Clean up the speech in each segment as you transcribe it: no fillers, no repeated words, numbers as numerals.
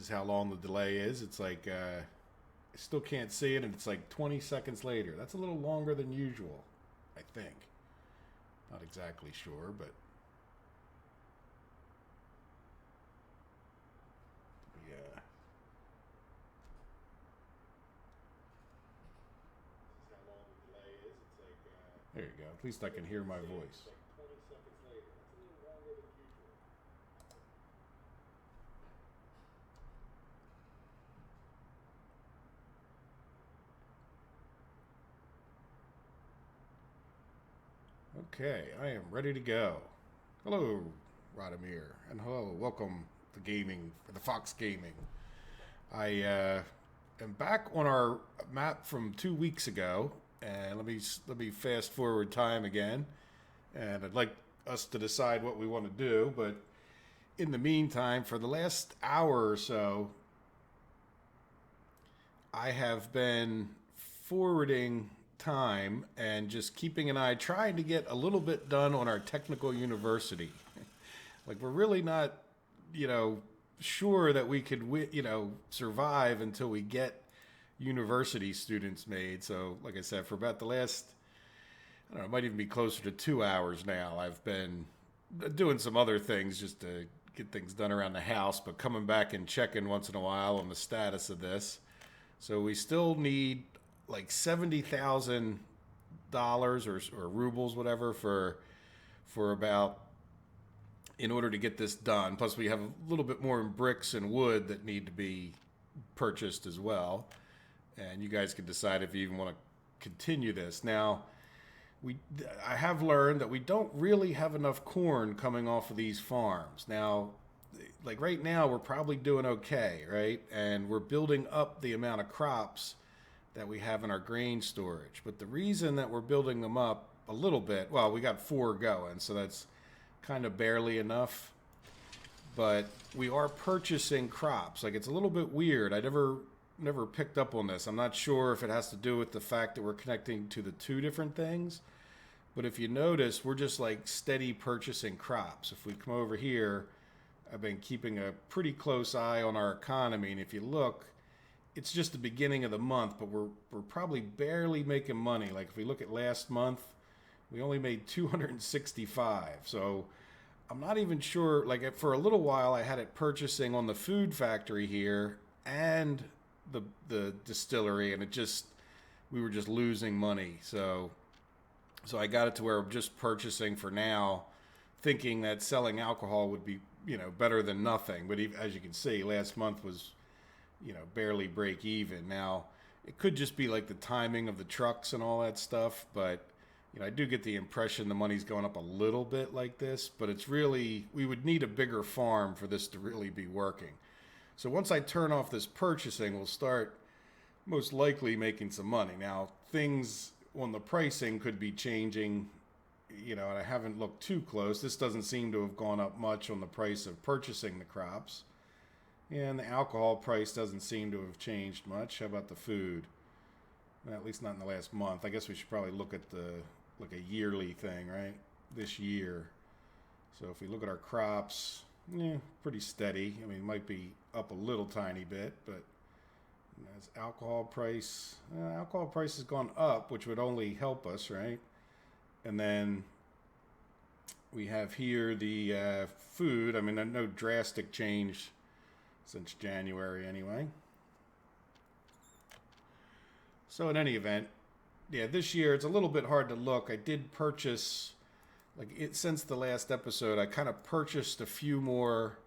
is how long the delay is. It's like I still can't see it, and it's like 20 seconds later. That's a little longer than usual, I think. Not exactly sure, but yeah. This is how long the delay is. It's like there you go. At least I can hear my voice. Like 20 seconds later. That's a little longer than usual. Okay, I am ready to go. Hello, Radomir, and hello, welcome to gaming for the Fox Gaming. I am back on our map from 2 weeks ago, and let me fast forward time again, and I'd like us to decide what we want to do. But in the meantime, for the last hour or so, I have been forwarding time and just keeping an eye, trying to get a little bit done on our technical university. Like, we're really not, you know, sure that we could, survive until we get university students made. So, like I said, for about the last, I don't know, it might even be closer to 2 hours now, I've been doing some other things just to get things done around the house, but coming back and checking once in a while on the status of this. So we still need like $70,000 or rubles, whatever, for about in order to get this done. Plus, we have a little bit more in bricks and wood that need to be purchased as well. And you guys can decide if you even want to continue this. Now, I have learned that we don't really have enough corn coming off of these farms. Now, like right now, we're probably doing okay, right? And we're building up the amount of crops that we have in our grain storage. But the reason that we're building them up a little bit, well, we got 4 going, so that's kind of barely enough. But we are purchasing crops. Like, it's a little bit weird. I never picked up on this. I'm not sure if it has to do with the fact that we're connecting to the 2 different things. But if you notice, we're just like steady purchasing crops. If we come over here, I've been keeping a pretty close eye on our economy, and if you look, it's just the beginning of the month, but we're probably barely making money. Like, if we look at last month, we only made 265. So I'm not even sure. Like, for a little while, I had it purchasing on the food factory here and the distillery, and we were just losing money. So I got it to where I'm just purchasing for now, thinking that selling alcohol would be, better than nothing. But as you can see, last month was, barely break even. Now, it could just be like the timing of the trucks and all that stuff, but I do get the impression the money's going up a little bit like this, but it's really, we would need a bigger farm for this to really be working. So once I turn off this purchasing, we'll start most likely making some money. Now, things on the pricing could be changing, and I haven't looked too close. This doesn't seem to have gone up much on the price of purchasing the crops. And the alcohol price doesn't seem to have changed much. How about the food? Well, at least not in the last month. I guess we should probably look at a yearly thing, right? This year. So if we look at our crops, pretty steady. I mean, it might be up a little tiny bit, but as alcohol price has gone up, which would only help us, right? And then we have here the food. I mean, no drastic change since January anyway. So in any event, this year it's a little bit hard to look. I did purchase, since the last episode, I kind of purchased a few more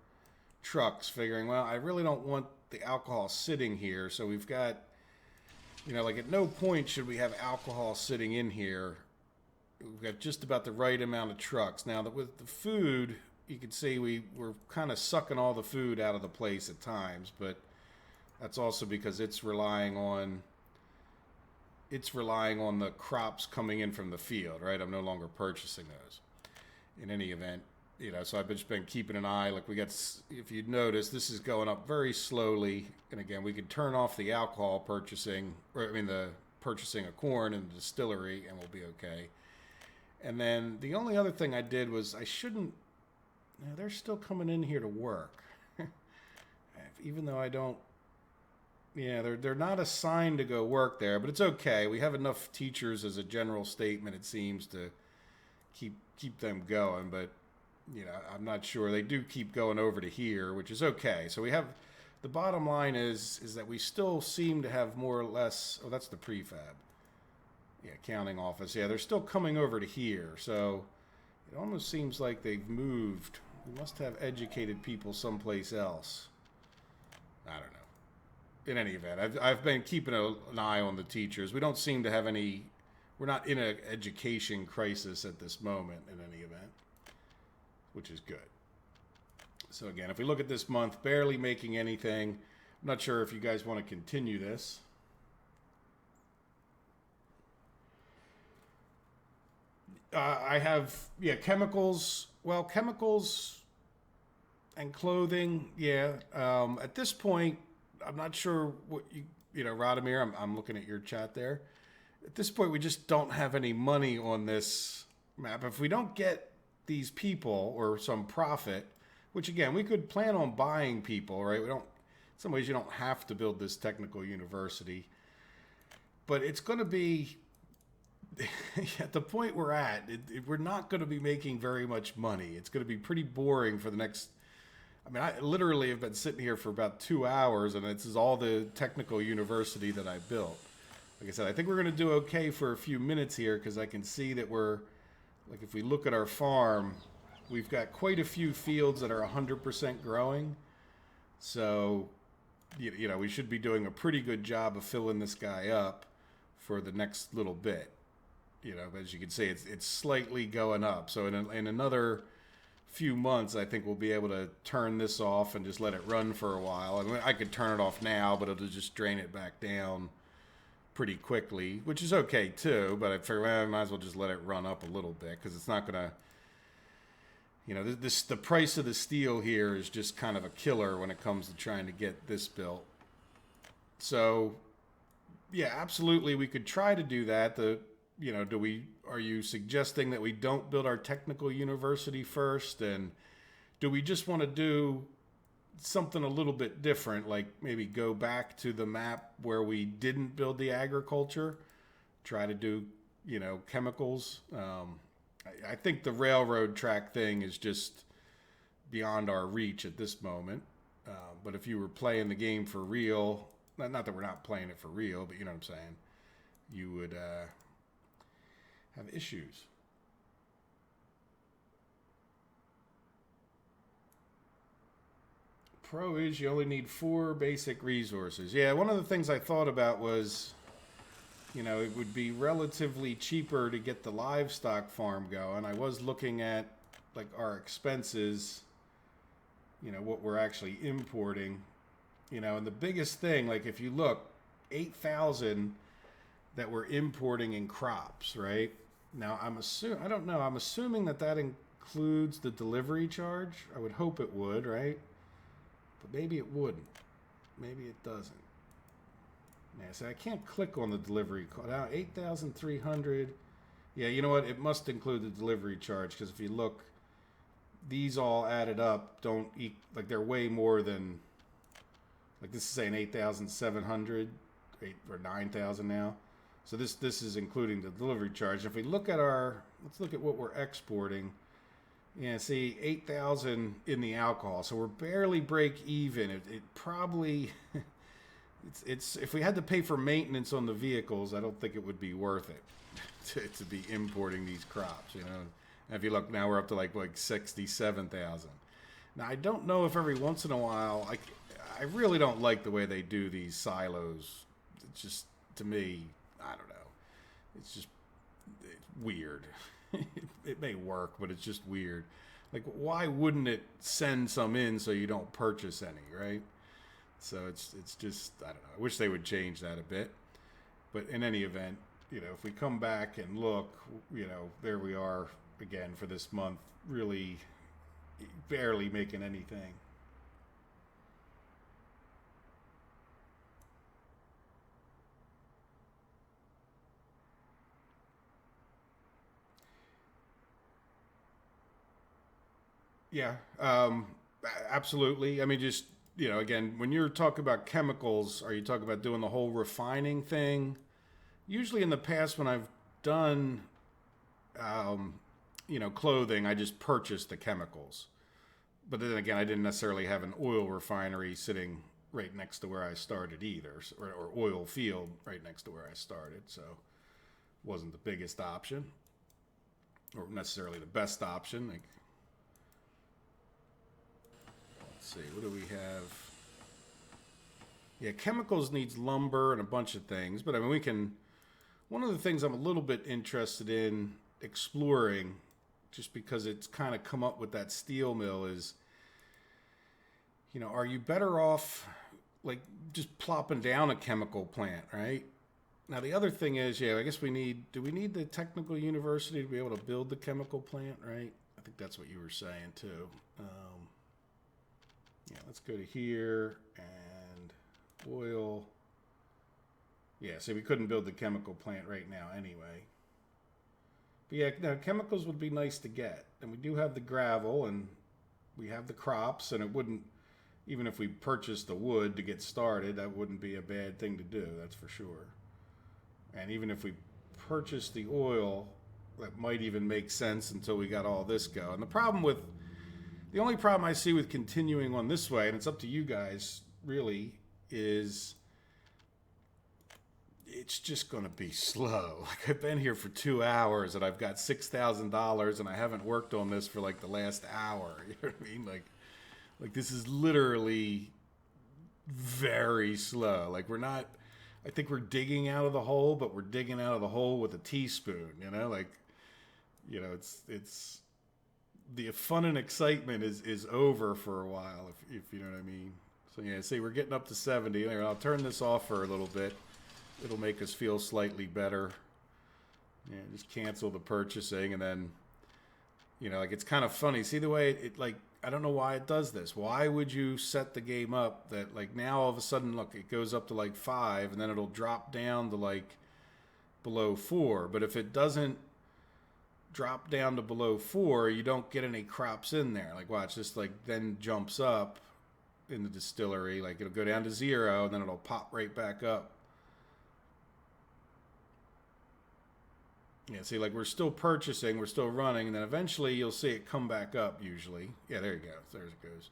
trucks, figuring, well, I really don't want the alcohol sitting here. So we've got, at no point should we have alcohol sitting in here. We've got just about the right amount of trucks. Now, that with the food, you can see we're kind of sucking all the food out of the place at times, but that's also because it's relying on the crops coming in from the field, right? I'm no longer purchasing those. In any event, so I've just been keeping an eye. Like, if you'd notice, this is going up very slowly. And again, we could turn off the alcohol purchasing, the purchasing of corn in the distillery, and we'll be okay. And then the only other thing I did was they're still coming in here to work. even though I don't. Yeah, they're not assigned to go work there, but it's okay. We have enough teachers as a general statement. It seems to keep them going, but I'm not sure. They do keep going over to here, which is okay. So we have the bottom line is that we still seem to have more or less. Oh, that's the prefab. Yeah, accounting office. Yeah, they're still coming over to here. So it almost seems like they've moved. We must have educated people someplace else. I don't know. In any event, I've been keeping an eye on the teachers. We don't seem to have any. We're not in an education crisis at this moment. In any event, which is good. So again, if we look at this month, barely making anything. I'm not sure if you guys want to continue this. I have, chemicals. Well, chemicals and clothing. Yeah. At this point, I'm not sure what Radomir. I'm looking at your chat there. At this point, we just don't have any money on this map. If we don't get these people or some profit, which again, we could plan on buying people, right? We don't. In some ways, you don't have to build this technical university, but it's going to be at the point we're at. We're not going to be making very much money. It's going to be pretty boring for the next. I mean, I literally have been sitting here for about 2 hours, and this is all the technical university that I built. Like I said, I think we're going to do okay for a few minutes here because I can see that we're, like, if we look at our farm, we've got quite a few fields that are 100% growing. So, we should be doing a pretty good job of filling this guy up for the next little bit. As you can see, it's slightly going up. So in another few months, I think we'll be able to turn this off and just let it run for a while. I mean, I could turn it off now, but it'll just drain it back down pretty quickly, which is okay too. But I figure I might as well just let it run up a little bit because it's not gonna. The price of the steel here is just kind of a killer when it comes to trying to get this built. So, yeah, absolutely, we could try to do that. Are you suggesting that we don't build our technical university first? And do we just want to do something a little bit different, like maybe go back to the map where we didn't build the agriculture, try to do, chemicals? I think the railroad track thing is just beyond our reach at this moment. But if you were playing the game for real, not that we're not playing it for real, but you know what I'm saying, you would have issues. Pro is you only need 4 basic resources. Yeah, one of the things I thought about was, it would be relatively cheaper to get the livestock farm going. I was looking at like our expenses, what we're actually importing, and the biggest thing, like if you look, 8,000 that we're importing in crops, right? Now I'm assuming that includes the delivery charge. I would hope it would, right? But maybe it wouldn't. Maybe it doesn't. Yeah, so I can't click on the delivery cost. Now 8,300. Yeah, you know what? It must include the delivery charge because if you look, these all added up like they're way more than, like this is saying 8,700 or 9,000 now. So this is including the delivery charge. If we look at let's look at what we're exporting. Yeah, see 8,000 in the alcohol. So we're barely break even. It probably it's if we had to pay for maintenance on the vehicles, I don't think it would be worth it to be importing these crops, And if you look now, we're up to like 67,000. Now I don't know if every once in a while, I really don't like the way they do these silos. It's just, to me, I don't know. It's weird. It may work, but it's just weird. Like, why wouldn't it send some in so you don't purchase any, right? So it's just, I don't know. I wish they would change that a bit. But in any event, if we come back and look, there we are again for this month, really barely making anything. Yeah, absolutely. I mean, just again, when you're talking about chemicals, are you talking about doing the whole refining thing? Usually in the past, when I've done, um, clothing, I just purchased the chemicals. But then again, I didn't necessarily have an oil refinery sitting right next to where I started either, or oil field right next to where I started. So it wasn't the biggest option, or necessarily the best option. Like, let's see, what do we have? Yeah, chemicals needs lumber and a bunch of things, but I mean, we can. One of the things I'm a little bit interested in exploring, just because it's kind of come up with that steel mill, is, are you better off like just plopping down a chemical plant, right? Now the other thing is, I guess do we need the technical university to be able to build the chemical plant, right? I think that's what you were saying too. Let's go to here and oil. Yeah, so we couldn't build the chemical plant right now anyway. But yeah, no, chemicals would be nice to get. And we do have the gravel and we have the crops, and it wouldn't, even if we purchased the wood to get started, that wouldn't be a bad thing to do, that's for sure. And even if we purchased the oil, that might even make sense until we got all this going. The only problem I see with continuing on this way, and it's up to you guys really, is it's just going to be slow. Like, I've been here for 2 hours and I've got $6,000 and I haven't worked on this for like the last hour. You know what I mean? Like this is literally very slow. Like I think we're digging out of the hole, but we're digging out of the hole with a teaspoon, it's the fun and excitement is over for a while, if you know what I mean. So yeah, see, we're getting up to 70. I'll turn this off for a little bit. It'll make us feel slightly better. Yeah, just cancel the purchasing, and then, it's kind of funny. See the way it I don't know why it does this. Why would you set the game up that like now all of a sudden, look, it goes up to like 5 and then it'll drop down to like below 4. But if it doesn't drop down to below 4, you don't get any crops in there. Like watch, this like then jumps up in the distillery. Like it'll go down to 0 and then it'll pop right back up. Yeah, see, like we're still purchasing, we're still running, and then eventually you'll see it come back up usually. Yeah, there you go. There it goes.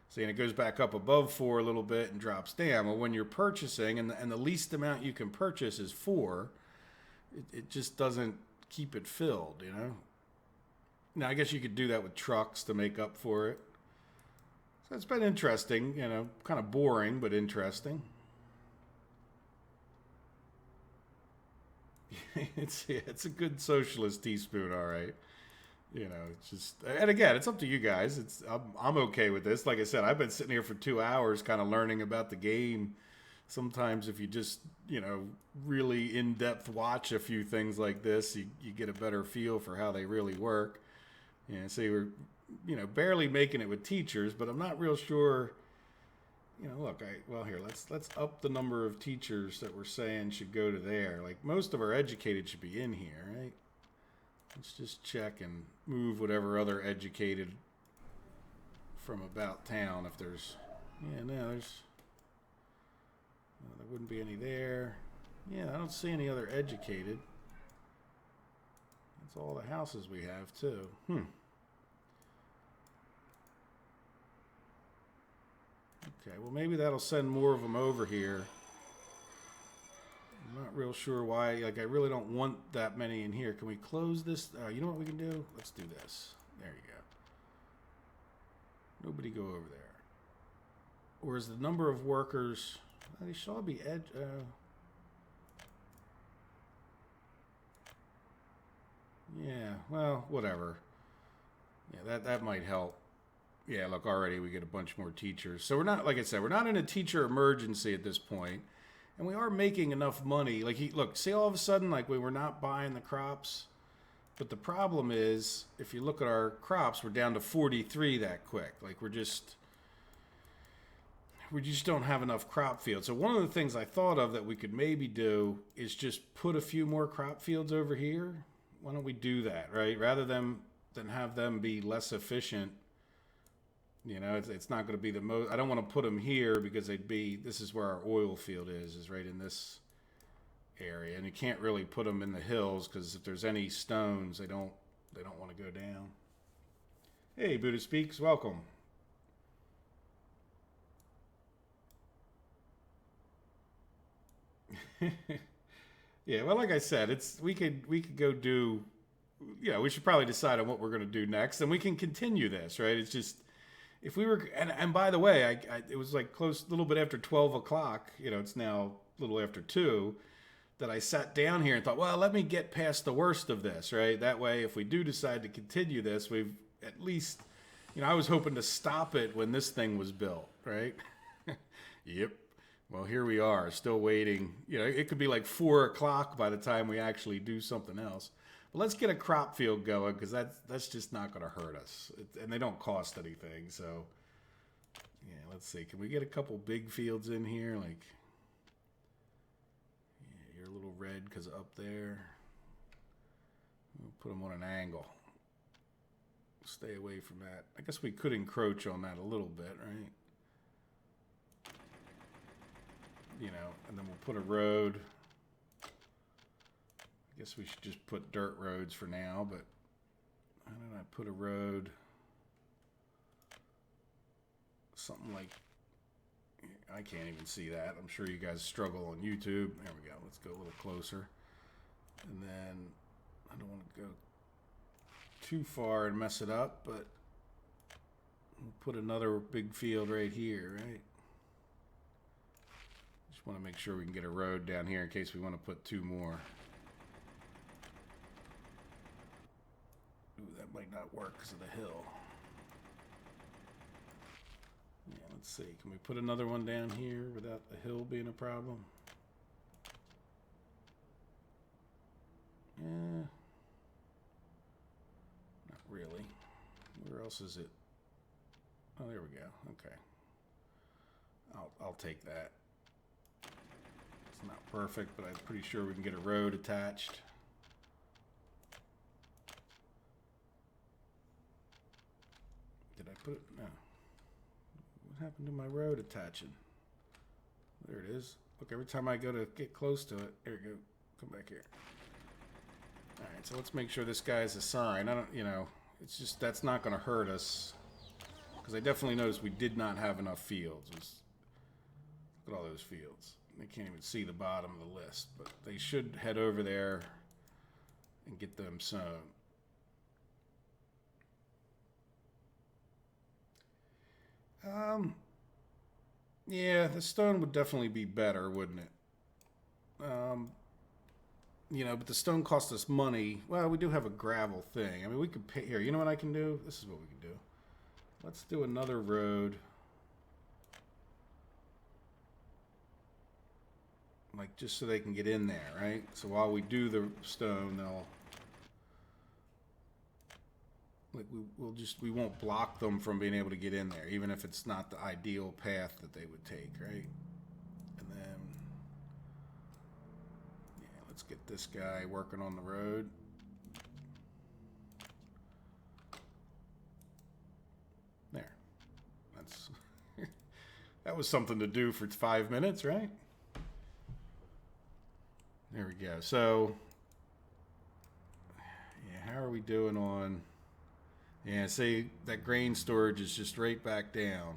See, and it goes back up above 4 a little bit and drops down. Well, when you're purchasing, and the least amount you can purchase is 4, it just doesn't keep it filled, Now, I guess you could do that with trucks to make up for it. So it's been interesting, kind of boring, but interesting. It's a good socialist teaspoon, all right. It's just, and again, it's up to you guys. I'm okay with this. Like I said, I've been sitting here for 2 hours, kind of learning about the game. Sometimes, if you just really in depth watch a few things like this, you get a better feel for how they really work. Yeah, so we're barely making it with teachers, but I'm not real sure. Look, here, let's up the number of teachers that we're saying should go to there. Like, most of our educated should be in here, right? Let's just check and move whatever other educated from about town. If there's, there wouldn't be any there. Yeah, I don't see any other educated. That's all the houses we have, too. Okay, well, maybe that'll send more of them over here. I'm not real sure why. Like, I really don't want that many in here. Can we close this? You know what we can do? Let's do this. There you go. Nobody go over there. Or is the number of workers... They should all be yeah, well, whatever. Yeah, that might help. Yeah, look, already we get a bunch more teachers. So we're not, like I said, we're not in a teacher emergency at this point. And we are making enough money. Like, look, see, all of a sudden, like, we were not buying the crops. But the problem is, if you look at our crops, we're down to 43 that quick. Like, we just don't have enough crop fields. So one of the things I thought of that we could maybe do is just put a few more crop fields over here. Why don't we do that, right? Rather than have them be less efficient You know, it's not going to be the most. I don't want to put them here because they'd be. This is where our oil field is right in this area, and you can't really put them in the hills because if there's any stones, they don't want to go down. Hey, Buddha Speaks, welcome. Yeah, well, like I said, it's we could go do. Yeah, we should probably decide on what we're going to do next, and we can continue this, right? It's just if we were, and by the way, it was like close a little bit after 12 o'clock. You know, it's now a little after 2 that I sat down here and thought, well, let me get past the worst of this, right? That way, if we do decide to continue this, we've at least, you know, I was hoping to stop it when this thing was built, right? Yep. Well, here we are, still waiting. You know, it could be like 4 o'clock by the time we actually do something else. But let's get a crop field going because that's just not going to hurt us, and they don't cost anything. So, yeah, let's see. Can we get a couple big fields in here? Like, yeah, you're a little red because up there. We'll put them on an angle. Stay away from that. I guess we could encroach on that a little bit, right? You know, and then we'll put a road. I guess we should just put dirt roads for now, but how did I put a road? Something like, I can't even see that. I'm sure you guys struggle on YouTube. There we go. Let's go a little closer. And then I don't want to go too far and mess it up, but we'll put another big field right here, right? Just want to make sure we can get a road down here in case we want to put 2 more. Ooh, that might not work because of the hill. Yeah, let's see. Can we put another one down here without the hill being a problem? Yeah. Not really. Where else is it? Oh, there we go. Okay. I'll take that. It's not perfect, but I'm pretty sure we can get a road attached. Did I put it? No. What happened to my road attaching? There it is. Look, every time I go to get close to it, there we go. Come back here. All right, so let's make sure this guy's a sign. I don't, you know, it's just that's not going to hurt us because I definitely noticed we did not have enough fields. Look at all those fields. They can't even see the bottom of the list, but they should head over there and get them sown. Yeah, the stone would definitely be better, wouldn't it? You know, but the stone cost us money. Well, we do have a gravel thing. I mean, we could pay here. You know what I can do? This is what we can do. Let's do another road. Like, just so they can get in there, right? So while we do the stone, they'll... Like, we won't block them from being able to get in there, even if it's not the ideal path that they would take, right? And then... Yeah, let's get this guy working on the road. There. That's... That was something to do for 5 minutes, right? There we go. So, yeah, how are we doing on... Yeah, see, that grain storage is just right back down.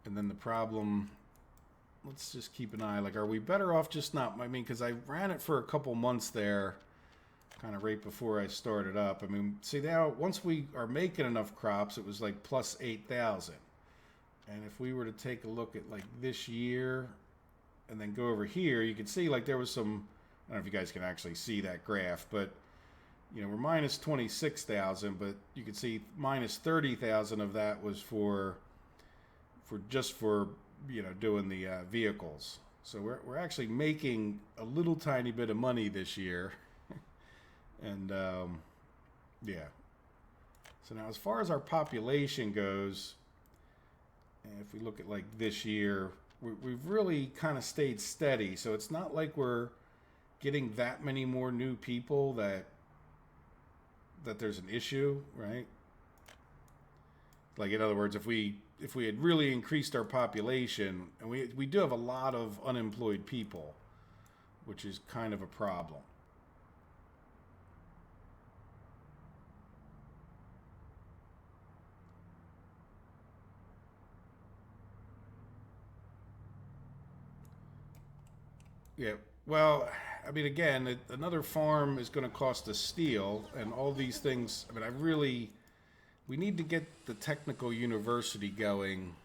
And then the problem... Let's just keep an eye. Like, are we better off just not... I mean, because I ran it for a couple months there, kind of right before I started up. I mean, see, now, once we are making enough crops, it was like plus 8,000. And if we were to take a look at, like, this year... and then go over here, you can see like there was some, I don't know if you guys can actually see that graph, but you know, we're minus 26,000, but you can see minus 30,000 of that was for just for, you know, doing the vehicles. So we're actually making a little tiny bit of money this year. And yeah. So now as far as our population goes, and if we look at like this year, we've really kind of stayed steady. So it's not like we're getting that many more new people that there's an issue, right? Like, in other words, if we had really increased our population, and we do have a lot of unemployed people, which is kind of a problem. Yeah. Well, I mean, again, another farm is going to cost us steel and all these things. I mean, we need to get the technical university going.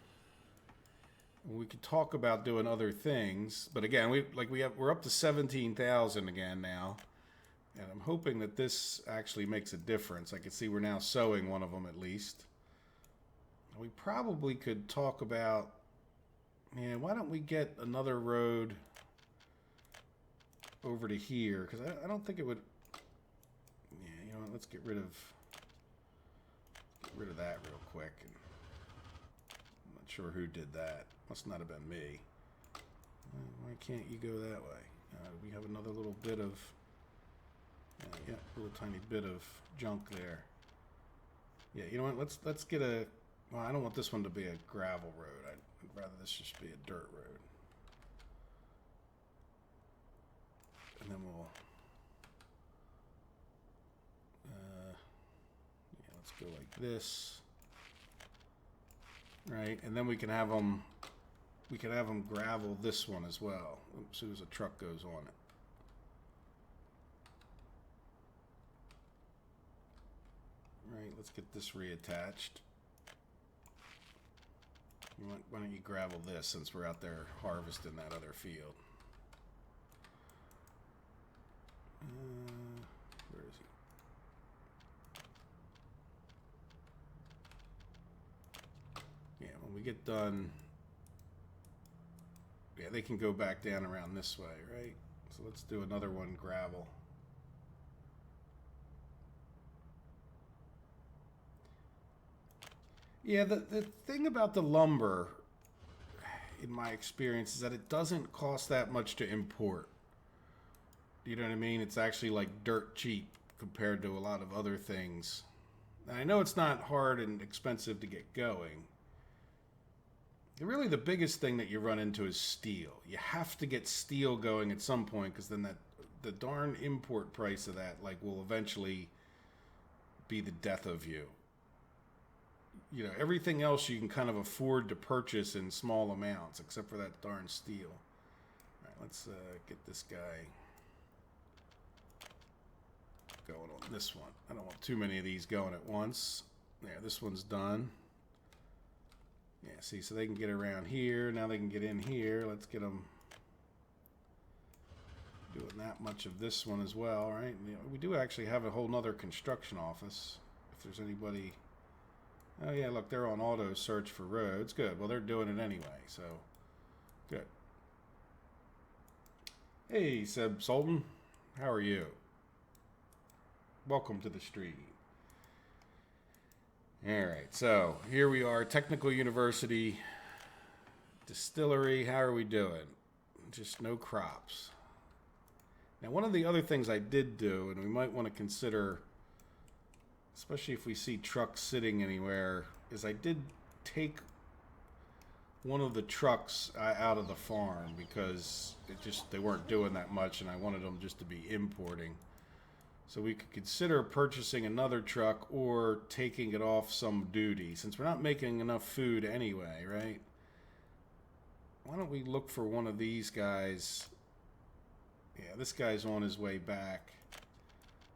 We could talk about doing other things, but again, we're up to 17,000 again now, and I'm hoping that this actually makes a difference. I can see we're now sowing one of them at least. We probably could talk about, man, why don't we get another road over to here? Because I don't think it would. Yeah, you know what? Let's get rid of that real quick. I'm not sure who did that. Must not have been me. Why can't you go that way? We have another little bit of, yeah, a little tiny bit of junk there. Yeah, you know what? Let's get a. Well, I don't want this one to be a gravel road. I'd rather this just be a dirt road. And then we'll. Yeah, let's go like this. Right, and then we can have them. We can have them gravel this one as well, as soon as a truck goes on it. Right, let's get this reattached. Why don't you gravel this since we're out there harvesting that other field? Where is he? Yeah, when we get done. Yeah, they can go back down around this way, right? So let's do another one gravel. Yeah, the thing about the lumber, in my experience, is that it doesn't cost that much to import. You know what I mean? It's actually like dirt cheap compared to a lot of other things. And I know it's not hard and expensive to get going. Really, the biggest thing that you run into is steel. You have to get steel going at some point, because then the darn import price of that will eventually be the death of you. You know, everything else you can kind of afford to purchase in small amounts, except for that darn steel. All right, let's get this guy going on this one. I don't want too many of these going at once. There, this one's done. Yeah, see, so they can get around here. Now they can get in here. Let's get them doing that much of this one as well, right? You know, we do actually have a whole nother construction office. If there's anybody... Oh, yeah, look, they're on auto search for roads. Good. Well, they're doing it anyway, so good. Hey, Seb Sultan. How are you? Welcome to the stream. All right, so here we are, Technical University Distillery. How are we doing? Just no crops. Now, one of the other things I did do, and we might want to consider, especially if we see trucks sitting anywhere, is I did take one of the trucks out of the farm because they weren't doing that much, and I wanted them just to be importing. So we could consider purchasing another truck or taking it off some duty, since we're not making enough food anyway, right? Why don't we look for one of these guys? Yeah, this guy's on his way back.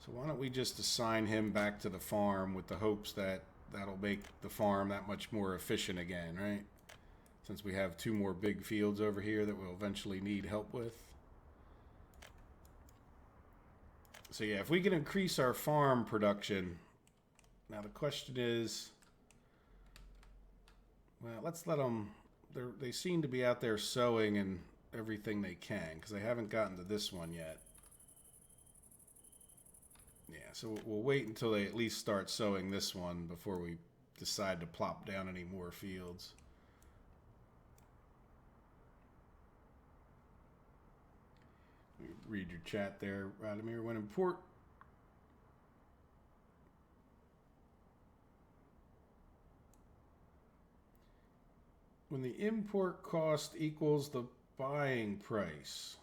So why don't we just assign him back to the farm with the hopes that that'll make the farm that much more efficient again, right? Since we have two more big fields over here that we'll eventually need help with. So yeah, if we can increase our farm production, now the question is, well, let's let them, they seem to be out there sowing and everything they can, because they haven't gotten to this one yet. Yeah, so we'll wait until they at least start sowing this one before we decide to plop down any more fields. Read your chat there, Radomir. When import when the import cost equals the buying price.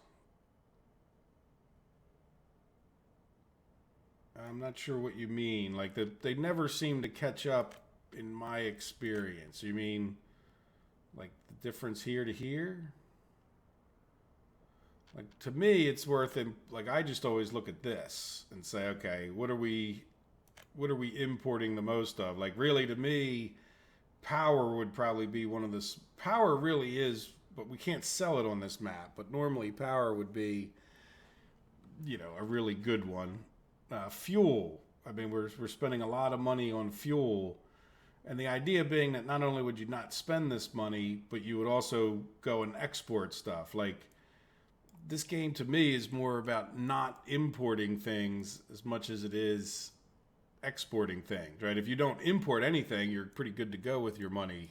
I'm not sure what you mean. Like they never seem to catch up in my experience. You mean like the difference here to here? Like to me, it's worth it. Like I just always look at this and say, okay, what are we importing the most of? Like really, to me, power would probably be one of this. Power really is, but we can't sell it on this map. But normally, power would be, a really good one. Fuel. I mean, we're spending a lot of money on fuel, and the idea being that not only would you not spend this money, but you would also go and export stuff. Like this game to me is more about not importing things as much as it is exporting things, right? If you don't import anything, you're pretty good to go with your money.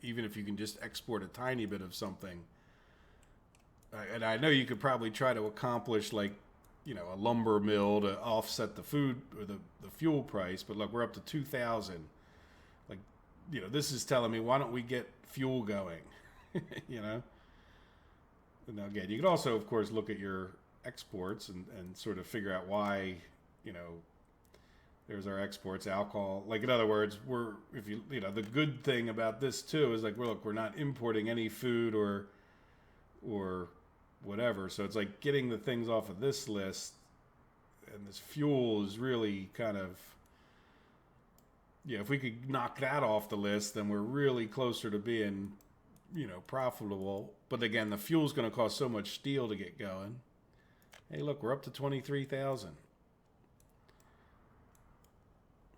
Even if you can just export a tiny bit of something, and I know you could probably try to accomplish like a lumber mill to offset the food or the fuel price, but look, we're up to 2,000. Like, this is telling me why don't we get fuel going? Now again, you could also, of course, look at your exports and sort of figure out why, there's our exports, alcohol. Like in other words, the good thing about this too is like, we're not importing any food or whatever. So it's like getting the things off of this list, and this fuel is really kind of, if we could knock that off the list, then we're really closer to being, profitable. But again, the fuel's going to cost so much steel to get going. Hey, look, we're up to 23,000.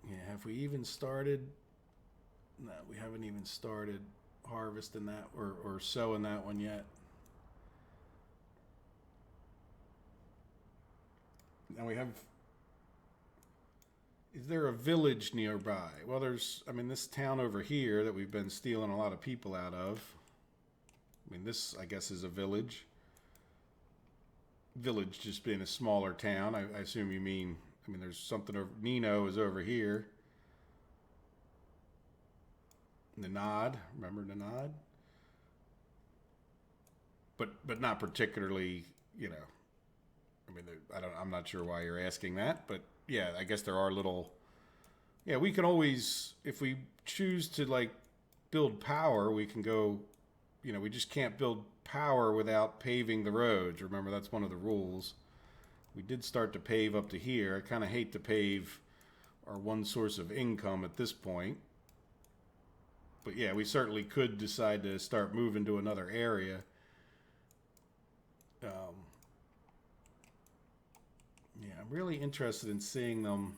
Yeah, have we even started? No, we haven't even started harvesting that or sowing that one yet. Now we have, is there a village nearby? Well, this town over here that we've been stealing a lot of people out of. This, I guess, is a village. Village just being a smaller town. I assume you mean, there's something over, Nino is over here. Nanad, remember Nanad? But not particularly, I'm not sure why you're asking that, but yeah, I guess there are little. Yeah, we can always, if we choose to like build power, we can go. We just can't build power without paving the roads. Remember, that's one of the rules. We did start to pave up to here. I kind of hate to pave our one source of income at this point. But yeah, we certainly could decide to start moving to another area. Yeah, I'm really interested in seeing them.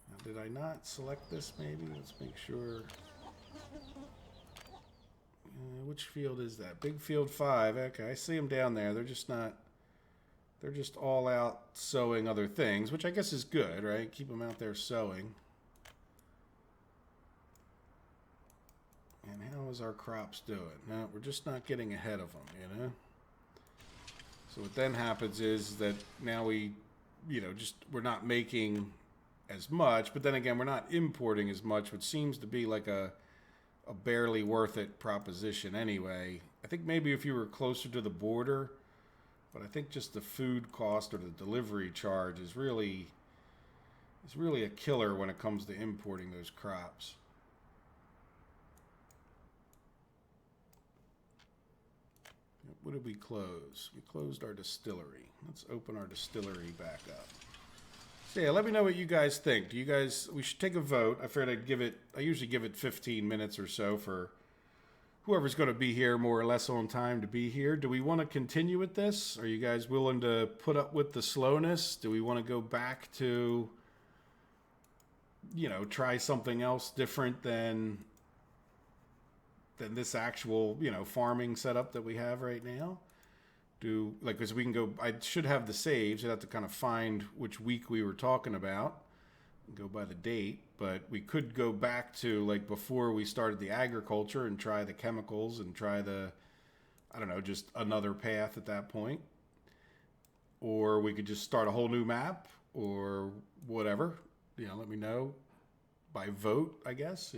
Now, did I not select this maybe? Let's make sure. Which field is that? Big field 5. Okay, I see them down there. They're just not. They're just all out sowing other things, which I guess is good, right? Keep them out there sowing. And how is our crops doing? No, we're just not getting ahead of them, So what then happens is that now we, we're not making as much, but then again, we're not importing as much, which seems to be like a barely worth it proposition anyway. I think maybe if you were closer to the border, but I think just the food cost or the delivery charge is really a killer when it comes to importing those crops. What did we close? We closed our distillery. Let's open our distillery back up. So yeah, let me know what you guys think. We should take a vote. I figured I usually give it 15 minutes or so for whoever's going to be here more or less on time to be here. Do we want to continue with this? Are you guys willing to put up with the slowness? Do we want to go back to, try something else different than this actual, farming setup that we have right now? Because we can go, I should have the saves. I'd have to kind of find which week we were talking about and go by the date, but we could go back to like before we started the agriculture and try the chemicals and try just another path at that point. Or we could just start a whole new map or whatever, let me know by vote, I guess,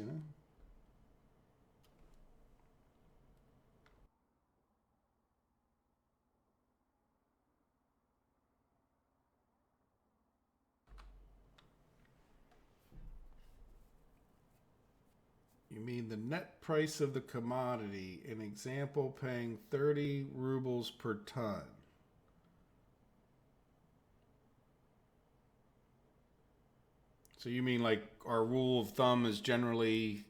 You mean the net price of the commodity, an example paying 30 rubles per ton. So you mean like our rule of thumb is generally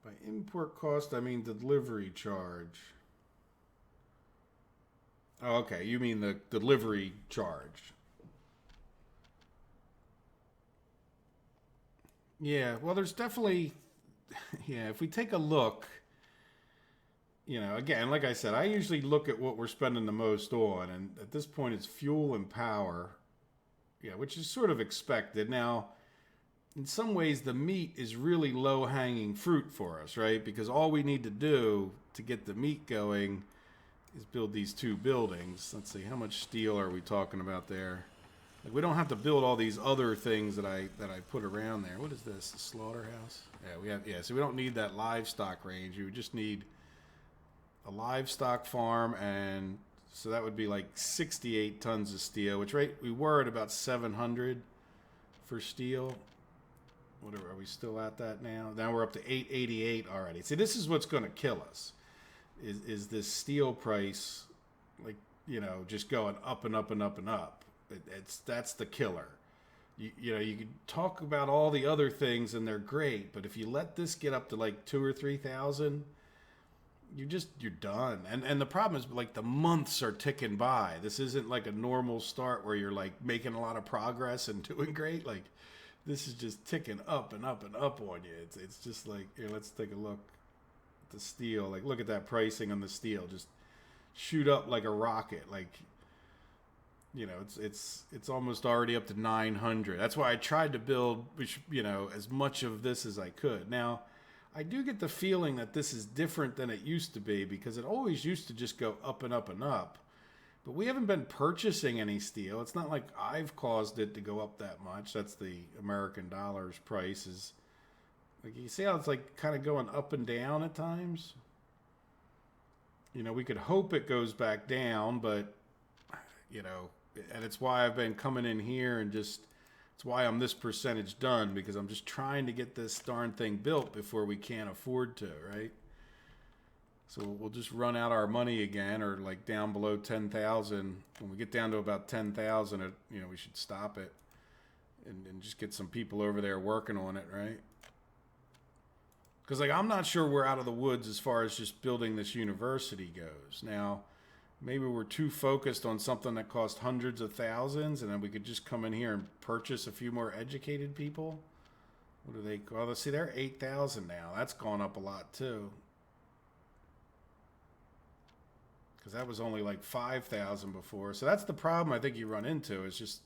by import cost, I mean the delivery charge. Oh, okay. You mean the delivery charge. Yeah, well, there's definitely, yeah, if we take a look, again, like I said, I usually look at what we're spending the most on, and at this point it's fuel and power, yeah, which is sort of expected. Now, in some ways, the meat is really low hanging fruit for us, right? Because all we need to do to get the meat going is build these two buildings. Let's see, how much steel are we talking about there? Like, we don't have to build all these other things that I put around there. What is this? The slaughterhouse? Yeah, we have. Yeah, so we don't need that livestock range. We just need a livestock farm, and so that would be like 68 tons of steel. Which right, we were at about 700 for steel. What are we still at that now? Now we're up to 888 already. See, this is what's going to kill us. Is this steel price, like, just going up and up and up and up. That's the killer. You can talk about all the other things and they're great, but if you let this get up to like 2 or 3,000, you're done. And the problem is, like, the months are ticking by. This isn't like a normal start where you're like making a lot of progress and doing great. Like, this is just ticking up and up and up on you. It's just like, here, let's take a look at the steel. Like, look at that pricing on the steel. Just shoot up like a rocket. Like, it's almost already up to 900. That's why I tried to build, as much of this as I could. Now, I do get the feeling that this is different than it used to be, because it always used to just go up and up and up. But we haven't been purchasing any steel. It's not like I've caused it to go up that much. That's the American dollar's price. Is like, you see how it's like kind of going up and down at times? We could hope it goes back down, but and it's why I've been coming in here and it's why I'm this percentage done, because I'm just trying to get this darn thing built before we can't afford to, right? So we'll just run out our money again, or like down below 10,000. When we get down to about 10,000, we should stop it and just get some people over there working on it, right? Because, like, I'm not sure we're out of the woods as far as just building this university goes. Now, maybe we're too focused on something that cost hundreds of thousands, and then we could just come in here and purchase a few more educated people. What do they call? See, they're 8,000 now. That's gone up a lot too. Because that was only like 5,000 before. So that's the problem I think you run into. Is just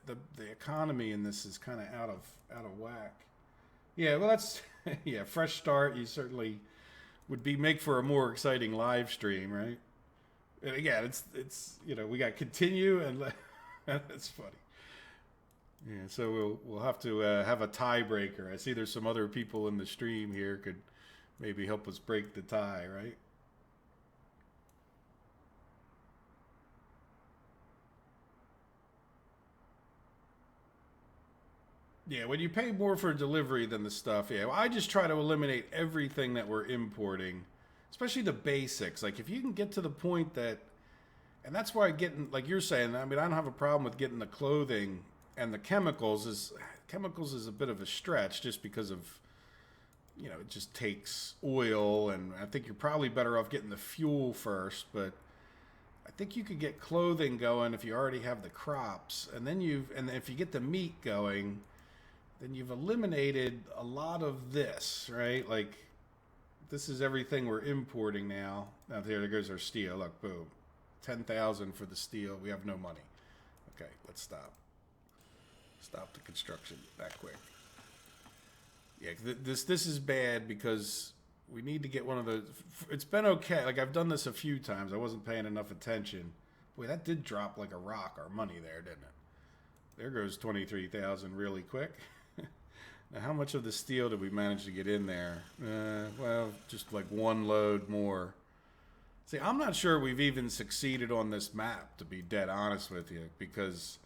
the economy in this is kind of out of whack. Yeah, well, that's yeah, fresh start. You certainly would make for a more exciting live stream, right? And again, it's we got continue and that's funny. Yeah, so we'll have to have a tiebreaker. I see there's some other people in the stream here could maybe help us break the tie, right? Yeah, when you pay more for delivery than the stuff, yeah, well, I just try to eliminate everything that we're importing, especially the basics. Like, if you can get to the point that, and that's why getting, like you're saying, I mean, I don't have a problem with getting the clothing and the chemicals is a bit of a stretch, just because of, it just takes oil, and I think you're probably better off getting the fuel first, but I think you could get clothing going if you already have the crops, and then and if you get the meat going, then you've eliminated a lot of this, right? Like, this is everything we're importing now. Now there goes our steel. Look, boom, 10,000 for the steel. We have no money. Okay, let's stop. Stop the construction that quick. Yeah, this is bad because we need to get one of the. It's been okay. Like, I've done this a few times. I wasn't paying enough attention. Boy, that did drop like a rock. Our money there, didn't it? There goes 23,000 really quick. Now, how much of the steel did we manage to get in there? Well, just like one load more. See, I'm not sure we've even succeeded on this map, to be dead honest with you, because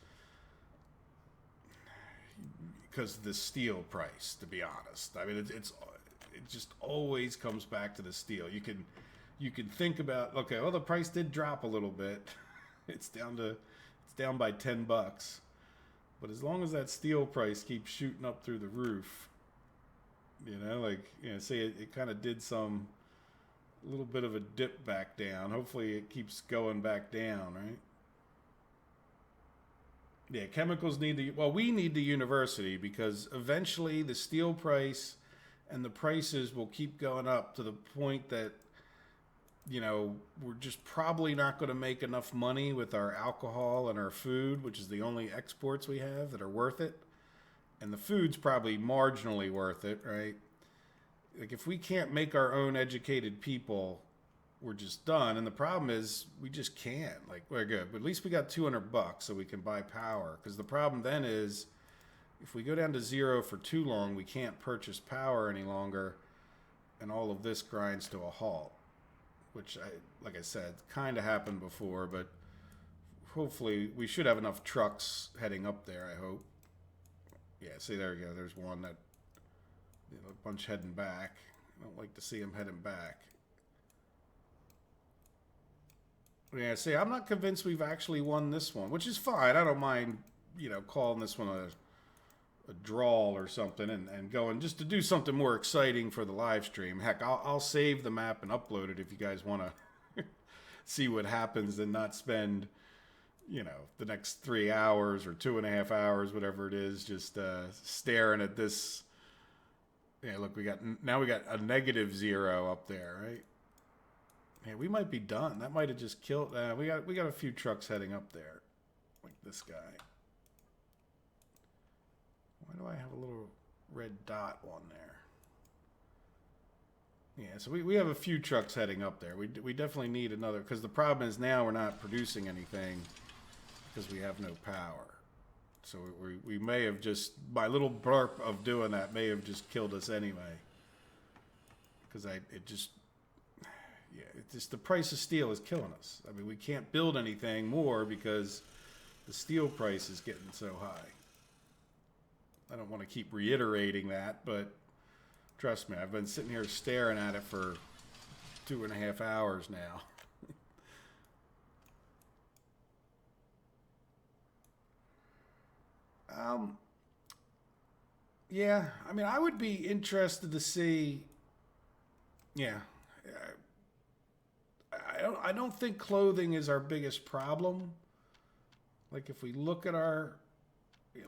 because of the steel price. To be honest, I mean it just always comes back to the steel. You can think about, okay, well, the price did drop a little bit. It's down by $10. But as long as that steel price keeps shooting up through the roof, say it kind of did some little bit of a dip back down. Hopefully it keeps going back down, right? Yeah, chemicals we need the university, because eventually the steel price and the prices will keep going up to the point that, we're just probably not going to make enough money with our alcohol and our food, which is the only exports we have that are worth it. And the food's probably marginally worth it, right? Like, if we can't make our own educated people, we're just done. And the problem is we just can't. Like, we're good, but at least we got $200 so we can buy power. Because the problem then is, if we go down to zero for too long, we can't purchase power any longer, and all of this grinds to a halt. Which, like I said, kind of happened before, but hopefully we should have enough trucks heading up there, I hope. Yeah, see, there we go. There's one that, a bunch heading back. I don't like to see them heading back. Yeah, see, I'm not convinced we've actually won this one, which is fine. I don't mind, calling this one a drawl or something, and going just to do something more exciting for the live stream. Heck, I'll save the map and upload it if you guys want to see what happens, and not spend the next 3 hours or 2.5 hours, whatever it is, just staring at this. Yeah, look, we got a -0 up there, right? Yeah, we might be done. That might have just killed. We got a few trucks heading up there, like this guy. Why do I have a little red dot on there? Yeah, so we have a few trucks heading up there. We definitely need another, because the problem is now we're not producing anything because we have no power. So we may have just, my little burp of doing that may have just killed us anyway. Because the price of steel is killing us. I mean, we can't build anything more because the steel price is getting so high. I don't want to keep reiterating that, but trust me, I've been sitting here staring at it for 2.5 hours now. Yeah, I mean, I would be interested to see. Yeah, I don't think clothing is our biggest problem. Like, if we look at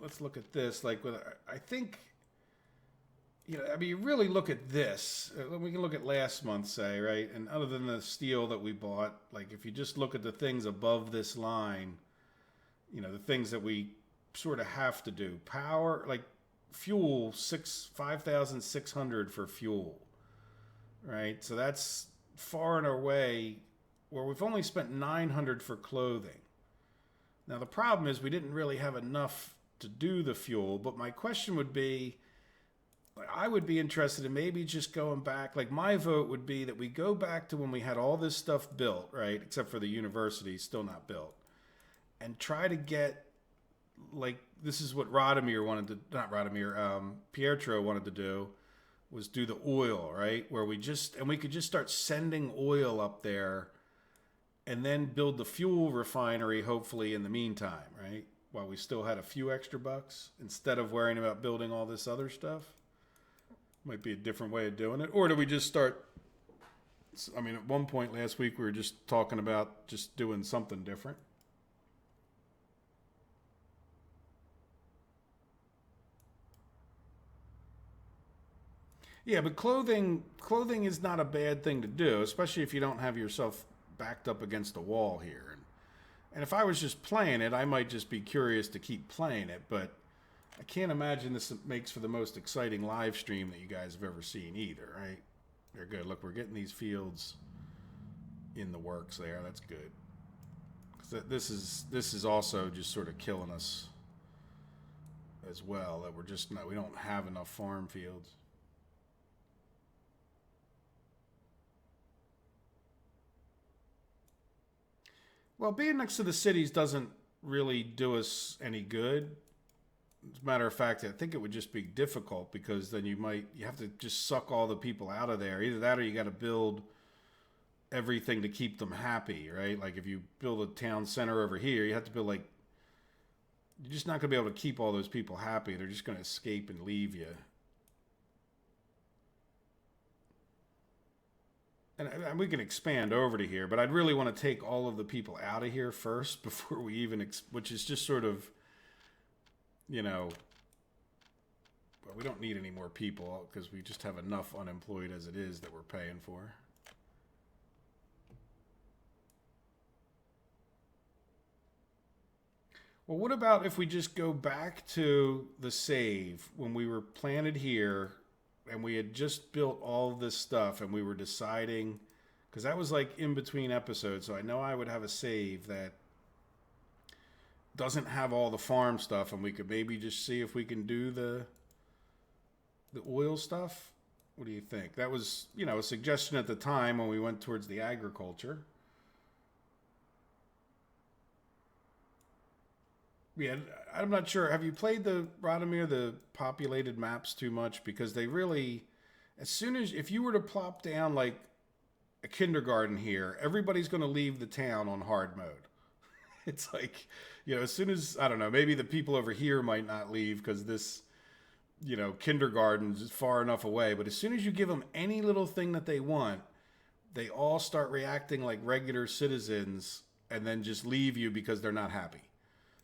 let's look at this. Like, I think, I mean, you really look at this. We can look at last month, say, right? And other than the steel that we bought, like, if you just look at the things above this line, the things that we sort of have to do. Power, like fuel, 5,600 for fuel, right? So that's far and away where we've only spent 900 for clothing. Now, the problem is we didn't really have enough to do the fuel, but my question would be, I would be interested in maybe just going back. Like, my vote would be that we go back to when we had all this stuff built, right? Except for the university, still not built. And try to get, like, this is what Pietro wanted to do, was do the oil, right? Where we could just start sending oil up there and then build the fuel refinery, hopefully, in the meantime, right? While we still had a few extra bucks, instead of worrying about building all this other stuff. Might be a different way of doing it. Or do we just start, I mean, at one point last week we were just talking about just doing something different. Yeah, but clothing is not a bad thing to do, especially if you don't have yourself backed up against a wall here. And if I was just playing it, I might just be curious to keep playing it, but I can't imagine this makes for the most exciting live stream that you guys have ever seen either, right? They're good. Look, we're getting these fields in the works there. That's good. 'Cause this is also just sort of killing us as well, that we don't have enough farm fields. Well, being next to the cities doesn't really do us any good. As a matter of fact, I think it would just be difficult because then you have to just suck all the people out of there. Either that or you got to build everything to keep them happy, right? Like if you build a town center over here, you have to build like, you're just not going to be able to keep all those people happy. They're just going to escape and leave you. And we can expand over to here, but I'd really want to take all of the people out of here first before we even, which is just sort of, you know, well, we don't need any more people because we just have enough unemployed as it is that we're paying for. Well, what about if we just go back to the save when we were planted here and we had just built all this stuff and we were deciding, because that was like in between episodes, so I know I would have a save that doesn't have all the farm stuff, and we could maybe just see if we can do the oil stuff. What do you think? That was, you know, a suggestion at the time when we went towards the agriculture. Yeah, I'm not sure. Have you played the populated maps too much? Because they really, as soon as, if you were to plop down like a kindergarten here, everybody's going to leave the town on hard mode. It's like, you know, as soon as, I don't know, maybe the people over here might not leave because this, you know, kindergarten is far enough away. But as soon as you give them any little thing that they want, they all start reacting like regular citizens and then just leave you because they're not happy.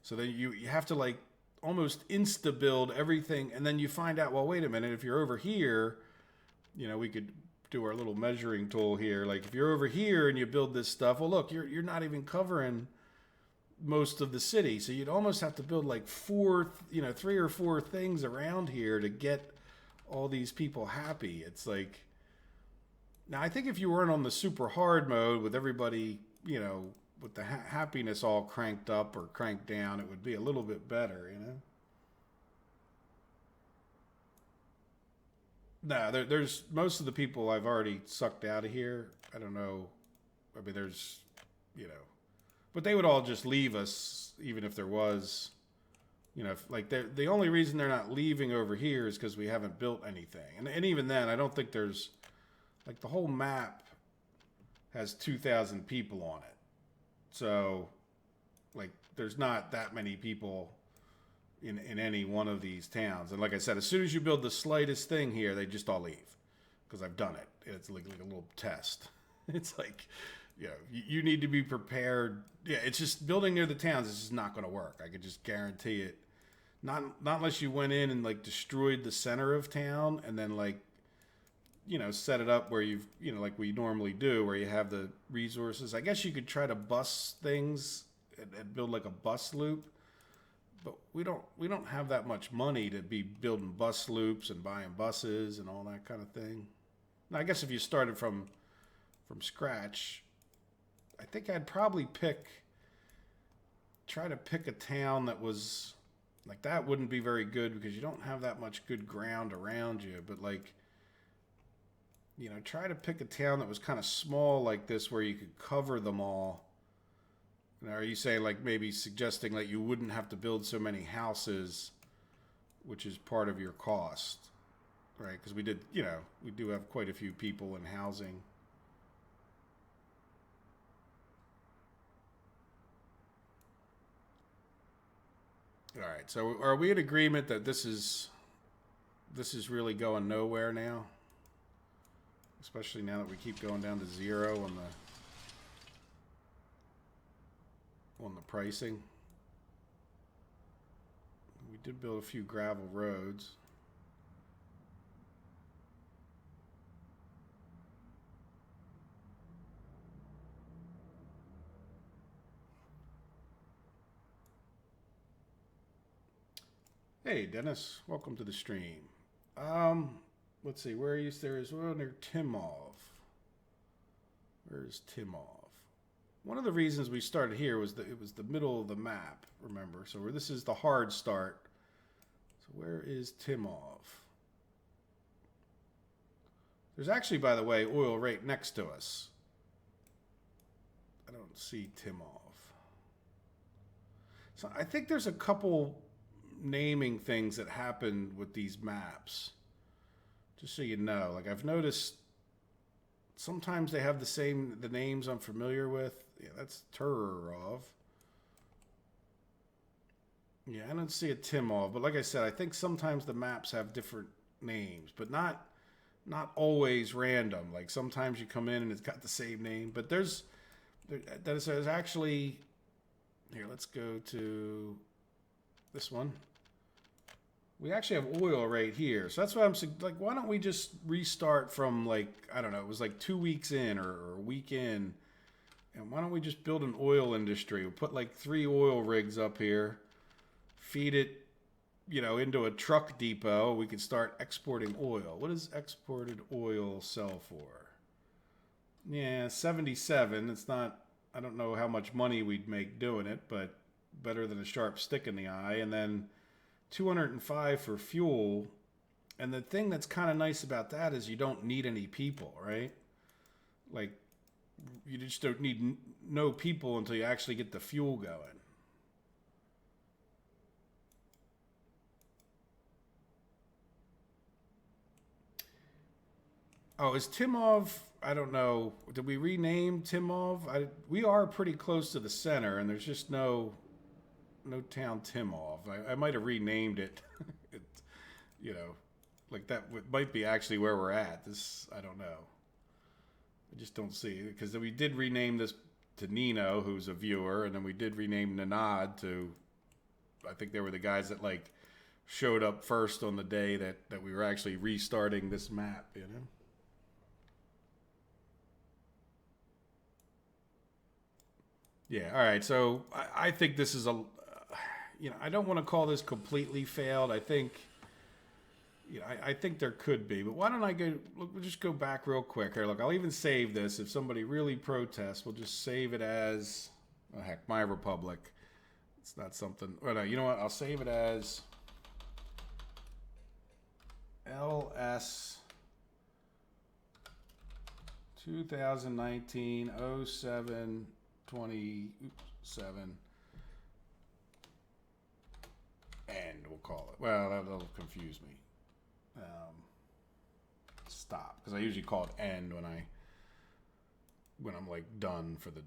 So then you have to like almost insta-build everything. And then you find out, well, wait a minute, if you're over here, you know, we could do our little measuring tool here. Like if you're over here and you build this stuff, well, look, you're not even covering most of the city. So you'd almost have to build like 3 or 4 things around here to get all these people happy. It's like, now I think if you weren't on the super hard mode with everybody, you know, with the happiness all cranked up or cranked down, it would be a little bit better, you know? No, there's most of the people I've already sucked out of here. I don't know. I mean, there's, you know, but they would all just leave us, even if there was, you know, if, like the only reason they're not leaving over here is because we haven't built anything. And even then, I don't think there's, like the whole map has 2,000 people on it. So, like, there's not that many people in any one of these towns. And like I said, as soon as you build the slightest thing here, they just all leave. Because I've done it. It's like a little test. It's like, you know, you need to be prepared. Yeah, it's just building near the towns is just not going to work. I could just guarantee it. Not unless you went in and, like, destroyed the center of town and then, like, you know, set it up where you've, you know, like we normally do, where you have the resources. I guess you could try to bus things and build like a bus loop, but we don't have that much money to be building bus loops and buying buses and all that kind of thing. Now, I guess if you started from scratch, I think I'd probably try to pick a town that was like, that wouldn't be very good because you don't have that much good ground around you, but like, you know, try to pick a town that was kind of small like this where you could cover them all. Now, are you saying like maybe suggesting that you wouldn't have to build so many houses, which is part of your cost, right? Because we do have quite a few people in housing. All right, so are we in agreement that this is really going nowhere now? Especially now that we keep going down to 0 on the pricing. We did build a few gravel roads. Hey, Dennis, welcome to the stream. Let's see, where are you? We're near Timov. Where's Timov? One of the reasons we started here was that it was the middle of the map, remember? So this is the hard start. So where is Timov? There's actually, by the way, oil right next to us. I don't see Timov. So I think there's a couple naming things that happened with these maps. Just so you know, like I've noticed sometimes they have the names I'm familiar with. Yeah, that's Turov. Yeah, I don't see a Timov, but like I said, I think sometimes the maps have different names, but not always random. Like sometimes you come in and it's got the same name, but there's actually here. Let's go to this one. We actually have oil right here, so that's why I'm like, why don't we just restart from like I don't know, it was like 2 weeks in or a week in, and why don't we just build an oil industry? We'll put like 3 oil rigs up here, feed it, into a truck depot. We could start exporting oil. What does exported oil sell for? Yeah, 77. It's not, I don't know how much money we'd make doing it, but better than a sharp stick in the eye. And then 205 for fuel. And the thing that's kind of nice about that is you don't need any people, right? Like, you just don't need no people until you actually get the fuel going. Oh, is Timov? I don't know. Did we rename Timov? We are pretty close to the center, and there's just no town Timov. I might have renamed it. it, like that might be actually where we're at. This I don't know. I just don't see it because we did rename this to Nino, who's a viewer, and then we did rename Nanad to. I think they were the guys that like showed up first on the day that we were actually restarting this map. Yeah, all right. So I think this is I don't want to call this completely failed. I think, I think there could be. But why don't I go, look, we'll just go back real quick here. Look, I'll even save this. If somebody really protests, we'll just save it as, oh, heck, My Republic. It's not something, oh, no, you know what? I'll save it as LS 2019 07 27 and we'll call it. Well, that'll confuse me. Stop, because I usually call it end when I'm like done for the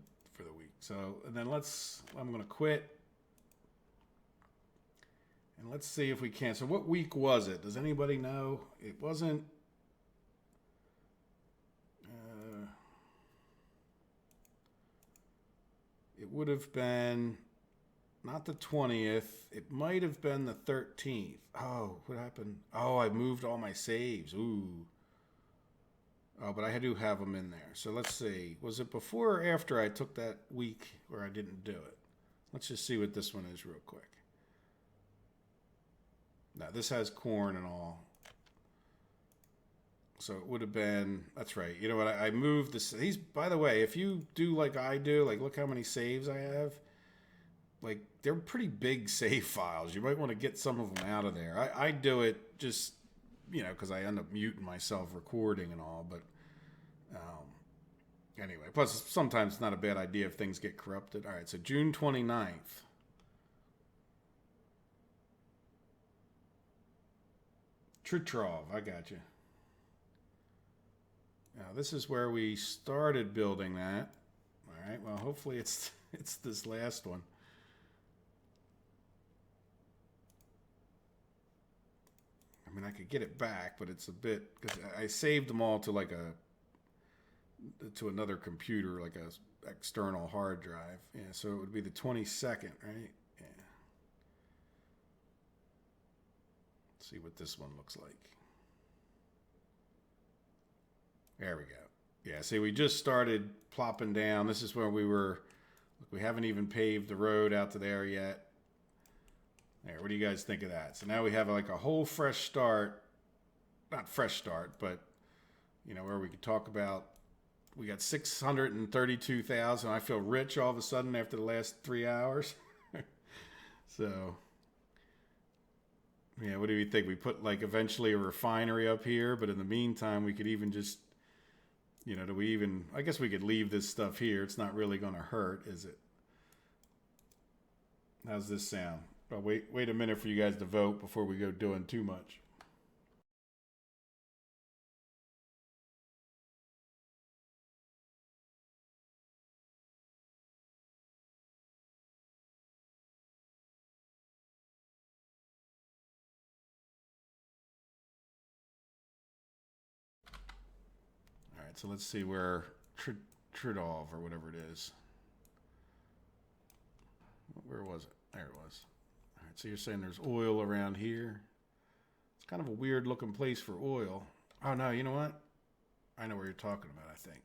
week. So, and then I'm gonna quit, and let's see if we can. So, what week was it? Does anybody know? It wasn't. It would have been not the 20th. It might have been the 13th. Oh, what happened? Oh, I moved all my saves. Ooh. Oh, but I do have them in there. So let's see. Was it before or after I took that week where I didn't do it? Let's just see what this one is real quick. Now, this has corn and all. So it would have been, that's right. You know what? I moved this. By the way, if you do like I do, like look how many saves I have. Like they're pretty big save files. You might want to get some of them out of there. I do it just, because I end up muting myself recording and all. But anyway, plus sometimes it's not a bad idea if things get corrupted. All right, so June 29th. Tritrov, I got you. Now, this is where we started building that. All right, well, hopefully it's this last one. I mean, I could get it back, but it's a bit, because I saved them all to to another computer, like a external hard drive. Yeah, so it would be the 22nd, right? Yeah. Let's see what this one looks like. There we go. Yeah, see, we just started plopping down. This is where we were. Look, we haven't even paved the road out to there yet. There, what do you guys think of that? So now we have like a whole fresh start. Not fresh start, but, where we could talk about, we got 632,000. I feel rich all of a sudden after the last 3 hours. So, yeah, what do you think? We put like eventually a refinery up here, but in the meantime, we could even just, I guess we could leave this stuff here. It's not really going to hurt, is it? How's this sound? But wait a minute for you guys to vote before we go doing too much. All right, so let's see where Tridov or whatever it is. Where was it? There it was. All right, so you're saying there's oil around here. It's kind of a weird looking place for oil. Oh no, you know what? I know where you're talking about, I think.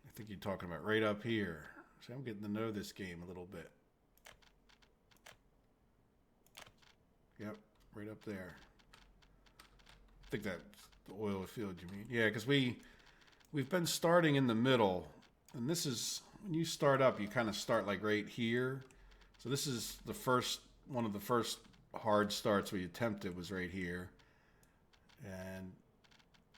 I think you're talking about right up here. See, I'm getting to know this game a little bit. Yep, right up there. I think that's the oil field you mean. Yeah, because we've been starting in the middle, and this is when you start up, you kind of start like right here. So this is the first one of the first hard starts we attempted was right here. And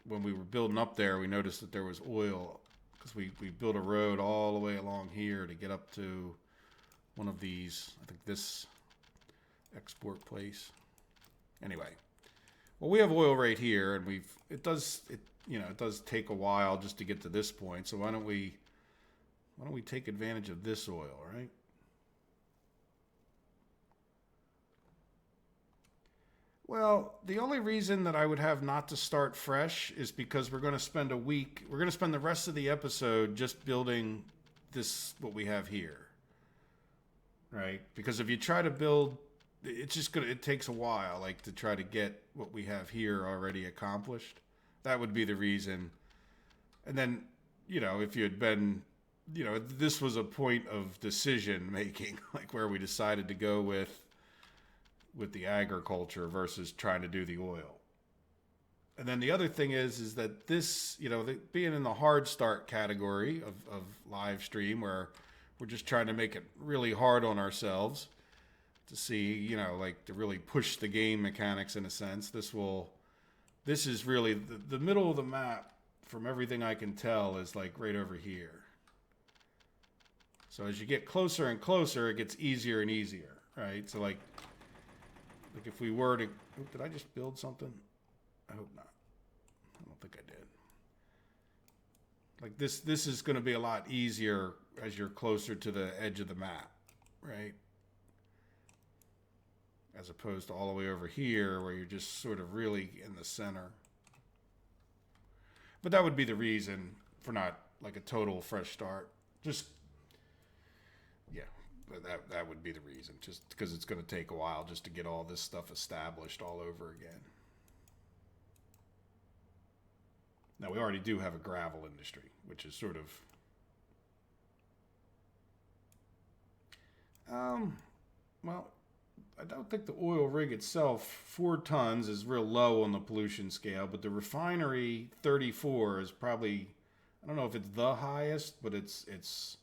when we were building up there, we noticed that there was oil because we built a road all the way along here to get up to one of these, I think this export place. Anyway, well, we have oil right here, and it does take a while just to get to this point. So why don't we take advantage of this oil, right? Well, the only reason that I would have not to start fresh is because we're going to spend a week, we're going to spend the rest of the episode just building what we have here. Right? Because if you try to build, it takes a while, like to try to get what we have here already accomplished. That would be the reason. And then, if you had been, this was a point of decision making, like where we decided to go with the agriculture versus trying to do the oil. And then the other thing is that this, being in the hard start category of live stream where we're just trying to make it really hard on ourselves to see, like to really push the game mechanics in a sense. This is really the middle of the map from everything I can tell is like right over here. So as you get closer and closer, it gets easier and easier, right? So like if we were to, did I just build something? I hope not. I don't think I did. Like this is going to be a lot easier as you're closer to the edge of the map, right? As opposed to all the way over here where you're just sort of really in the center. But that would be the reason for not like a total fresh start. Just, yeah, that would be the reason. Just because it's going to take a while just to get all this stuff established all over again. Now, we already do have a gravel industry, which is sort of... well, I don't think the oil rig itself, 4 tons, is real low on the pollution scale, but the refinery, 34, is probably... I don't know if it's the highest, but it's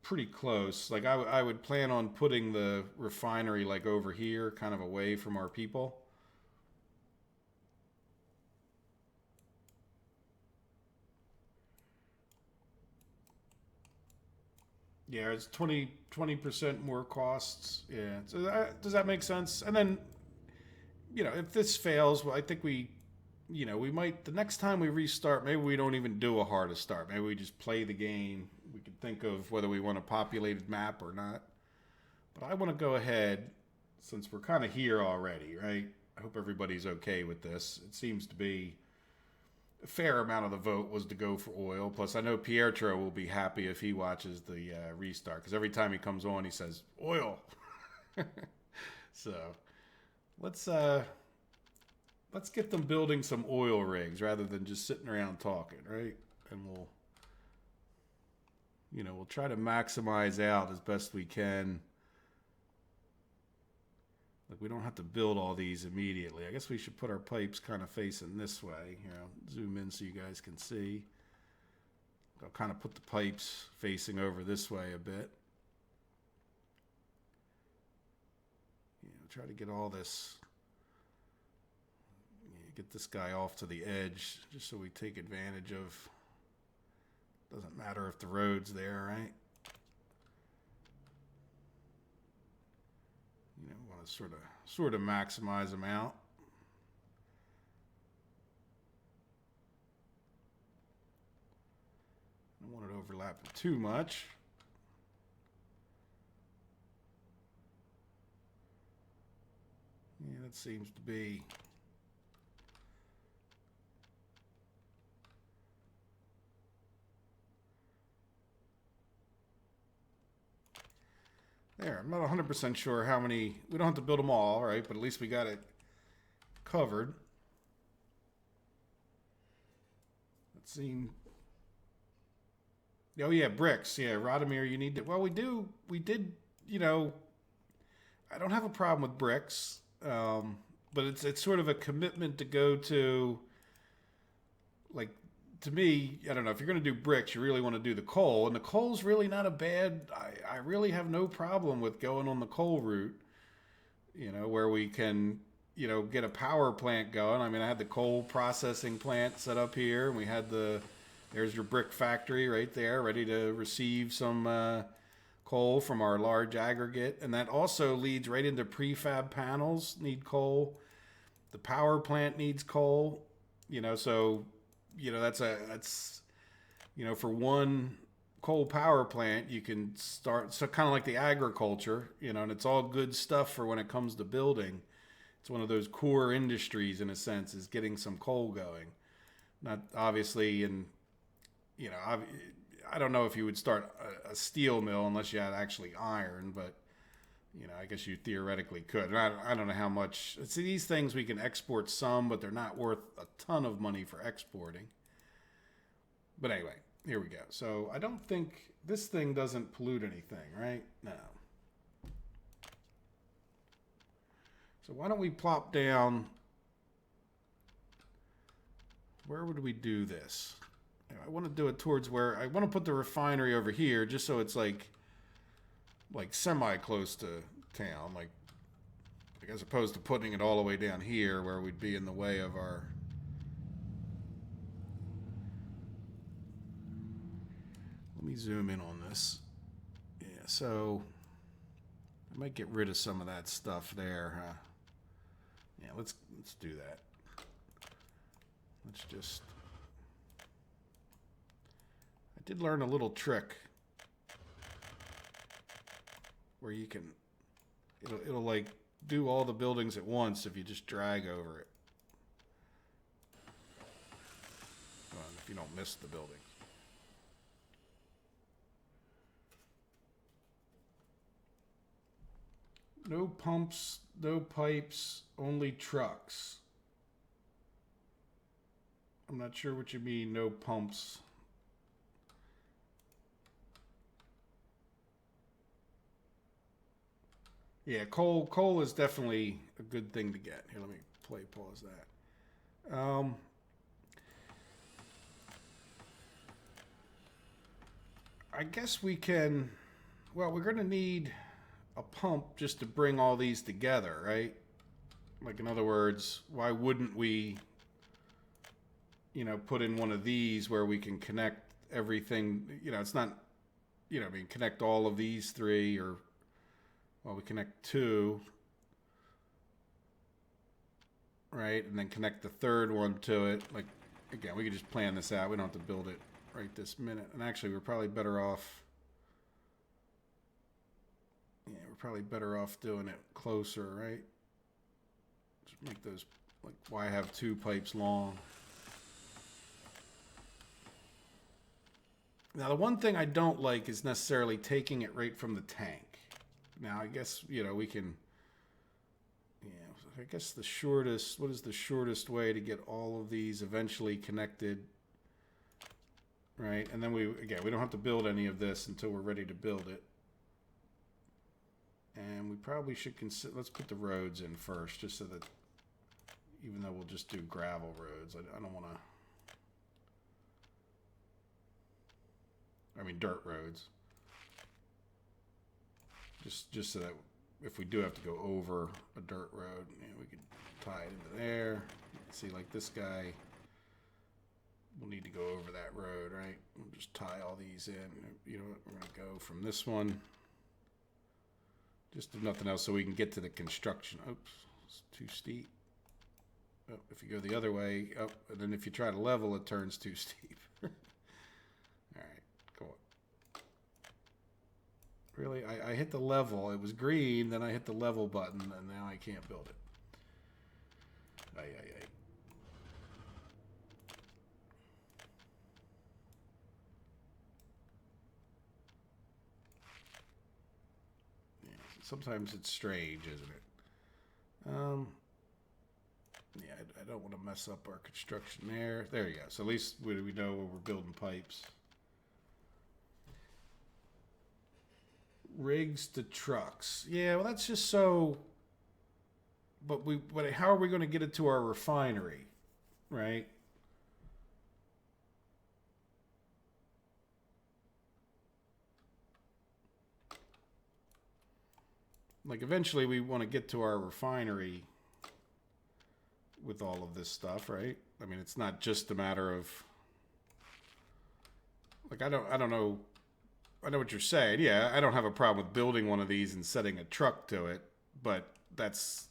pretty close. Like, I would plan on putting the refinery, like, over here, kind of away from our people. Yeah, it's 20% more costs. Yeah. So does that make sense? And then, if this fails, well, I think we might, the next time we restart, maybe we don't even do a hardest start. Maybe we just play the game. We can think of whether we want a populated map or not. But I want to go ahead, since we're kind of here already, right? I hope everybody's okay with this. It seems to be a fair amount of the vote was to go for oil. Plus, I know Pietro will be happy if he watches the restart, because every time he comes on, he says, oil. So, let's get them building some oil rigs rather than just sitting around talking, right? And we'll try to maximize out as best we can. Like, we don't have to build all these immediately. I guess we should put our pipes kind of facing this way. Zoom in so you guys can see. I'll kind of put the pipes facing over this way a bit. Try to get all this, get this guy off to the edge just so we take advantage of, doesn't matter if the road's there, right? to sort of maximize them out. I don't want it overlapping too much. Yeah, that seems to be. There, I'm not 100% sure how many. We don't have to build them all, right? But at least we got it covered. Let's see. Oh yeah, bricks. Yeah, Radomir, you need to. Well, we did. You know, I don't have a problem with bricks, but it's sort of a commitment to go to. Like, to me, I don't know, if you're going to do bricks, you really want to do the coal, and the coal's really not a bad. I really have no problem with going on the coal route. You know, where we can, you know, get a power plant going. I mean, I had the coal processing plant set up here, and we had there's your brick factory right there, ready to receive some coal from our large aggregate. And that also leads right into prefab panels need coal. The power plant needs coal, you know, so, you know, that's, you know, for one coal power plant, you can start, so kind of like the agriculture, you know, and it's all good stuff for when it comes to building. It's one of those core industries in a sense, is getting some coal going. Not obviously in, you know, I don't know if you would start a steel mill unless you had actually iron, but, you know, I guess you theoretically could. I don't know how much. See, these things we can export some, but they're not worth a ton of money for exporting. But anyway, here we go. So I don't think this thing doesn't pollute anything, right? No. So why don't we plop down? Where would we do this? I want to do it towards where I want to put the refinery over here, just so it's like semi close to town, like as opposed to putting it all the way down here where we'd be in the way of our. Let me zoom in on this. Yeah, so I might get rid of some of that stuff there, huh? Yeah, let's do that. Let's just. I did learn a little trick where you can, it'll like do all the buildings at once if you just drag over it. Well, if you don't miss the building. No pumps, no pipes, only trucks. I'm not sure what you mean, no pumps. Yeah, coal is definitely a good thing to get. Here, let me pause that. I guess we can, well, we're going to need a pump just to bring all these together, right? Like, in other words, why wouldn't we, you know, put in one of these where we can connect everything, you know, it's not, you know, I mean, connect all of these three, or, well, we connect two, right? And then connect the third one to it. Like, again, we could just plan this out. We don't have to build it right this minute. And actually, we're probably better off. Yeah, we're probably better off doing it closer, right? Just make those, like, why have two pipes long? Now, the one thing I don't like is necessarily taking it right from the tank. Now, I guess, you know, we can, yeah, I guess the shortest, what is the shortest way to get all of these eventually connected, right? And then we don't have to build any of this until we're ready to build it. And we probably should consider, let's put the roads in first, just so that, even though we'll just do gravel roads, I don't want to, I mean dirt roads. Just so that if we do have to go over a dirt road, you know, we could tie it into there. See, like this guy, we'll need to go over that road, right? We'll just tie all these in. You know what, we're going to go from this one Just if nothing else, so we can get to the construction. Oops, it's too steep. Oh, if you go the other way, oh, and then if you try to level, it turns too steep. All right, go on. Really, I hit the level. It was green, then I hit the level button, and now I can't build it. Ay, ay, ay. Yeah, sometimes it's strange, isn't it? Yeah, I don't want to mess up our construction there. There you go. So at least we know where we're building pipes. Rigs to trucks. Yeah, well, that's just so. But how are we going to get it to our refinery, right? Like eventually we want to get to our refinery with all of this stuff, right? I mean, it's not just a matter of like I don't know. I know what you're saying. Yeah, I don't have a problem with building one of these and setting a truck to it, but that's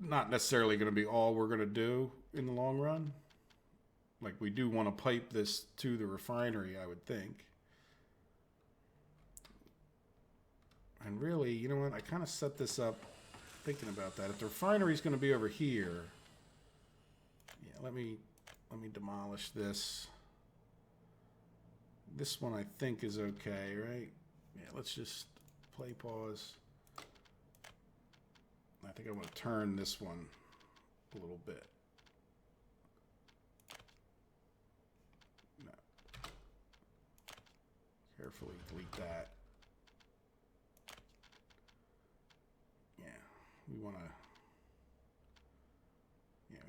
not necessarily going to be all we're going to do in the long run. Like we do want to pipe this to the refinery, I would think. And really, you know what? I kind of set this up thinking about that. If the refinery is going to be over here, yeah, let me demolish this. This one I think is okay, right? Yeah, let's just play pause. I think I want to turn this one a little bit. No. Carefully delete that. Yeah, we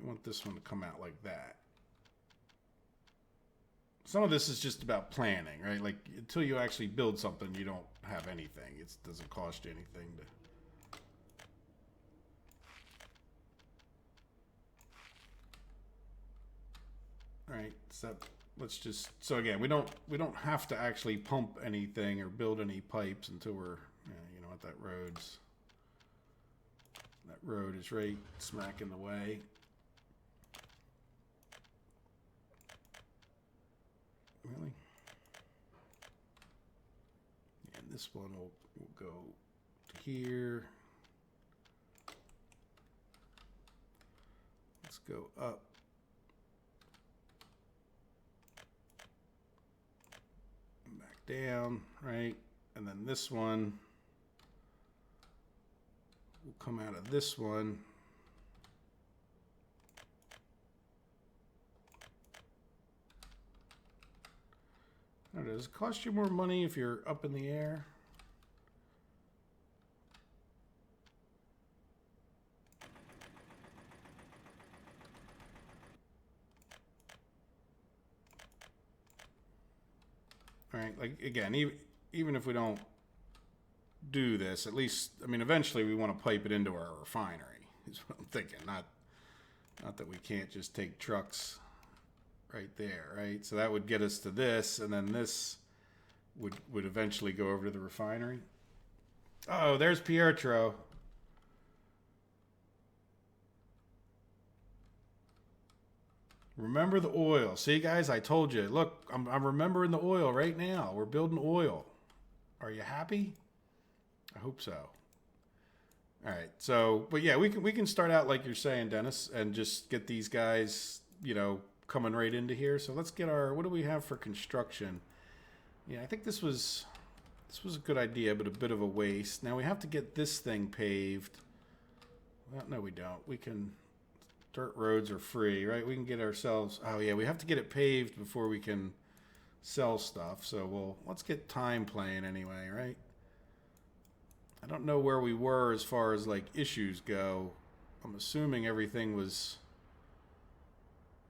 want this one to come out like that. Some of this is just about planning, right? Like until you actually build something, you don't have anything. It doesn't cost you anything to. Right, so let's just, so again, we don't have to actually pump anything or build any pipes until we're, you know what, that road is right smack in the way. Really? And this one will go to here. Let's go up. Down, right? And then this one will come out of this one. I don't know, does it cost you more money if you're up in the air? Right, like again, even if we don't do this, at least, I mean, eventually we want to pipe it into our refinery, is what I'm thinking. Not that we can't just take trucks right there, right? So that would get us to this, and then this would eventually go over to the refinery. Oh, there's Pietro. Remember the oil. See, guys, I told you. Look, I'm remembering the oil right now. We're building oil. Are you happy? I hope so. All right. So, but yeah, we can start out like you're saying, Dennis, and just get these guys, you know, coming right into here. So let's get our, what do we have for construction? Yeah, I think this was a good idea, but a bit of a waste. Now we have to get this thing paved. Well, no, we don't. We can. Dirt roads are free, right? We can get ourselves, oh yeah, we have to get it paved before we can sell stuff. So let's get time playing anyway, right? I don't know where we were as far as like issues go. I'm assuming everything was,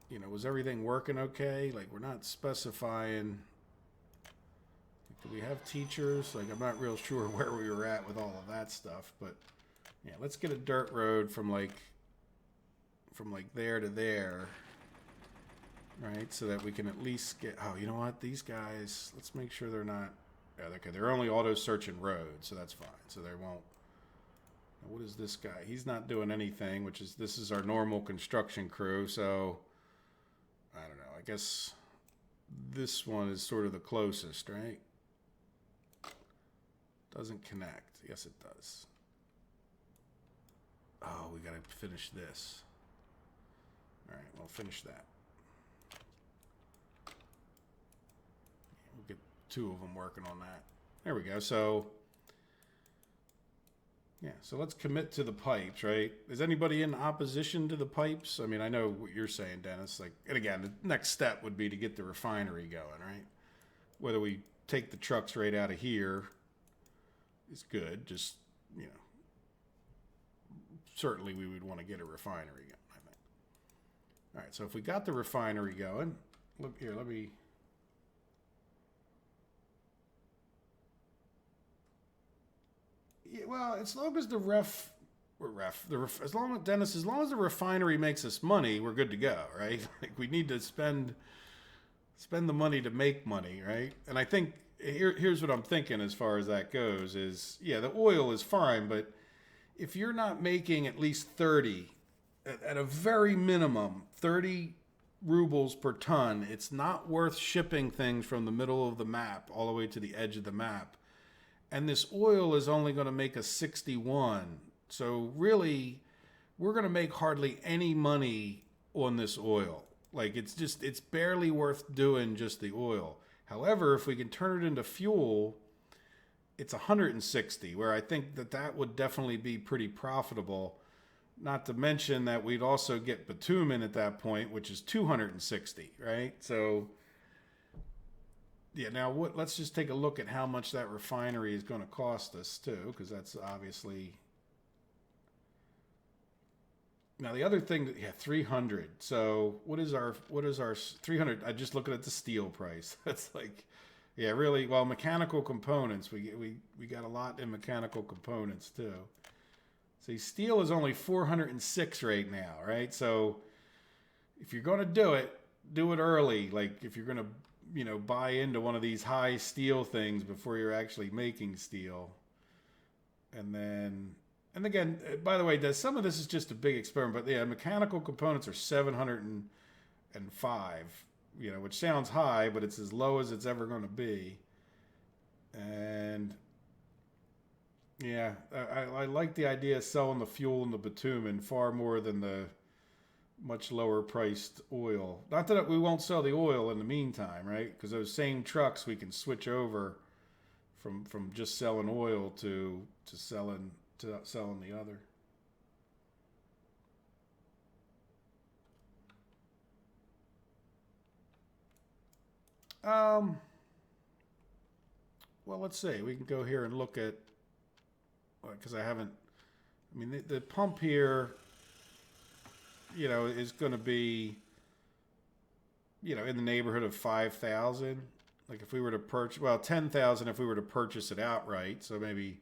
you know, was everything working okay? Like we're not specifying, do we have teachers? Like I'm not real sure where we were at with all of that stuff, but yeah, let's get a dirt road from like there to there, right? So that we can at least get, oh, you know what? These guys, let's make sure they're not Yeah, okay, they're only auto searching roads, so that's fine. So they won't. What is this guy? He's not doing anything, which is, this is our normal construction crew, so I don't know. I guess this one is sort of the closest, right? Doesn't connect. Yes, it does. Oh, we gotta finish this. All right, we'll finish that. We'll get two of them working on that. There we go. So, yeah, so let's commit to the pipes, right? Is anybody in opposition to the pipes? I mean, I know what you're saying, Dennis. Like, and again, the next step would be to get the refinery going, right? Whether we take the trucks right out of here is good. Just, you know, certainly we would want to get a refinery going, I think. All right, so if we got the refinery going, look here, let me... Yeah, well, as long as as long as Dennis, as long as the refinery makes us money, we're good to go, right? Like, we need to spend the money to make money, right? And I think here's what I'm thinking as far as that goes is, yeah, the oil is fine, but if you're not making at least 30, at a very minimum, 30 rubles per ton, it's not worth shipping things from the middle of the map all the way to the edge of the map. And this oil is only going to make us 61. So really, we're going to make hardly any money on this oil. Like, it's barely worth doing just the oil. However, if we can turn it into fuel, it's 160, where I think that would definitely be pretty profitable. Not to mention that we'd also get bitumen at that point, which is 260, right? So... yeah, now let's just take a look at how much that refinery is going to cost us too, because that's obviously... Now the other thing, 300. So what is our 300? I just looking at the steel price. That's like, yeah, really. Well, mechanical components, we got a lot in mechanical components too. See, steel is only 406 right now, right? So if you're going to do it early. Like, if you're going to, you know, buy into one of these high steel things before you're actually making steel. And again, by the way, some of this is just a big experiment, but yeah, mechanical components are 705, you know, which sounds high, but it's as low as it's ever going to be. And yeah, I like the idea of selling the fuel and the bitumen far more than the much lower priced oil. Not that we won't sell the oil in the meantime, right? Because those same trucks we can switch over from just selling oil to selling the other. Well, let's see. We can go here and look at, because I mean, the pump here, you know, is going to be, you know, in the neighborhood of 5,000. Like, if we were to purchase, well, 10,000 if we were to purchase it outright. So maybe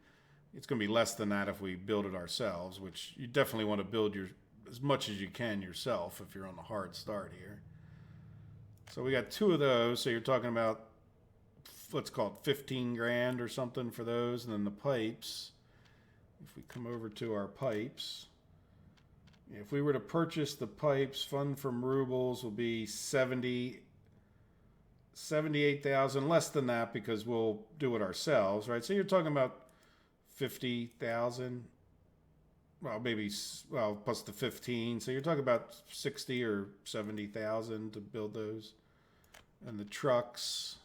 it's going to be less than that if we build it ourselves, which you definitely want to build as much as you can yourself if you're on the hard start here. So we got two of those. So you're talking about, let's call it 15 grand or something for those. And then the pipes, if we come over to our pipes, if we were to purchase the pipes, fund from rubles will be 78,000, less than that because we'll do it ourselves, right? So you're talking about 50,000, well, maybe, well, plus the 15. So you're talking about 60 or 70,000 to build those. And the trucks,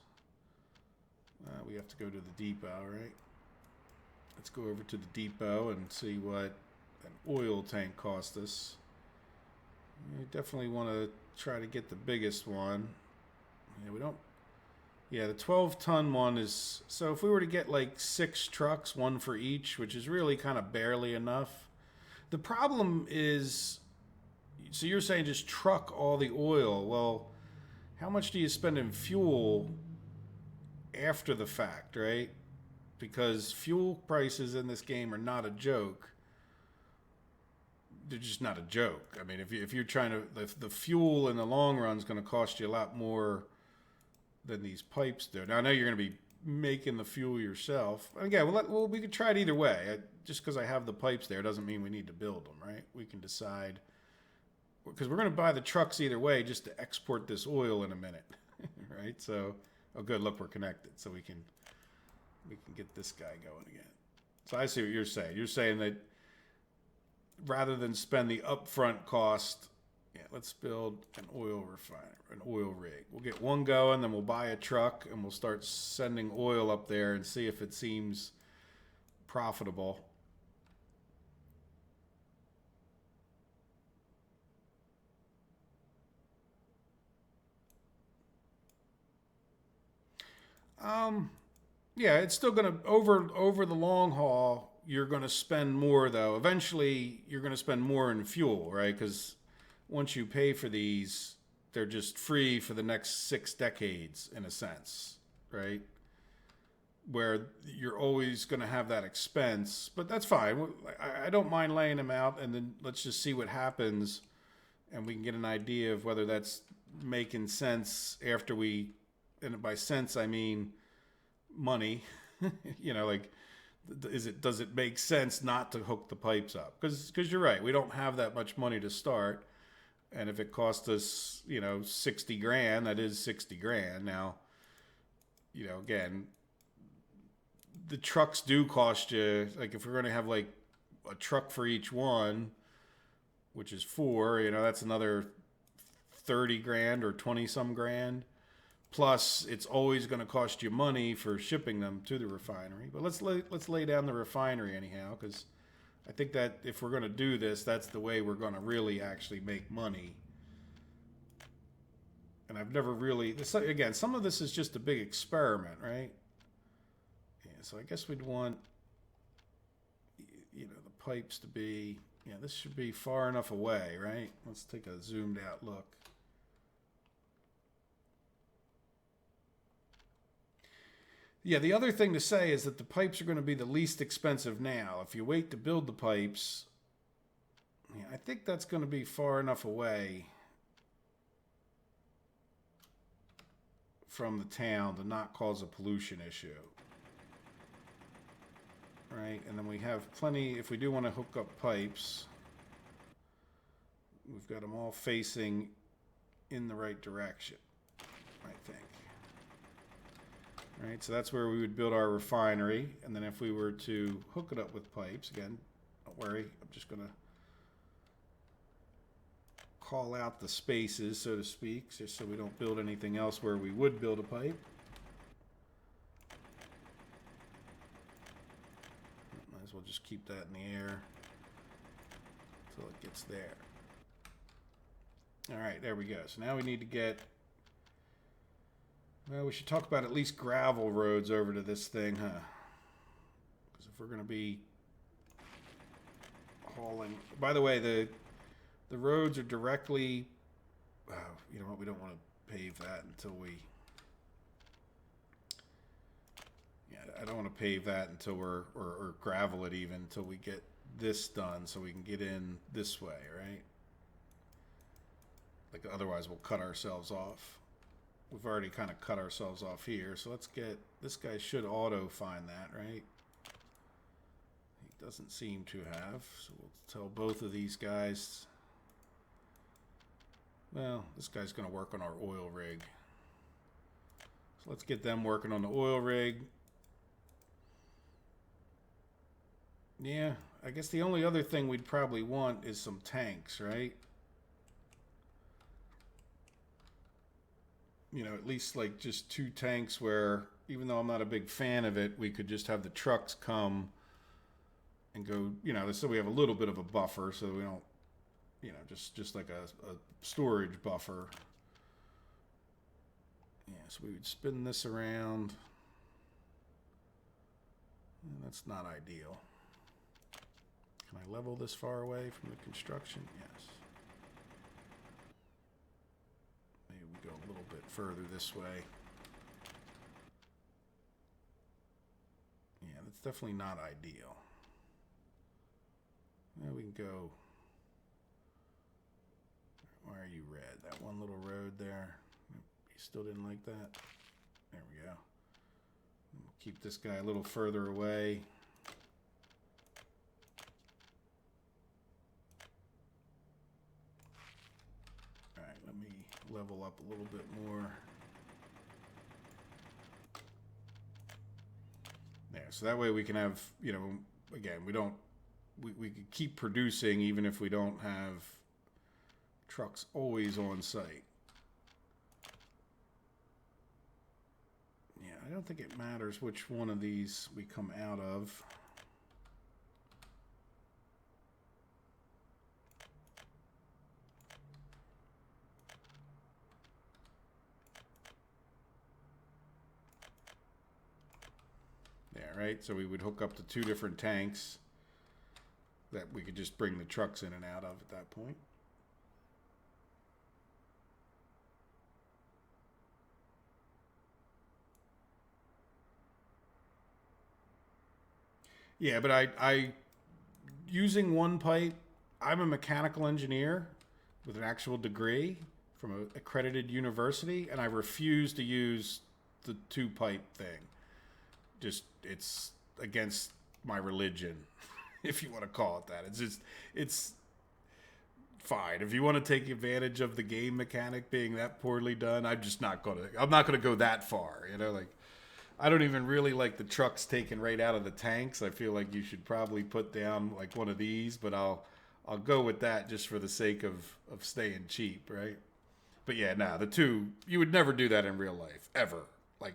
we have to go to the depot, right? Let's go over to the depot and see what an oil tank cost us. You definitely want to try to get the biggest one. Yeah, we don't. Yeah, the 12-ton one is, so if we were to get like 6 trucks, one for each, which is really kind of barely enough. The problem is, so you're saying just truck all the oil. Well, how much do you spend in fuel after the fact, right? Because fuel prices in this game are not a joke. They're just not a joke. I mean, if you're trying to, the fuel in the long run is going to cost you a lot more than these pipes do. Now, I know you're going to be making the fuel yourself. Again, we could try it either way. Just because I have the pipes there doesn't mean we need to build them, right? We can decide, because we're going to buy the trucks either way just to export this oil in a minute, right? So, oh, good, look, we're connected, so we can get this guy going again. So I see what you're saying. You're saying that rather than spend the upfront cost, yeah, let's build an oil refiner, an oil rig. We'll get one going, then we'll buy a truck, and we'll start sending oil up there and see if it seems profitable. Yeah, it's still gonna over the long haul. You're gonna spend more though. Eventually, you're gonna spend more in fuel, right? Because once you pay for these, they're just free for the next 6 decades, in a sense, right? Where you're always gonna have that expense, but that's fine. I don't mind laying them out, and then let's just see what happens, and we can get an idea of whether that's making sense after we. And by sense, I mean money. Like, does it make sense not to hook the pipes up? Because you're right, we don't have that much money to start, and if it costs us 60 grand, that is 60 grand. Now, again, the trucks do cost you, like, if we're going to have like a truck for each one, which is 4, that's another 30 grand or 20 some grand. Plus, it's always going to cost you money for shipping them to the refinery. But let's lay down the refinery anyhow, because I think that if we're going to do this, that's the way we're going to really actually make money. And I've never really, again, some of this is just a big experiment, right? Yeah, so I guess we'd want, the pipes to be, this should be far enough away, right? Let's take a zoomed out look. Yeah, the other thing to say is that the pipes are going to be the least expensive now. If you wait to build the pipes, I think that's going to be far enough away from the town to not cause a pollution issue. Right? And then we have plenty, if we do want to hook up pipes, we've got them all facing in the right direction, I think. Right, so that's where we would build our refinery, and then if we were to hook it up with pipes, again, don't worry, I'm just going to call out the spaces, so to speak, just so we don't build anything else where we would build a pipe. Might as well just keep that in the air until it gets there. All right, there we go. So now we need to get... Well, we should talk about at least gravel roads over to this thing, huh? Because if we're going to be hauling... By the way, the roads are directly... you know what? We don't want to pave that until we... Yeah, I don't want to pave that until we're... Or gravel it even until we get this done so we can get in this way, right? Like, otherwise we'll cut ourselves off. We've already kind of cut ourselves off here, so let's get, this guy should auto find that, right? He doesn't seem to have, so we'll tell both of these guys, well, this guy's going to work on our oil rig. So let's get them working on the oil rig. Yeah, I guess the only other thing we'd probably want is some tanks, right? At least like just 2 tanks where, even though I'm not a big fan of it, we could just have the trucks come and go, so we have a little bit of a buffer so we don't, just like a storage buffer. Yeah, so we would spin this around. That's not ideal. Can I level this far away from the construction? Yes. Go a little bit further this way. Yeah, that's definitely not ideal. Yeah, we can go. Why are you red? That one little road there. You still didn't like that? There we go. Keep this guy a little further away. All right, let me level up a little bit more. There, so that way we can have, you know, again, we can keep producing even if we don't have trucks always on site. Yeah, I don't think it matters which one of these we come out of. There, right? So we would hook up to 2 different tanks that we could just bring the trucks in and out of at that point. Yeah, but I using one pipe, I'm a mechanical engineer with an actual degree from an accredited university, and I refuse to use the 2 pipe thing. Just, it's against my religion, if you want to call it that. It's just, it's fine. If you want to take advantage of the game mechanic being that poorly done, I'm not gonna go that far, you know, like, I don't even really like the trucks taken right out of the tanks. I feel like you should probably put down like one of these, but I'll go with that just for the sake of staying cheap, right? But yeah, nah, the 2, you would never do that in real life, ever. Like,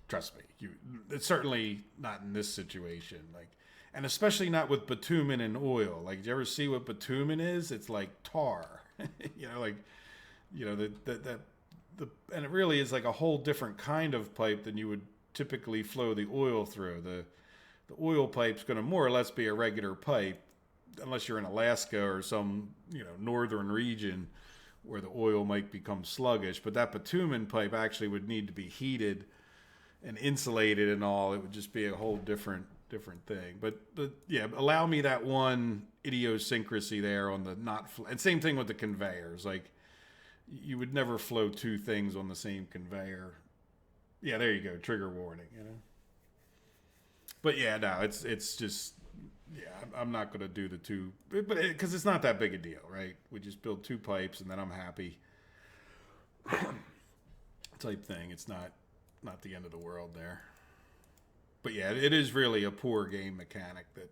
trust me, it's certainly not in this situation. Like, and especially not with bitumen and oil. Like, did you ever see what bitumen is? It's like tar, you know, like, you know, and it really is like a whole different kind of pipe than you would typically flow the oil through. The oil pipe's going to more or less be a regular pipe, unless you're in Alaska or some, you know, northern region where the oil might become sluggish. But that bitumen pipe actually would need to be heated and insulated and all. It would just be a whole different thing. But yeah, allow me that one idiosyncrasy there on the and same thing with the conveyors. Like, you would never flow 2 things on the same conveyor. Yeah, there you go. Trigger warning, you know. But yeah, no, it's just, yeah, I'm not going to do the 2, but because it's not that big a deal, right? We just build 2 pipes and then I'm happy. Type thing. It's not the end of the world there. But yeah, it is really a poor game mechanic that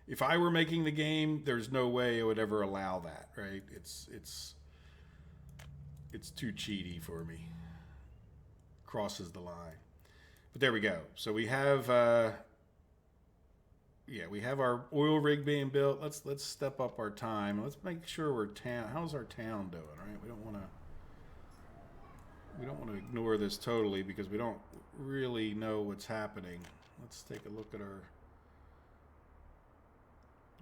if I were making the game, there's no way I would ever allow that, right? It's too cheaty for me. Crosses the line. But there we go. So we have we have our oil rig being built. Let's step up our time. Let's make sure how's our town doing, right? We don't want to ignore this totally because we don't really know what's happening. Let's take a look at our,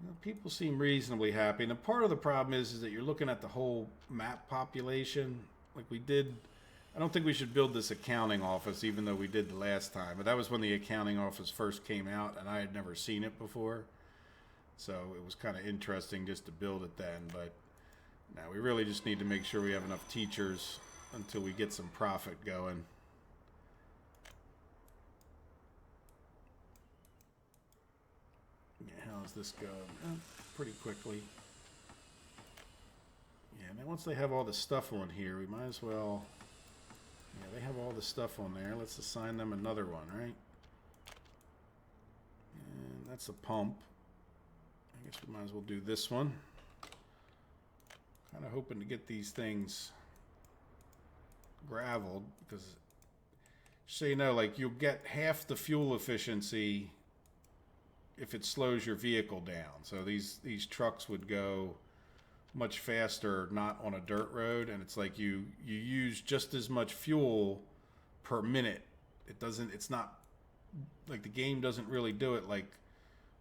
you know, people seem reasonably happy. And part of the problem is that you're looking at the whole map population. Like we did, I don't think we should build this accounting office, even though we did the last time. But that was when the accounting office first came out, and I had never seen it before. So it was kind of interesting just to build it then. But now we really just need to make sure we have enough teachers until we get some profit going. Yeah, how's this going? Pretty quickly. Yeah, now once they have all the stuff on here, we might as well... Yeah, they have all the stuff on there. Let's assign them another one, right? And that's a pump. I guess we might as well do this one. Kind of hoping to get these things graveled because, so you know, like you'll get half the fuel efficiency if it slows your vehicle down. So these trucks would go much faster not on a dirt road, and it's like you use just as much fuel per minute. It's not like the game doesn't really do it like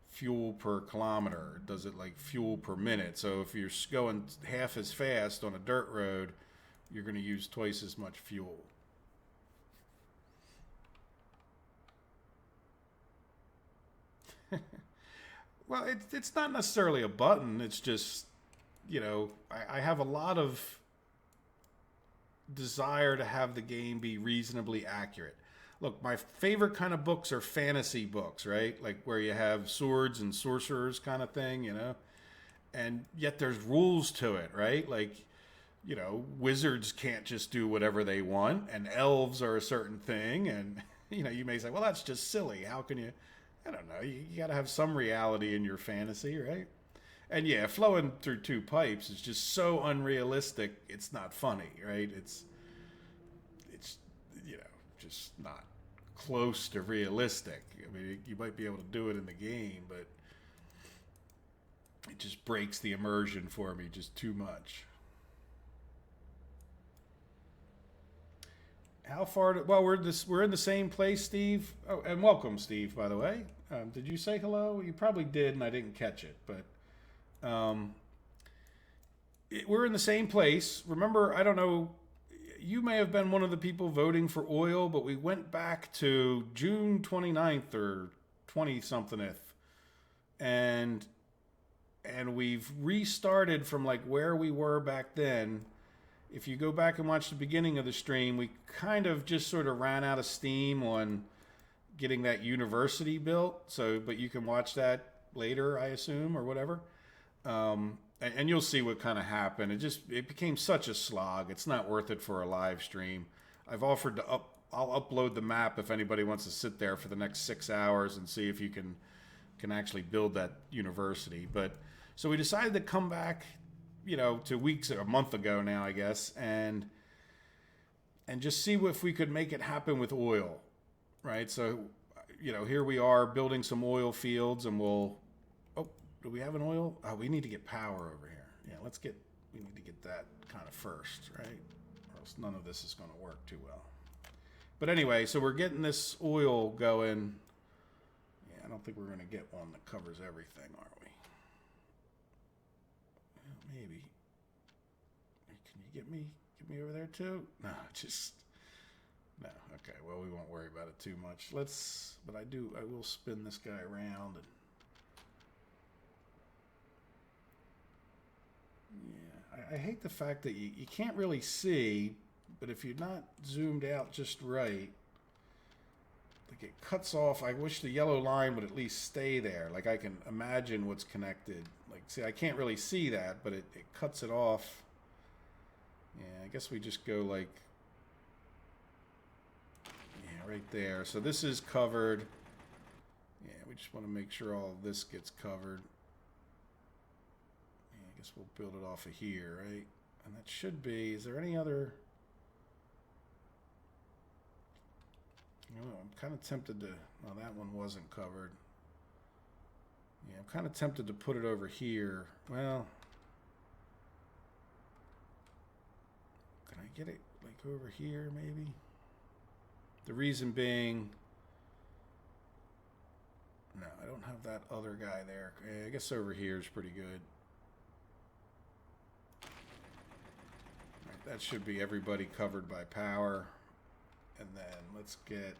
fuel per kilometer. It does it like fuel per minute. So if you're going half as fast on a dirt road, you're going to use twice as much fuel. Well, it's not necessarily a button. It's just, you know, I have a lot of desire to have the game be reasonably accurate. look, my favorite kind of books are fantasy books, right? Like where you have swords and sorcerers kind of thing, you know? And yet there's rules to it, right? Like, you know, wizards can't just do whatever they want, and elves are a certain thing. And, you know, you may say, well, that's just silly. How can you? I don't know. You got to have some reality in your fantasy, right? And yeah, flowing through two pipes is just so unrealistic. It's not funny, right? It's you know just not close to realistic. I mean, you might be able to do it in the game, but it just breaks the immersion for me just too much. How far? Well, we're in the same place, Steve. Oh, and welcome, Steve. By the way, did you say hello? You probably did, and I didn't catch it. But we're in the same place. Remember, I don't know. You may have been one of the people voting for oil, but we went back to June 29th or 20 somethingth, and we've restarted from like where we were back then. If you go back and watch the beginning of the stream, we kind of just sort of ran out of steam on getting that university built. So, but you can watch that later, I assume, or whatever. And you'll see what kind of happened. It became such a slog. It's not worth it for a live stream. I've offered to I'll upload the map if anybody wants to sit there for the next 6 hours and see if you can actually build that university. But so we decided to come back, you know, to a month ago now, I guess, and just see if we could make it happen with oil, right? So, you know, here we are building some oil fields, and we'll. Oh, do we have an oil? Oh, we need to get power over here. Yeah, we need to get that kind of first, right? Or else none of this is going to work too well. But anyway, so we're getting this oil going. Yeah, I don't think we're going to get one that covers everything, are we? Maybe. Can you get me over there too? No, no. Okay, well, we won't worry about it too much. But I will spin this guy around and yeah, I hate the fact that you can't really see, but if you're not zoomed out just right, like it cuts off. I wish the yellow line would at least stay there. Like I can imagine what's connected. Like, see, I can't really see that, but it cuts it off. Yeah, I guess we just go like, yeah, right there. So this is covered. Yeah, we just want to make sure all of this gets covered. Yeah, I guess we'll build it off of here, right? And that should be, is there any other? I'm kind of tempted to, well, that one wasn't covered. Yeah, I'm kind of tempted to put it over here. Well, can I get it like over here maybe? The reason being, no, I don't have that other guy there. I guess over here is pretty good. Right, that should be everybody covered by power. And then let's get,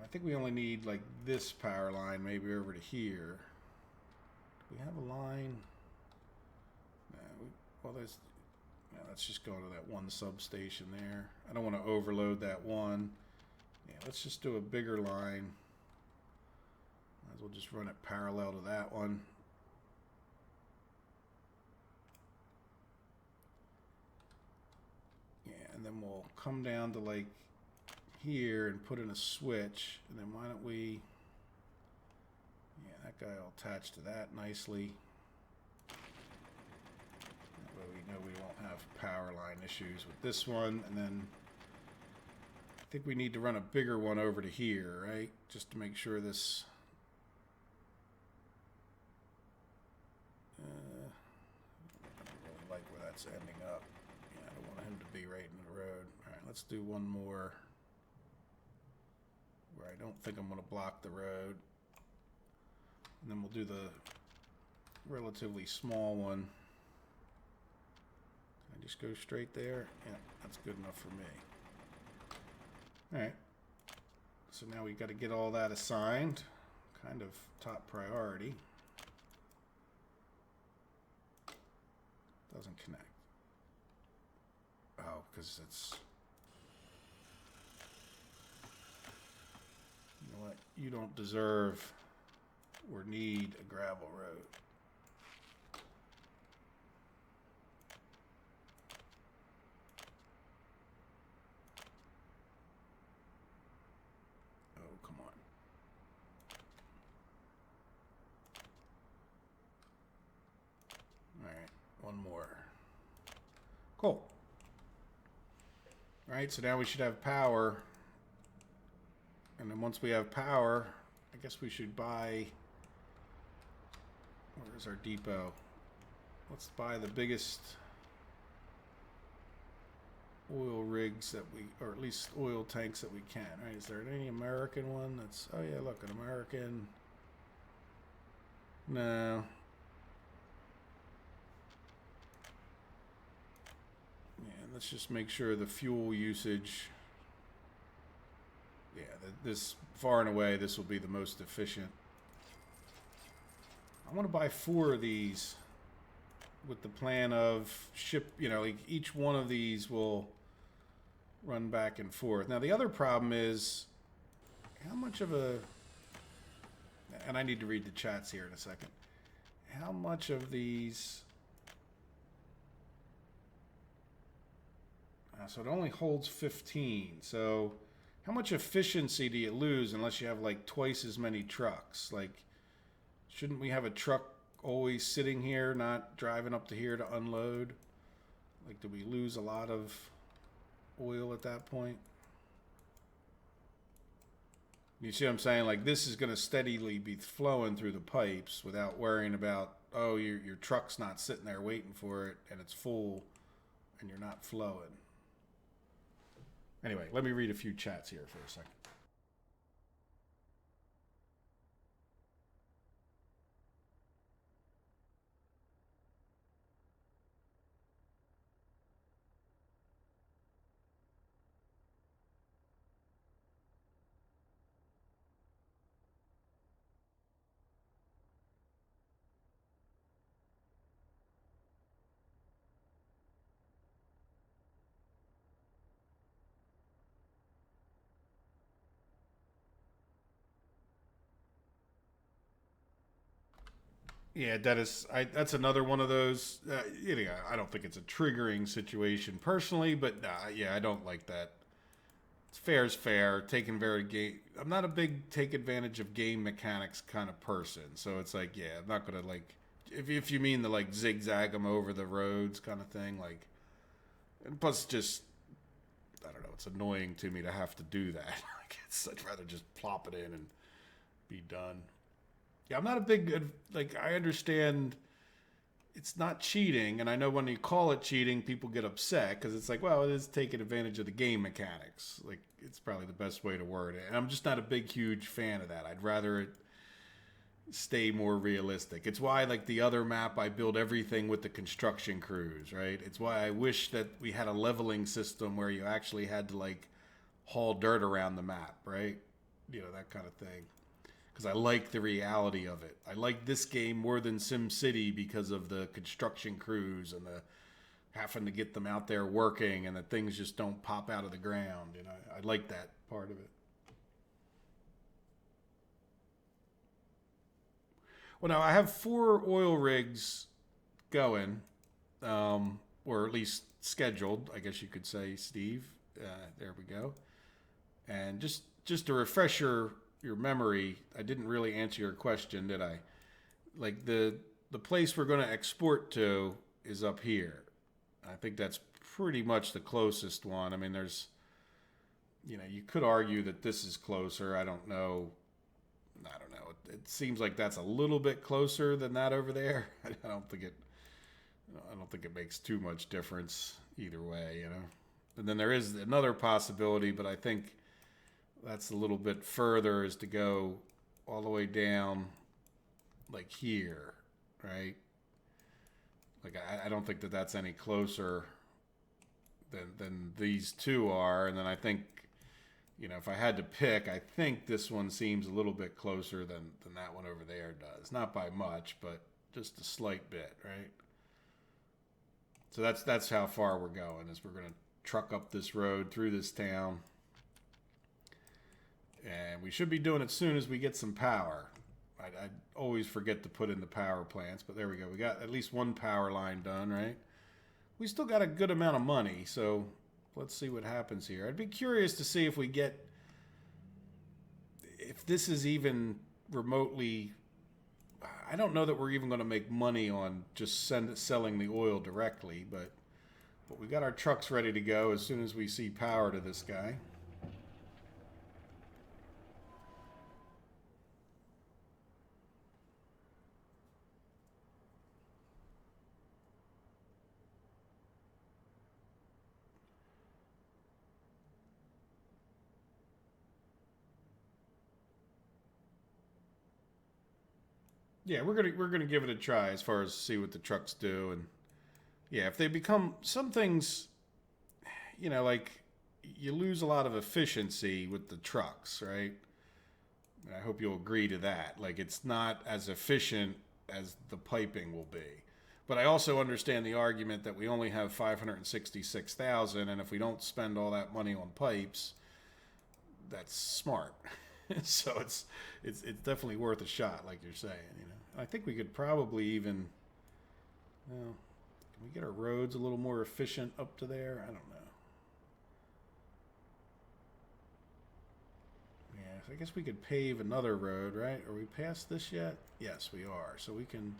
I think we only need like this power line maybe over to here. Do we have a line? No, let's just go to that one substation there. I don't want to overload that one. Yeah, let's just do a bigger line. Might as well just run it parallel to that one. Yeah, and then we'll come down to like here and put in a switch, and then why don't we, yeah, that guy will attach to that nicely. That way we know we won't have power line issues with this one. And then I think we need to run a bigger one over to here, right? Just to make sure this, I don't really like where that's ending up. Yeah, I don't want him to be right in the road. All right, let's do one more where I don't think I'm going to block the road. And then we'll do the relatively small one. Can I just go straight there? Yeah, that's good enough for me. All right. So now we got to get all that assigned. Kind of top priority. Doesn't connect. Oh, because it's... know what? You don't deserve or need a gravel road. Oh, come on. All right, one more. Cool. All right, so now we should have power. And then once we have power, I guess we should buy... Where's our depot? Let's buy the biggest oil rigs that we... Or at least oil tanks that we can. Right? Is there any American one that's... Oh yeah, look, an American... No. Yeah, let's just make sure the fuel usage... Yeah, this far and away, this will be the most efficient. I want to buy 4 of these with the plan of ship, you know, like each one of these will run back and forth. Now, the other problem is how much of a, and I need to read the chats here in a second, how much of these, so it only holds 15, so how much efficiency do you lose unless you have like twice as many trucks? Like, shouldn't we have a truck always sitting here, not driving up to here to unload? Like, do we lose a lot of oil at that point? You see what I'm saying? Like, this is going to steadily be flowing through the pipes without worrying about, oh, your truck's not sitting there waiting for it and it's full and you're not flowing. Anyway, let me read a few chats here for a second. Yeah, Dennis, that's another one of those. You know, I don't think it's a triggering situation personally, but yeah, I don't like that. It's fair is fair. Taking very game. I'm not a big take advantage of game mechanics kind of person, so it's like, yeah, I'm not gonna like. If you mean the like zigzag them over the roads kind of thing, like, and plus just I don't know, it's annoying to me to have to do that. I'd rather just plop it in and be done. Yeah, I'm not a big, like, I understand it's not cheating, and I know when you call it cheating, people get upset, because it's like, well, it is taking advantage of the game mechanics. Like, it's probably the best way to word it. And I'm just not a big, huge fan of that. I'd rather it stay more realistic. It's why, like, the other map, I build everything with the construction crews, right? It's why I wish that we had a leveling system where you actually had to, like, haul dirt around the map, right? You know, that kind of thing. Because I like the reality of it. I like this game more than SimCity because of the construction crews and the having to get them out there working and that things just don't pop out of the ground. You know, I like that part of it. Well, now I have 4 oil rigs going, or at least scheduled, I guess you could say, Steve. There we go. And just to refresh your memory, I didn't really answer your question, did I? Like the place we're going to export to is up here. I think that's pretty much the closest one. I mean, there's, you know, you could argue that this is closer. I don't know. It seems like that's a little bit closer than that over there. I don't think it makes too much difference either way, you know. And then there is another possibility, but I think that's a little bit further, is to go all the way down like here, right? Like I don't think that that's any closer than these two are. And then I think, you know, if I had to pick, I think this one seems a little bit closer than that one over there does. Not by much, but just a slight bit, right? So that's how far we're going, is we're going to truck up this road through this town. And we should be doing it soon as we get some power. I always forget to put in the power plants, but there we go. We got at least one power line done, right? We still got a good amount of money, so let's see what happens here. I'd be curious to see if we get, if this is even remotely, I don't know that we're even going to make money on just selling the oil directly, but we got our trucks ready to go as soon as we see power to this guy. Yeah, we're gonna give it a try as far as see what the trucks do, and yeah, if they become some things, like you lose a lot of efficiency with the trucks, right? And I hope you'll agree to that. Like it's not as efficient as the piping will be. But I also understand the argument that we only have 566,000, and if we don't spend all that money on pipes, that's smart. So it's definitely worth a shot, like you're saying. I think we could probably even, well, can we get our roads a little more efficient up to there? I don't know. Yeah, I guess we could pave another road, right? Are we past this yet? Yes, we are. So we could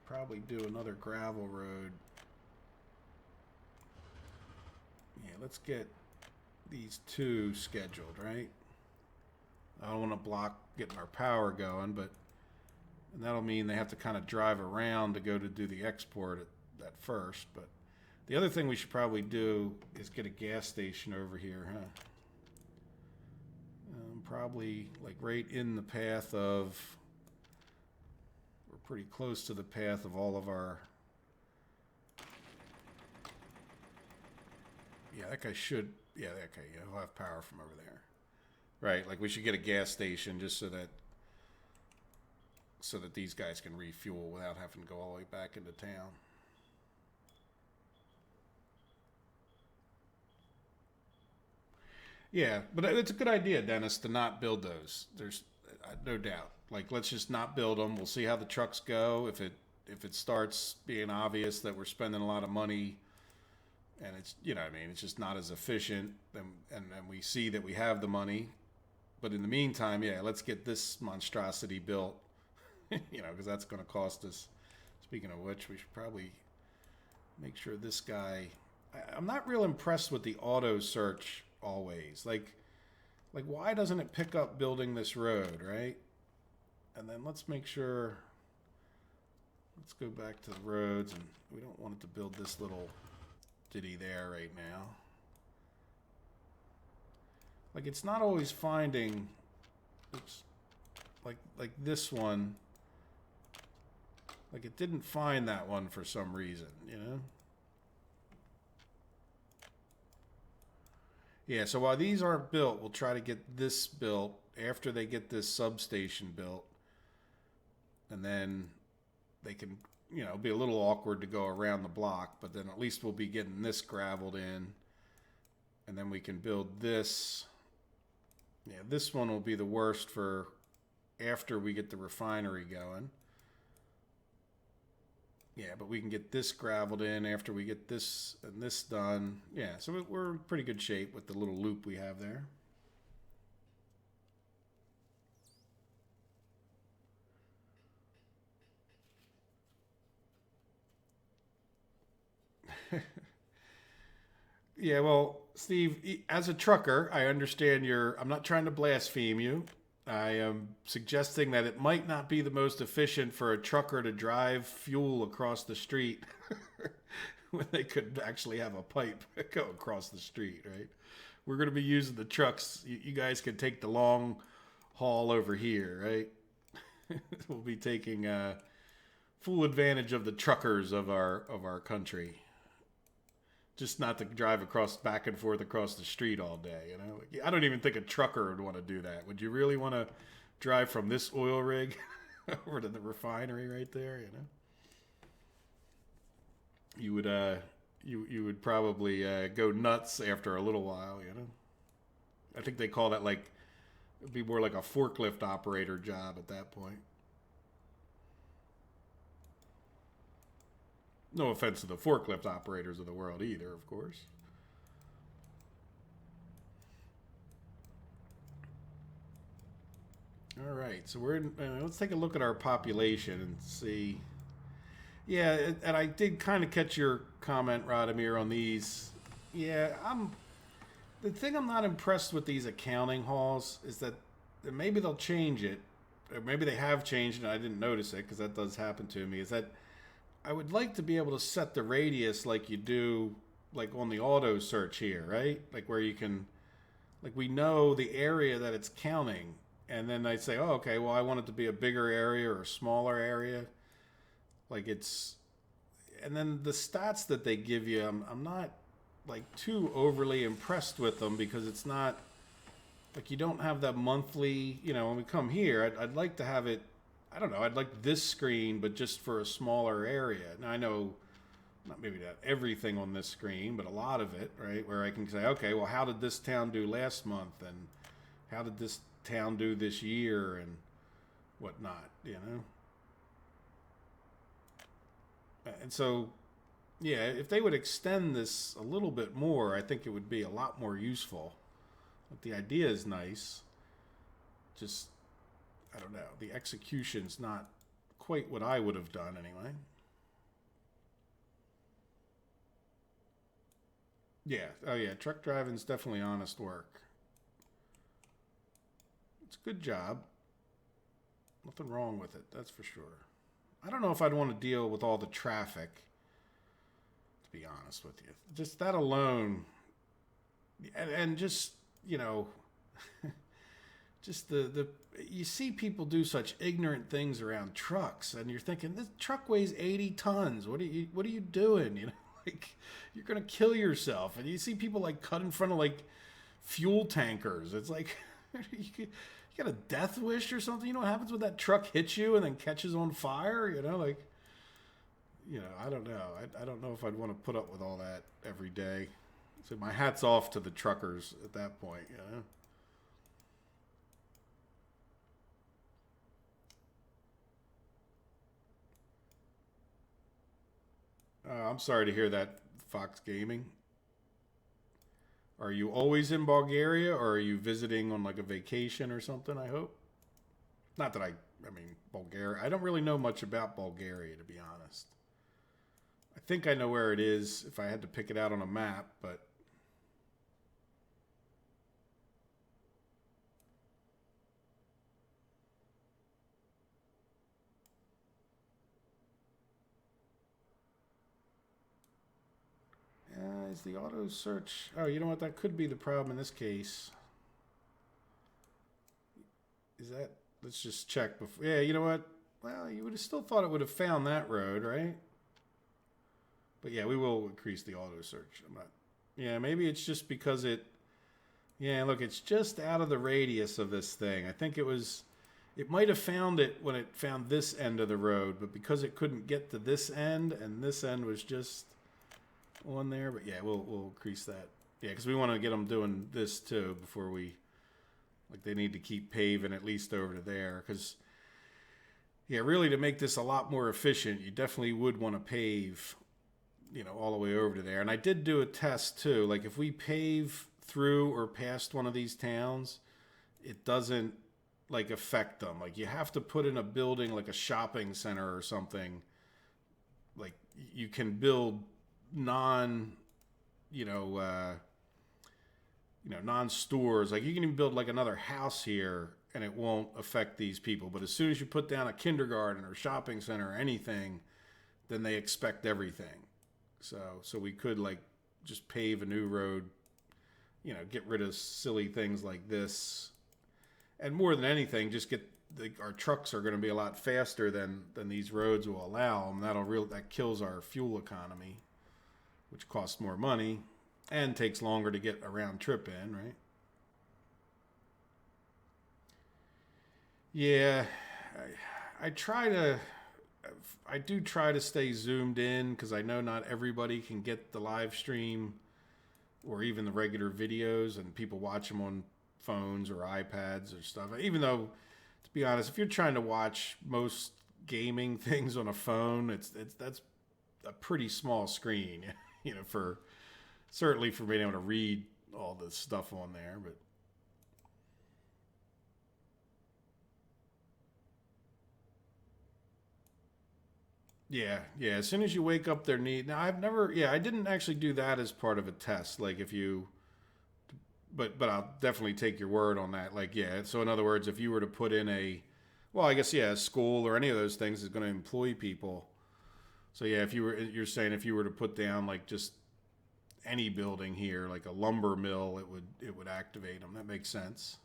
probably do another gravel road. Yeah, let's get these two scheduled, right? I don't want to block getting our power going, but and that'll mean they have to kind of drive around to go to do the export at first. But the other thing we should probably do is get a gas station over here, huh? Probably like right in the path of, we're pretty close to the path of all of our, yeah, that guy should, yeah, that guy, yeah, he'll have power from over there. Right, like we should get a gas station just so that these guys can refuel without having to go all the way back into town. Yeah, but it's a good idea, Dennis, to not build those. There's no doubt. Like, let's just not build them. We'll see how the trucks go. If it starts being obvious that we're spending a lot of money, and it's it's just not as efficient, and we see that we have the money. But in the meantime, yeah, let's get this monstrosity built. Because that's going to cost us. Speaking of which, we should probably make sure this guy. I'm not real impressed with the auto search always. Like why doesn't it pick up building this road, right? And then let's make sure. Let's go back to the roads, and we don't want it to build this little ditty there right now. Like it's not always finding. Oops. Like this one. Like it didn't find that one for some reason, Yeah, so while these aren't built, we'll try to get this built after they get this substation built. And then they can, be a little awkward to go around the block, but then at least we'll be getting this gravelled in. And then we can build this. Yeah, this one will be the worst for after we get the refinery going. Yeah, but we can get this gravelled in after we get this and this done. Yeah, so we're in pretty good shape with the little loop we have there. Yeah, well, Steve, as a trucker, I understand I'm not trying to blaspheme you. I am suggesting that it might not be the most efficient for a trucker to drive fuel across the street when they could actually have a pipe go across the street, right? We're going to be using the trucks. You guys can take the long haul over here, right? We'll be taking full advantage of the truckers of our country. Just not to drive back and forth across the street all day, I don't even think a trucker would want to do that. Would you really want to drive from this oil rig over to the refinery right there? You would you would probably go nuts after a little while, I think they call that like, it'd be more like a forklift operator job at that point. No offense to the forklift operators of the world either, of course. All right, so let's take a look at our population and see. Yeah, and I did kind of catch your comment, Radomir, on these. Yeah, the thing I'm not impressed with these accounting halls is that maybe they'll change it, or maybe they have changed and I didn't notice it because that does happen to me. Is that I would like to be able to set the radius like you do, like on the auto search here, right? Like where you can, like we know the area that it's counting, and then I say, oh, okay, well I want it to be a bigger area or a smaller area, like it's, and then the stats that they give you, I'm not like too overly impressed with them because it's not like you don't have that monthly, when we come here, I'd like to have it, I don't know, I'd like this screen, but just for a smaller area. Now I know maybe not everything on this screen, but a lot of it, right? Where I can say, okay, well, how did this town do last month? And how did this town do this year and whatnot. And so, yeah, if they would extend this a little bit more, I think it would be a lot more useful. But the idea is nice. Just, I don't know. The execution's not quite what I would have done anyway. Yeah. Oh, yeah. Truck driving's definitely honest work. It's a good job. Nothing wrong with it. That's for sure. I don't know if I'd want to deal with all the traffic, to be honest with you. Just that alone, and just, just the you see people do such ignorant things around trucks, and you're thinking, this truck weighs 80 tons. What are you doing? Like, you're gonna kill yourself. And you see people like cut in front of like fuel tankers. It's like you got a death wish or something. You know what happens when that truck hits you and then catches on fire? I don't know. I don't know if I'd want to put up with all that every day. So my hat's off to the truckers at that point. I'm sorry to hear that, Fox Gaming. Are you always in Bulgaria, or are you visiting on like a vacation or something, I hope? Not that I mean, Bulgaria. I don't really know much about Bulgaria, to be honest. I think I know where it is if I had to pick it out on a map, but is the auto search... Oh, you know what? That could be the problem in this case. Is that... Let's just check before... Yeah, you know what? Well, you would have still thought it would have found that road, right? But yeah, we will increase the auto search. I'm not... Yeah, maybe it's just because it... Yeah, look, it's just out of the radius of this thing. I think it was... It might have found it when it found this end of the road, but because it couldn't get to this end, and this end was just on there. But yeah, we'll increase that. Yeah, because we want to get them doing this too before we... Like, they need to keep paving at least over to there. Because, yeah, really to make this a lot more efficient, you definitely would want to pave, all the way over to there. And I did do a test too. Like, if we pave through or past one of these towns, it doesn't, like, affect them. Like, you have to put in a building, like a shopping center or something. Like, you can build non-stores. Like, you can even build like another house here and it won't affect these people. But as soon as you put down a kindergarten or shopping center or anything, then they expect everything. So we could like just pave a new road, get rid of silly things like this. And more than anything, just our trucks are going to be a lot faster than these roads will allow them. That kills our fuel economy, which costs more money and takes longer to get a round trip in, right? Yeah, I do try to stay zoomed in because I know not everybody can get the live stream or even the regular videos, and people watch them on phones or iPads or stuff. Even though, to be honest, if you're trying to watch most gaming things on a phone, that's a pretty small screen, for certainly for being able to read all the stuff on there. But yeah. As soon as you wake up, their need. Now, I didn't actually do that as part of a test. Like if you, but I'll definitely take your word on that. Like yeah. So in other words, if you were to put in well, I guess yeah, a school or any of those things is going to employ people. So yeah, you're saying if you were to put down like just any building here, like a lumber mill, it would activate them. That makes sense.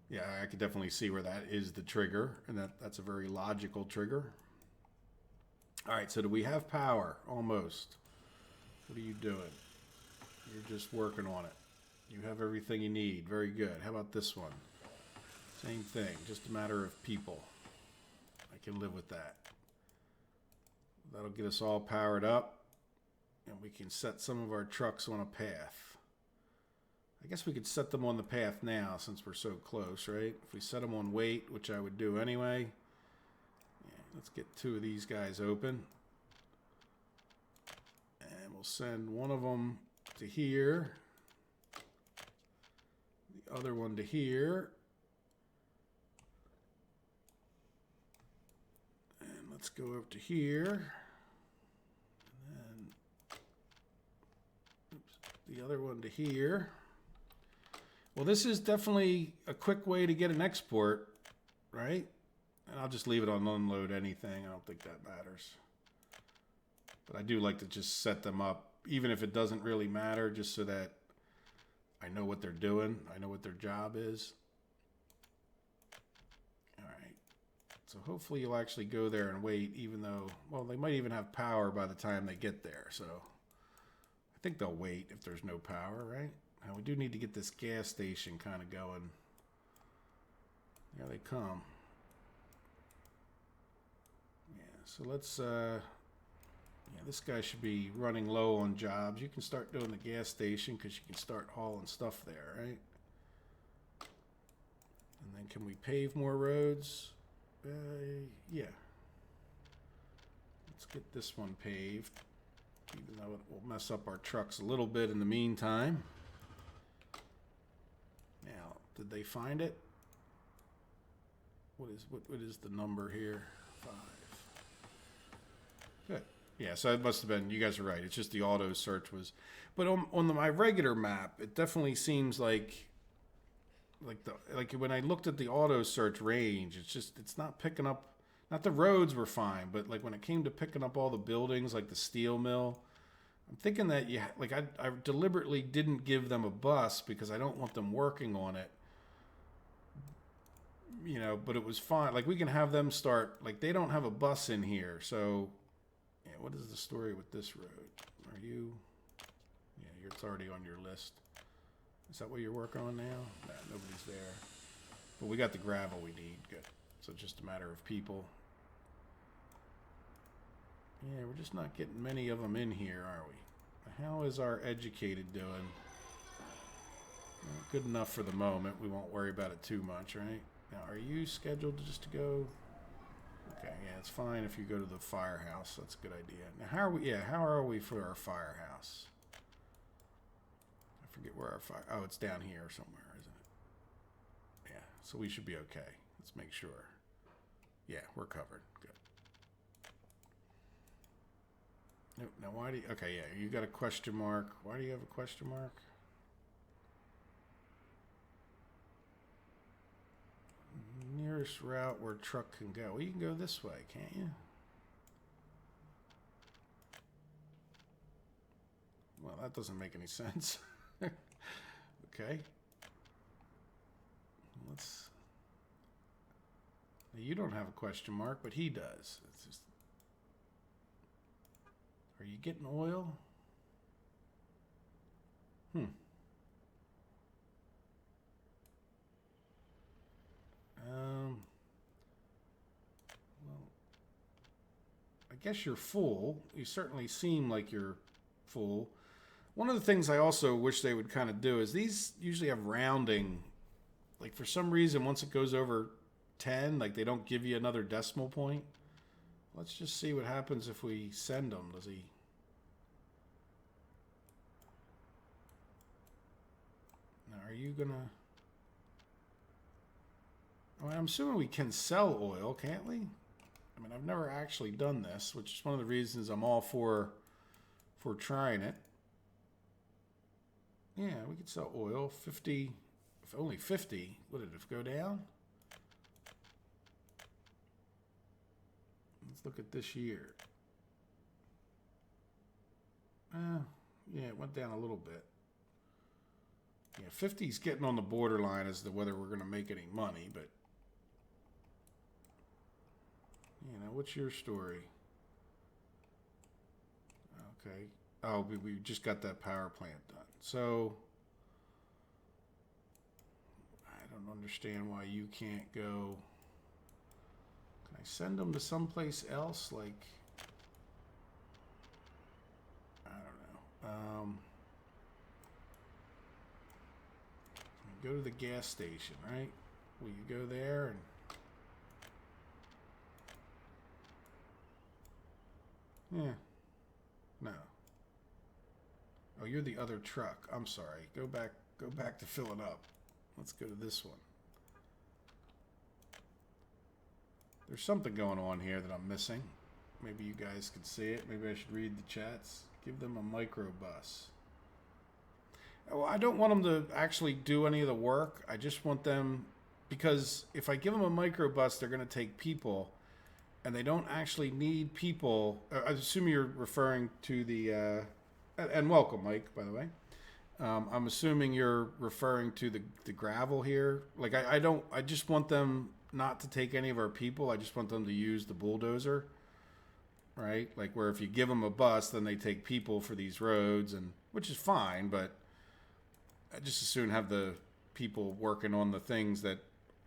Yeah, I could definitely see where that is the trigger, and that's a very logical trigger. All right, so do we have power? Almost. What are you doing? You're just working on it. You have everything you need. Very good. How about this one? Same thing. Just a matter of people. I can live with that. That'll get us all powered up, and we can set some of our trucks on a path. I guess we could set them on the path now since we're so close, right? If we set them on wait, which I would do anyway. Let's get 2 of these guys open. And we'll send one of them to here. The other one to here. And let's go up to here. And then the other one to here. Well, this is definitely a quick way to get an export, right? And I'll just leave it on unload anything. I don't think that matters. But I do like to just set them up, even if it doesn't really matter, just so that I know what they're doing. I know what their job is. All right. So hopefully you'll actually go there and wait, even though, well, they might even have power by the time they get there. So I think they'll wait if there's no power, right? Now we do need to get this gas station kind of going. There they come. So let's, this guy should be running low on jobs. You can start doing the gas station because you can start hauling stuff there, right? And then can we pave more roads? Yeah. Let's get this one paved, even though it will mess up our trucks a little bit in the meantime. Now, did they find it? What is the number here? 5. Good. Yeah, so it must have been, you guys are right. It's just the auto search was, but on my regular map, it definitely seems like when I looked at the auto search range, it's not picking up, not the roads were fine, but like when it came to picking up all the buildings, like the steel mill, I'm thinking that I deliberately didn't give them a bus because I don't want them working on it. But it was fine. Like we can have them start, like they don't have a bus in here, so yeah, what is the story with this road? Are you? Yeah, it's already on your list. Is that what you're working on now? Nah, nobody's there. But we got the gravel we need. Good. So just a matter of people. Yeah, we're just not getting many of them in here, are we? How is our educated doing? Well, good enough for the moment. We won't worry about it too much, right? Now, are you scheduled just to go? Okay, yeah, it's fine if you go to the firehouse. That's a good idea. Now, how are we for our firehouse? I forget where our fire... Oh, it's down here somewhere, isn't it? Yeah, so we should be okay. Let's make sure. Yeah, we're covered. Good. Now, why do you... Okay, yeah, you got a question mark. Why do you have a question mark? Nearest route where truck can go. Well, you can go this way, can't you? Well, that doesn't make any sense. Okay. Let's... Now, you don't have a question mark, but he does. It's just... Are you getting oil? Well, I guess you're full. You certainly seem like you're full. One of the things I also wish they would kind of do is these usually have rounding. Like for some reason, once it goes over 10, like they don't give you another decimal point. Let's just see what happens if we send him. Does he? Now, are you gonna? I mean, I'm assuming we can sell oil, can't we? I mean, I've never actually done this, which is one of the reasons I'm all for trying it. Yeah, we could sell oil. 50, if only 50. Would it have go down? Let's look at this year. Yeah, it went down a little bit. Yeah, 50 is getting on the borderline as to whether we're going to make any money, but you know, what's your story? Okay. Oh, we just got that power plant done. So I don't understand why you can't go. Can I send them to someplace else? Like, I don't know. Go to the gas station, right? Will you go there and? Yeah. No. Oh, you're the other truck. I'm sorry. Go back to filling up. Let's go to this one. There's something going on here that I'm missing. Maybe you guys can see it. Maybe I should read the chats. Give them a microbus. Well, I don't want them to actually do any of the work. I just want them, because if I give them a microbus, they're going to take people, and they don't actually need people. I assume you're referring to the, and welcome, Mike, by the way. I'm assuming you're referring to the gravel here. Like, I just want them not to take any of our people. I just want them to use the bulldozer, right? Like, where if you give them a bus, then they take people for these roads, and which is fine, but I just as soon have the people working on the things that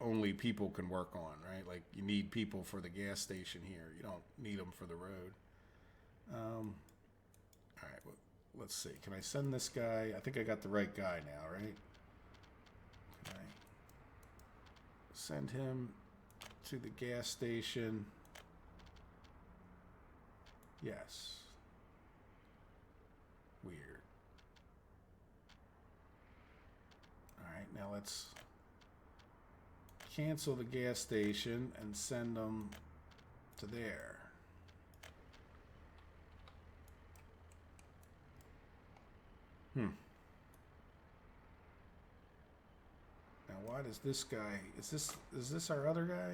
only people can work on, right? Like, you need people for the gas station here. You don't need them for the road. All right, well, let's see. Can I send this guy? I think I got the right guy now, right? Can I send him to the gas station? Yes. Weird. All right, now let's cancel the gas station and send them to there. Now why does this guy, is this our other guy?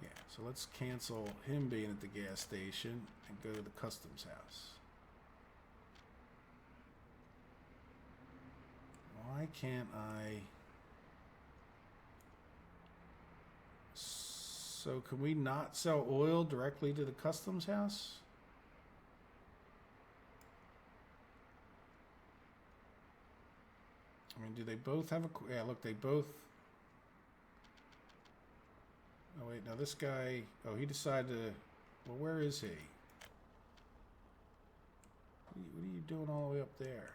Yeah, so let's cancel him being at the gas station and go to the customs house. Why can't I? So can we not sell oil directly to the customs house? I mean, do they both have a? Yeah, look, they both. Oh wait, now this guy. Oh, he decided to. Well, where is he? What are you doing all the way up there?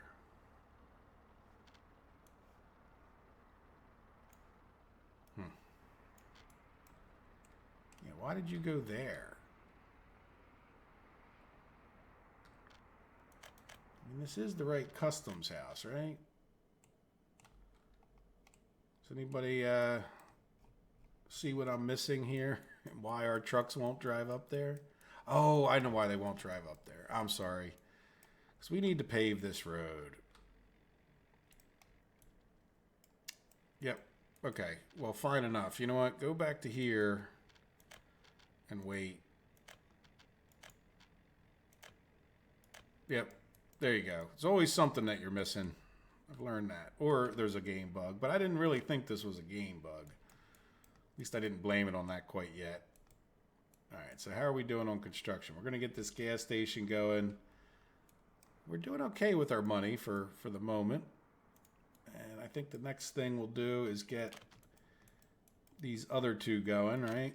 Yeah, why did you go there? I mean, this is the right customs house, right? Does anybody see what I'm missing here? And why our trucks won't drive up there? Oh, I know why they won't drive up there. I'm sorry. Because we need to pave this road. Yep. Okay. Well, fine enough. You know what? Go back to here and wait. Yep. There you go. It's always something that you're missing. I've learned that. Or there's a game bug. But I didn't really think this was a game bug. At least I didn't blame it on that quite yet. All right, so how are we doing on construction? We're going to get this gas station going. We're doing okay with our money for the moment. And I think the next thing we'll do is get these other two going, right?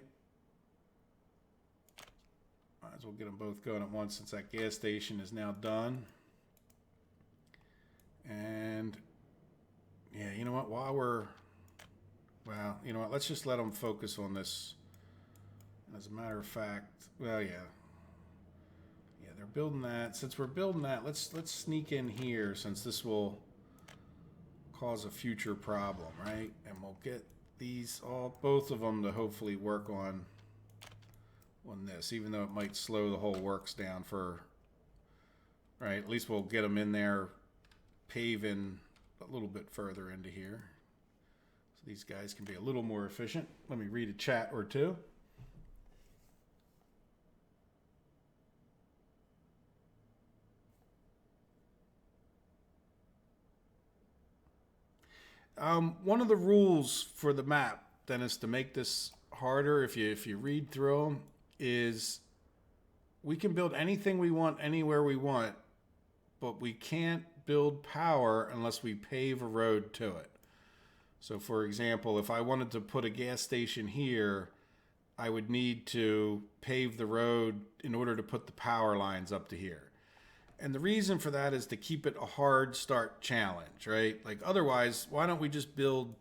Might as well get them both going at once since that gas station is now done. And yeah, you know what? Well, you know what? Let's just let them focus on this. As a matter of fact, well, yeah, they're building that. Since we're building that, let's sneak in here, since this will cause a future problem, right? And we'll get both of them to hopefully work on this, even though it might slow the whole works down for, right? At least we'll get them in there, paving a little bit further into here, so these guys can be a little more efficient. Let me read a chat or two. One of the rules for the map, Dennis, to make this harder, if you read through them, is we can build anything we want anywhere we want, but we can't build power unless we pave a road to it. So, for example, if I wanted to put a gas station here, I would need to pave the road in order to put the power lines up to here. And the reason for that is to keep it a hard start challenge, right? Like, otherwise, why don't we just build,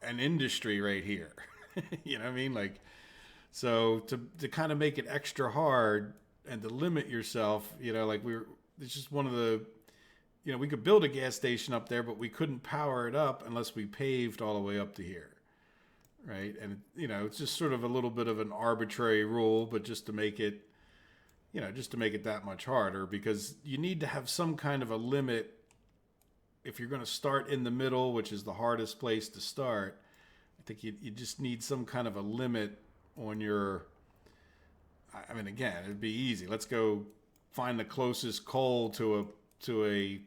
an industry right here? You know what I mean? Like, so to kind of make it extra hard and to limit yourself, it's just one of the, we could build a gas station up there, but we couldn't power it up unless we paved all the way up to here, right? And, it's just sort of a little bit of an arbitrary rule, but just to make it, that much harder, because you need to have some kind of a limit if you're going to start in the middle, which is the hardest place to start. I think you just need some kind of a limit on your, I mean, again, it'd be easy. Let's go find the closest coal to a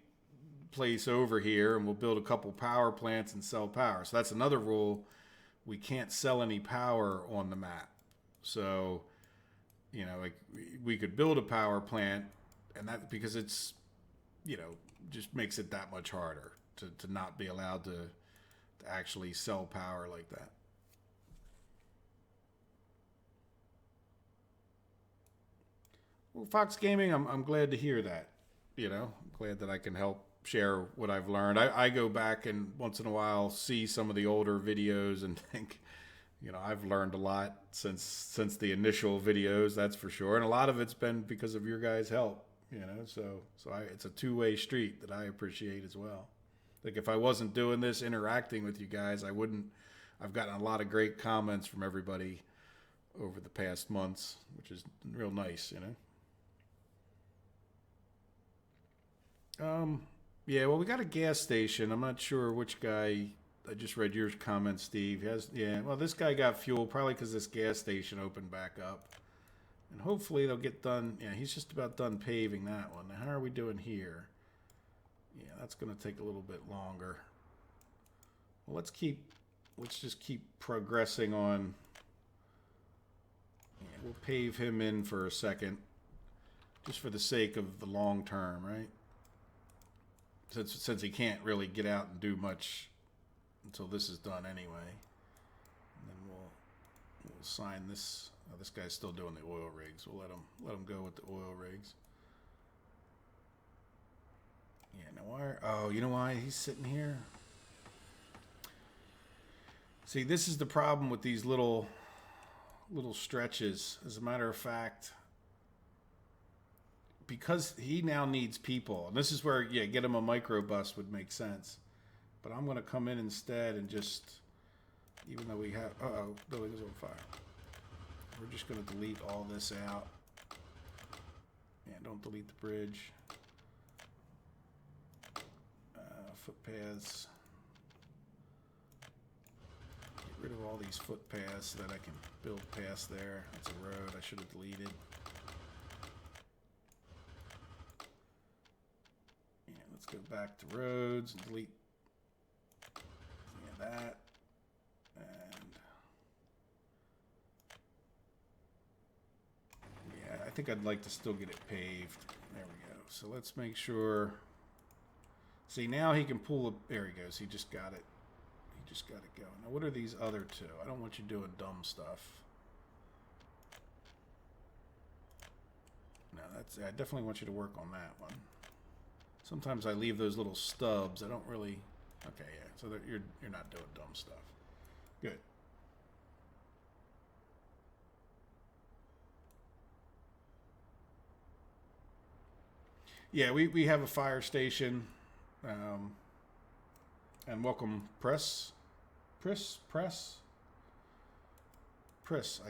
place over here, and we'll build a couple power plants and sell power. So that's another rule. We can't sell any power on the map. So, we could build a power plant, and that, because it's, just makes it that much harder to not be allowed to actually sell power like that. Well, Fox Gaming, I'm glad to hear that. I'm glad that I can help share what I've learned. I go back and once in a while see some of the older videos and think, I've learned a lot since the initial videos, that's for sure. And a lot of it's been because of your guys' help, so it's a two-way street that I appreciate as well. Like, if I wasn't doing this, interacting with you guys, I've gotten a lot of great comments from everybody over the past months, which is real nice, Yeah, well, we got a gas station. I'm not sure which guy. I just read your comment, Steve. Well, this guy got fuel probably because this gas station opened back up. And hopefully they'll get done. Yeah, he's just about done paving that one. Now, how are we doing here? Yeah, that's going to take a little bit longer. Well, let's just keep progressing on. Yeah, we'll pave him in for a second, just for the sake of the long term, right? Since he can't really get out and do much until this is done anyway. And then we'll sign this. Oh, this guy's still doing the oil rigs. We'll let him go with the oil rigs. Yeah, now why? Oh, you know why he's sitting here? See, this is the problem with these little stretches. As a matter of fact, because he now needs people, and this is where, get him a microbus would make sense. But I'm going to come in instead and just, even though we have, building is on fire. We're just going to delete all this out. Yeah, don't delete the bridge. Footpaths. Get rid of all these footpaths so that I can build past there. That's a road I should have deleted. Yeah, let's go back to roads and delete that. And yeah, I think I'd like to still get it paved. There we go. So let's make sure. See, now he can pull up. There he goes. He just got it. He just got it going. Now, what are these other two? I don't want you doing dumb stuff. No, I definitely want you to work on that one. Sometimes I leave those little stubs. I don't really. Okay, yeah. So you're not doing dumb stuff. Good. Yeah, we have a fire station, um, and welcome press. I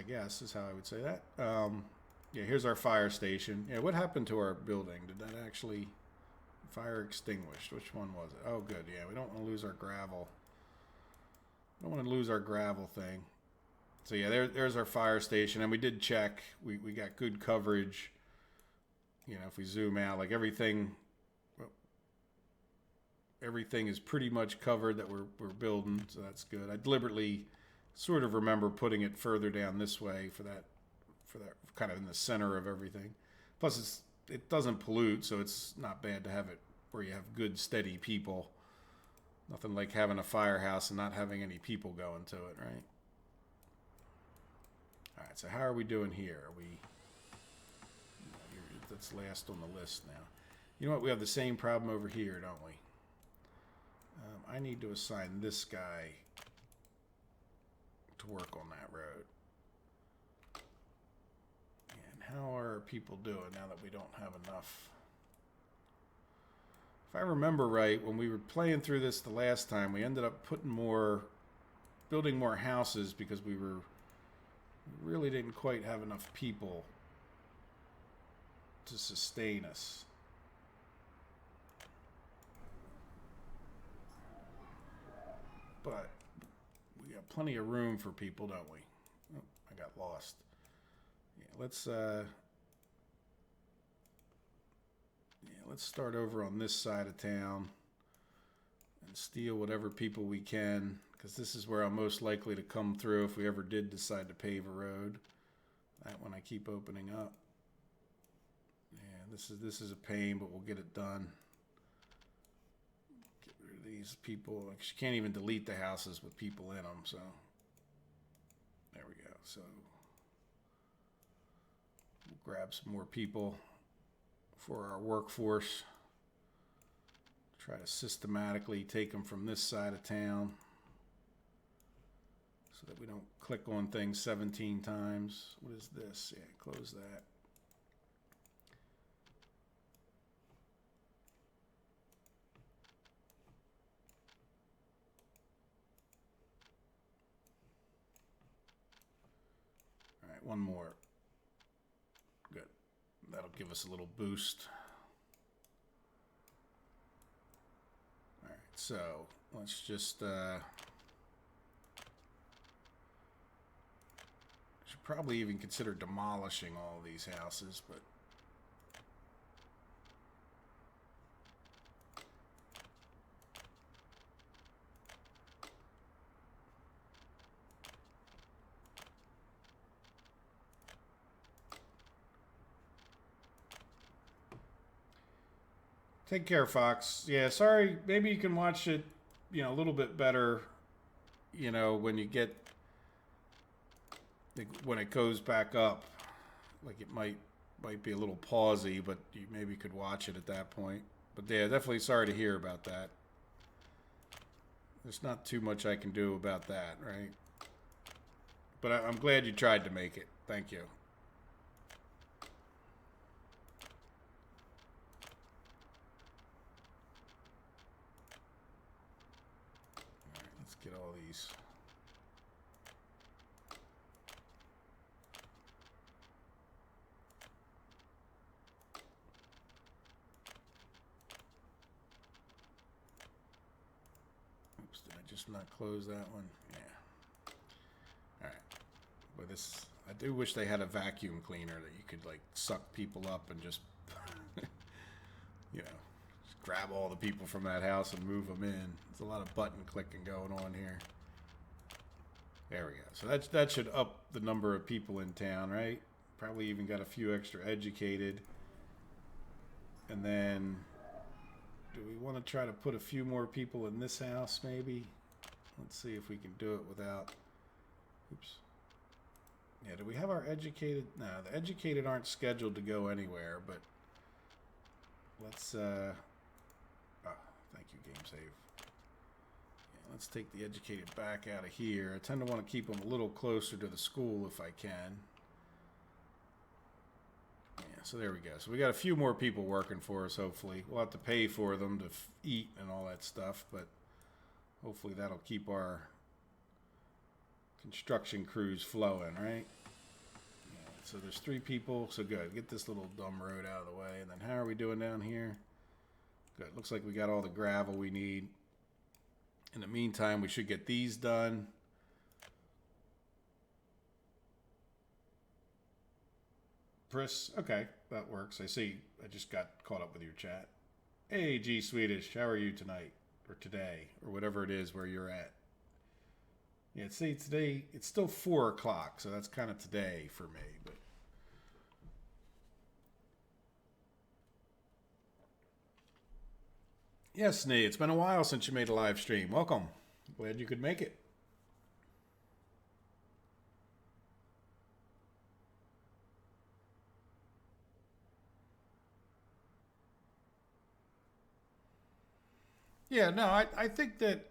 guess is how I would say that. Yeah, here's our fire station. Yeah, what happened to our building? Did that actually fire extinguished? Which one was it? Oh, good. Yeah, we don't want to lose our gravel. Don't want to lose our gravel thing. So yeah, there's our fire station, and we did check. We got good coverage. You know, if we zoom out, like everything is pretty much covered that we're building, so that's good. I deliberately sort of remember putting it further down this way for that kind of in the center of everything. Plus, it doesn't pollute, so it's not bad to have it where you have good, steady people. Nothing like having a firehouse and not having any people going to it, right? All right, so how are we doing here? Are we? That's last on the list now. You know what? We have the same problem over here, don't we? I need to assign this guy to work on that road. And how are people doing now that we don't have enough? If I remember right, when we were playing through this the last time, we ended up building more houses because we really didn't quite have enough people to sustain us. But we got plenty of room for people, don't we? Oh, I got lost. Yeah, let's start over on this side of town and steal whatever people we can, because this is where I'm most likely to come through if we ever did decide to pave a road. That one I keep opening up. Yeah, this is a pain, but we'll get it done. Get rid of these people. Like, you can't even delete the houses with people in them, so there we go. So we'll grab some more people for our workforce. Try to systematically take them from this side of town so that we don't click on things 17 times. What is this? Yeah, close that. All right, one more. Good. That'll give us a little boost. All right, so let's just should probably even consider demolishing all these houses, but take care, Fox. Yeah, sorry. Maybe you can watch it, a little bit better, when you get, when it goes back up. Like, it might be a little pausy, but you maybe could watch it at that point. But yeah, definitely sorry to hear about that. There's not too much I can do about that, right? But I'm glad you tried to make it. Thank you. Let's get all these. Oops, did I just not close that one? Yeah. All right. But this, I do wish they had a vacuum cleaner that you could, like, suck people up and just, just grab all the people from that house and move them in. There's a lot of button clicking going on here. There we go. So that should up the number of people in town, right? Probably even got a few extra educated. And then, do we want to try to put a few more people in this house, maybe? Let's see if we can do it without... Oops. Yeah, do we have our educated... No, the educated aren't scheduled to go anywhere, but... Let's Thank you, Game Save. Yeah, let's take the educated back out of here. I tend to want to keep them a little closer to the school if I can. Yeah, so there we go. So we got a few more people working for us, hopefully. We'll have to pay for them to eat and all that stuff, but hopefully that'll keep our construction crews flowing, right? Yeah, so there's 3 people, so good. Get this little dumb road out of the way. And then how are we doing down here? Good. Looks like we got all the gravel we need. In the meantime, we should get these done. Pris, okay, that works. I see. I just got caught up with your chat. Hey, G Swedish, how are you tonight? Or today? Or whatever it is where you're at. Yeah, see, today, it's still 4 o'clock, so that's kind of today for me, but. Yes, Nee, it's been a while since you made a live stream. Welcome. Glad you could make it. Yeah, no, I think that,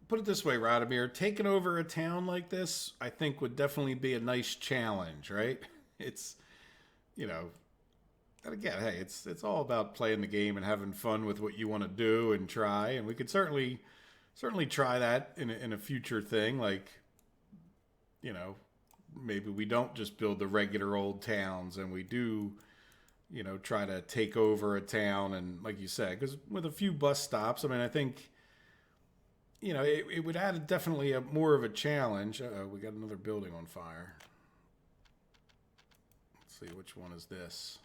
put it this way, Radomir, taking over a town like this, I think would definitely be a nice challenge, right? It's, you know, and again, hey, it's all about playing the game and having fun with what you want to do and try, and we could certainly try that in a future thing, like, you know, maybe we don't just build the regular old towns and we do, you know, try to take over a town. And like you said, because with a few bus stops, I mean, I think, you know, it would add definitely a more of a challenge. We got another building on fire. Let's see, which one is this?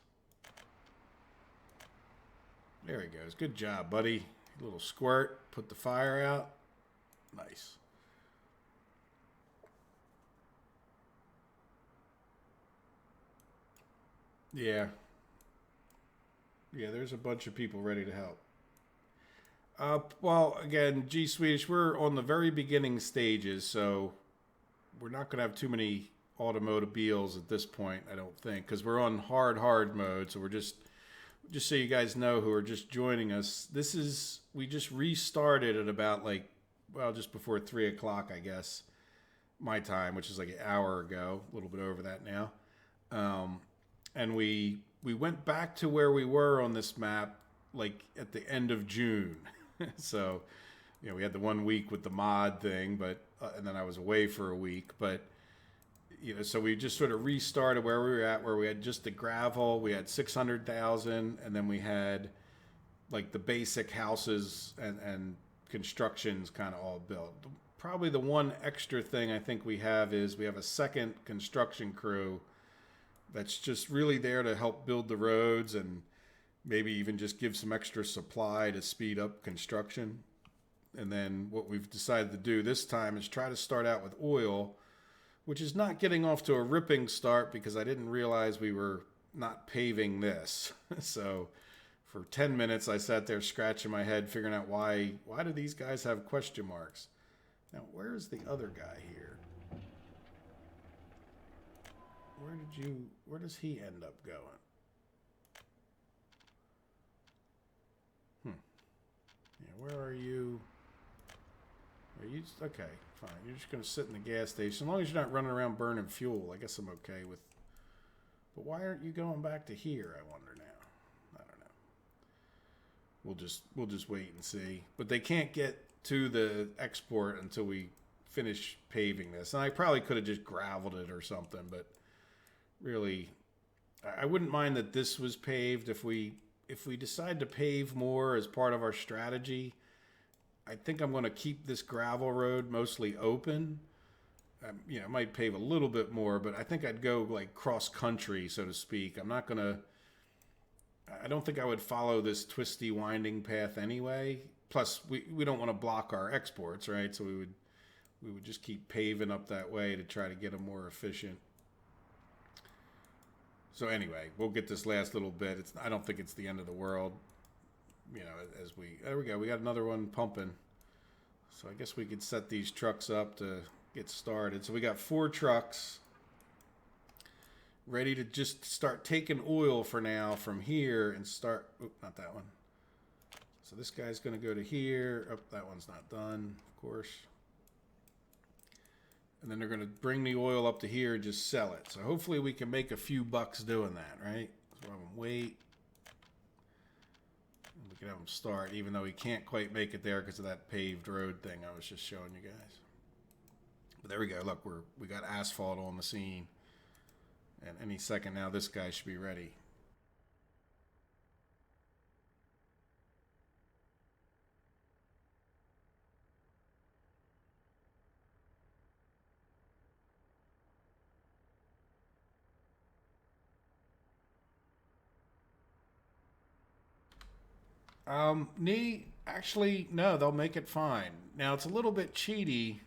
There he goes. Good job, buddy. A little squirt. Put the fire out. Nice. Yeah. Yeah, there's a bunch of people ready to help. Well, again, G Swedish, we're on the very beginning stages, so we're not going to have too many automobiles at this point, I don't think, because we're on hard mode. So we're just so you guys know who are just joining us. We just restarted at about just before 3 o'clock, I guess, my time, which is like an hour ago, a little bit over that now. And we went back to where we were on this map, like at the end of June. So, you know, we had the 1 week with the mod thing, but and then I was away for a week. But, you know, so we just sort of restarted where we were at, where we had just the gravel, we had 600,000, and then we had like the basic houses and constructions kind of all built. Probably the one extra thing I think we have is we have a second construction crew that's just really there to help build the roads and maybe even just give some extra supply to speed up construction. And then what we've decided to do this time is try to start out with oil, which is not getting off to a ripping start because I didn't realize we were not paving this. So for 10 minutes, I sat there scratching my head, figuring out why do these guys have question marks? Now, where's the other guy here? Where does he end up going? Yeah, where are you? Okay, fine. You're just going to sit in the gas station. As long as you're not running around burning fuel, I guess I'm okay with. But why aren't you going back to here, I wonder now? I don't know. We'll just wait and see. But they can't get to the export until we finish paving this. And I probably could have just graveled it or something, but really, I wouldn't mind that this was paved. If we decide to pave more as part of our strategy, I think I'm going to keep this gravel road mostly open. You know, I might pave a little bit more, but I think I'd go like cross country, so to speak. I don't think I would follow this twisty winding path anyway. Plus, we don't want to block our exports, right? So we would just keep paving up that way to try to get them more efficient. So anyway, we'll get this last little bit. I don't think it's the end of the world. You know, there we go. We got another one pumping. So I guess we could set these trucks up to get started. So we got 4 trucks ready to just start taking oil for now from here and start. Oop, not that one. So this guy's going to go to here. Oh, that one's not done, of course. And then they're going to bring the oil up to here and just sell it. So hopefully we can make a few bucks doing that, right? So we'll have them wait. And we can have them start, even though we can't quite make it there because of that paved road thing I was just showing you guys. But there we go. Look, we got asphalt on the scene. And any second now, this guy should be ready. Actually, no, they'll make it fine. Now, it's a little bit cheaty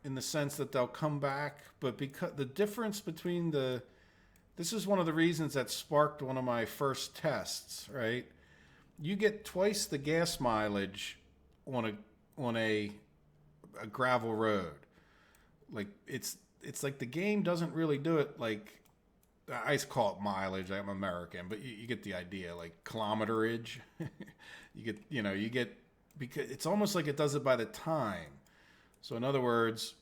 in the sense that they'll come back, but because the difference between this is one of the reasons that sparked one of my first tests, right? You get twice the gas mileage on a gravel road. Like it's like the game doesn't really do it like I call it mileage. I'm American, but you get the idea, like kilometerage. you get because it's almost like it does it by the time. So in other words,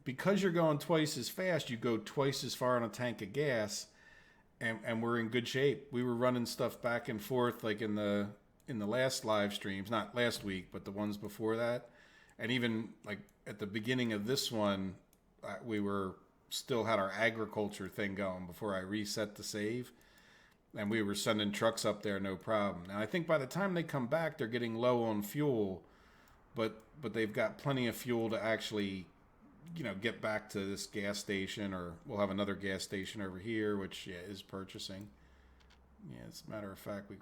because you're going twice as fast, you go twice as far on a tank of gas, and we're in good shape. We were running stuff back and forth like in the last live streams, not last week, but the ones before that, and even like at the beginning of this one, we were still had our agriculture thing going before I reset the save, and we were sending trucks up there no problem. Now I think by the time they come back, they're getting low on fuel, but they've got plenty of fuel to actually, get back to this gas station, or we'll have another gas station over here, which is purchasing. Yeah, as a matter of fact, we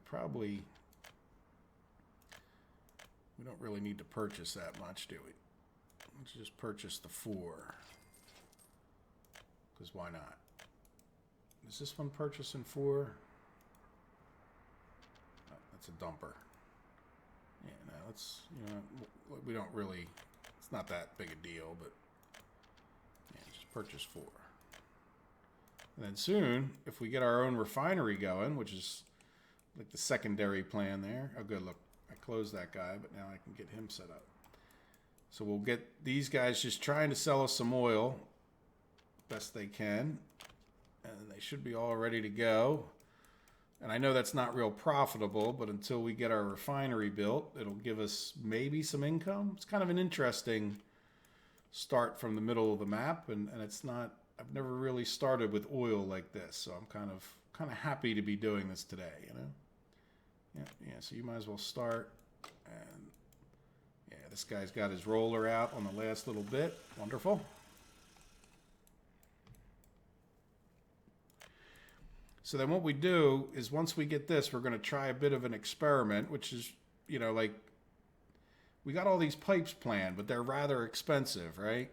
don't really need to purchase that much, do we? Let's just purchase the 4. Because why not? Is this one purchasing 4? Oh, that's a dumper. Yeah, no, let's, we don't really, it's not that big a deal, but yeah, just purchase 4. And then soon, if we get our own refinery going, which is like the secondary plan there. Oh, good, look, I closed that guy, but now I can get him set up. So we'll get these guys just trying to sell us some oil best they can, and they should be all ready to go. And I know that's not real profitable, but until we get our refinery built, it'll give us maybe some income. It's kind of an interesting start from the middle of the map, and it's not, I've never really started with oil like this, so I'm kind of happy to be doing this today, Yeah, so you might as well start. And yeah, this guy's got his roller out on the last little bit. Wonderful. So then what we do is once we get this, we're going to try a bit of an experiment, which is, like we got all these pipes planned, but they're rather expensive, right?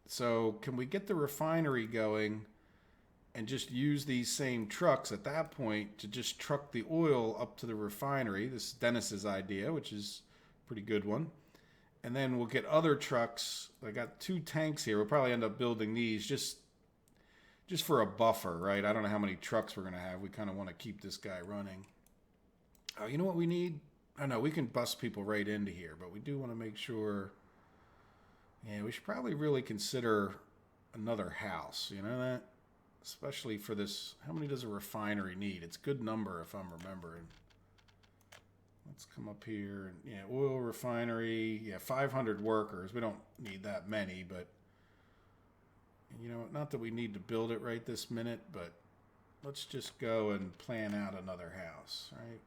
So can we get the refinery going and just use these same trucks at that point to just truck the oil up to the refinery? This is Dennis's idea, which is a pretty good one. And then we'll get other trucks. I got 2 tanks here. We'll probably end up building these just for a buffer, right? I don't know how many trucks we're going to have. We kind of want to keep this guy running. Oh, you know what we need? I know we can bus people right into here, but we do want to make sure. Yeah, we should probably really consider another house. You know that? Especially for this. How many does a refinery need? It's a good number if I'm remembering. Let's come up here. Yeah, oil refinery. Yeah, 500 workers. We don't need that many, but not that we need to build it right this minute, but let's just go and plan out another house, right?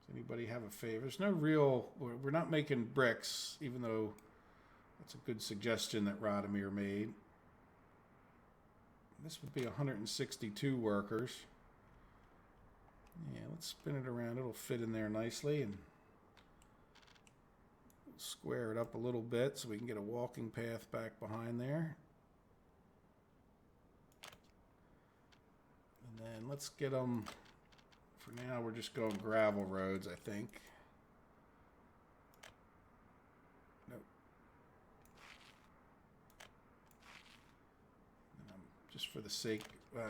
Does anybody have a favor? There's no real, we're not making bricks, even though that's a good suggestion that Radomir made. This would be 162 workers. Yeah, let's spin it around. It'll fit in there nicely, and square it up a little bit so we can get a walking path back behind there. And then let's get them, for now we're just going gravel roads, I think. Nope. just for the sake,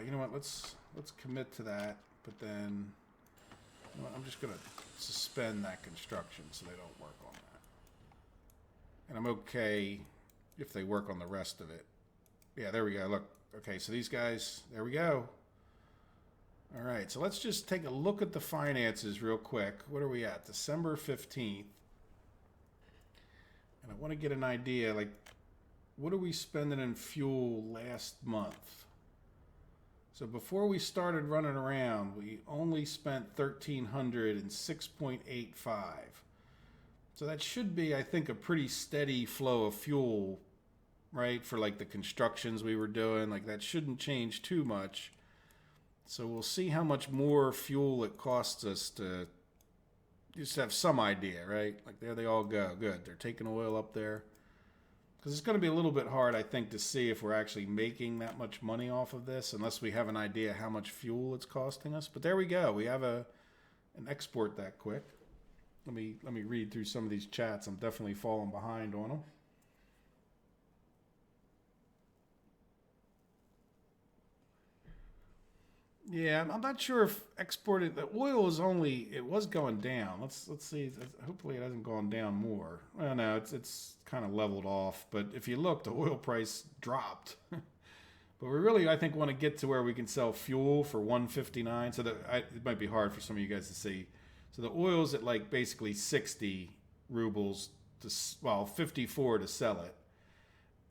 you know what? Let's commit to that. But then, you know what, I'm just gonna suspend that construction so they don't work on that. And I'm okay if they work on the rest of it. Yeah, there we go. Look, okay, so these guys, there we go. All right, so let's just take a look at the finances real quick. What are we at? December 15th. And I want to get an idea, like, what are we spending in fuel last month? So before we started running around, we only spent $1,306.85. So that should be, I think, a pretty steady flow of fuel, right? For like the constructions we were doing, like that shouldn't change too much. So we'll see how much more fuel it costs us to just have some idea, right? Like there they all go. Good. They're taking oil up there. Because it's going to be a little bit hard, I think, to see if we're actually making that much money off of this unless we have an idea how much fuel it's costing us. But there we go. We have an export that quick. Let me read through some of these chats. I'm definitely falling behind on them. Yeah, I'm not sure if exported. The oil is only, it was going down. Let's see. Hopefully it hasn't gone down more. Well, no, it's kind of leveled off. But if you look, the oil price dropped. But we really, I think, want to get to where we can sell fuel for $1.59. So that it might be hard for some of you guys to see. So the oil's at like basically 60 rubles to, well, 54 to sell it,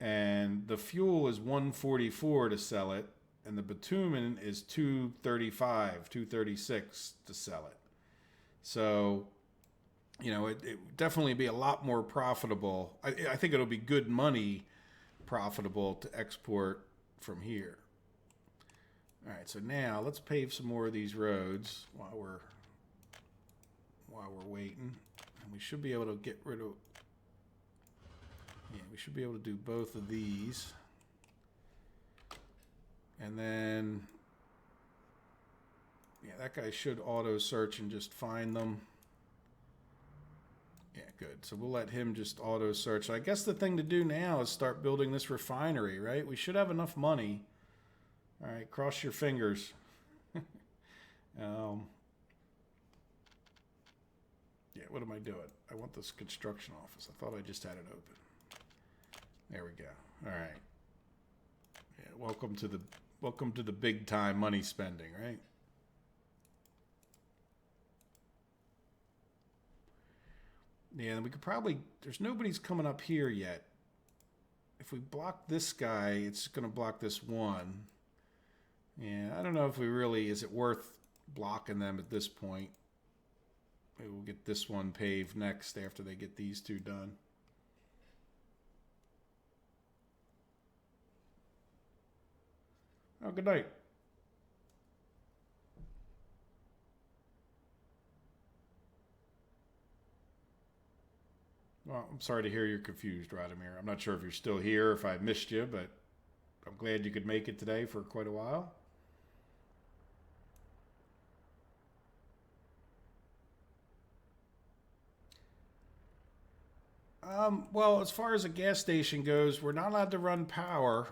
and the fuel is 144 to sell it. And the bitumen is 235, 236 to sell it. So, you know, it would definitely be a lot more profitable. I think it'll be good money profitable to export from here. All right, so now let's pave some more of these roads while we're waiting. And we should be able to get rid of, yeah, we should be able to do both of these. And then, yeah, that guy should auto search and just find them. Yeah, good. So we'll let him just auto search. I guess the thing to do now is start building this refinery, right? We should have enough money. All right, cross your fingers. Yeah, what am I doing? I want this construction office. I thought I just had it open. There we go. All right. Yeah, welcome to the big time money spending, right? Yeah, and we could probably, there's nobody's coming up here yet. If we block this guy, it's going to block this one. Yeah, I don't know if we really, is it worth blocking them at this point? Maybe we'll get this one paved next after they get these two done. Oh, good night. Well, I'm sorry to hear you're confused, Radomir. I'm not sure if you're still here, if I missed you, but I'm glad you could make it today for quite a while. Well, as far as a gas station goes, we're not allowed to run power,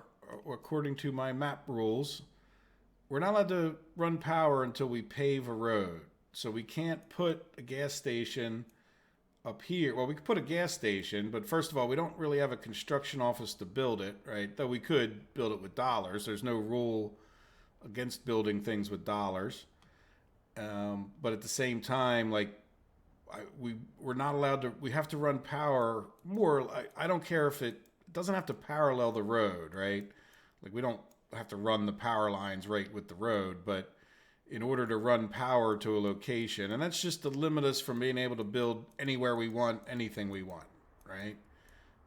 according to my map rules. We're not allowed to run power until we pave a road. So we can't put a gas station up here. Well, we could put a gas station, but first of all, we don't really have a construction office to build it, right? Though we could build it with dollars. There's no rule against building things with dollars. But at the same time, like, we're not allowed to, we have to run power more. I don't care if it doesn't have to parallel the road, right? Like, we don't have to run the power lines right with the road, but in order to run power to a location, and that's just to limit us from being able to build anywhere we want, anything we want, right?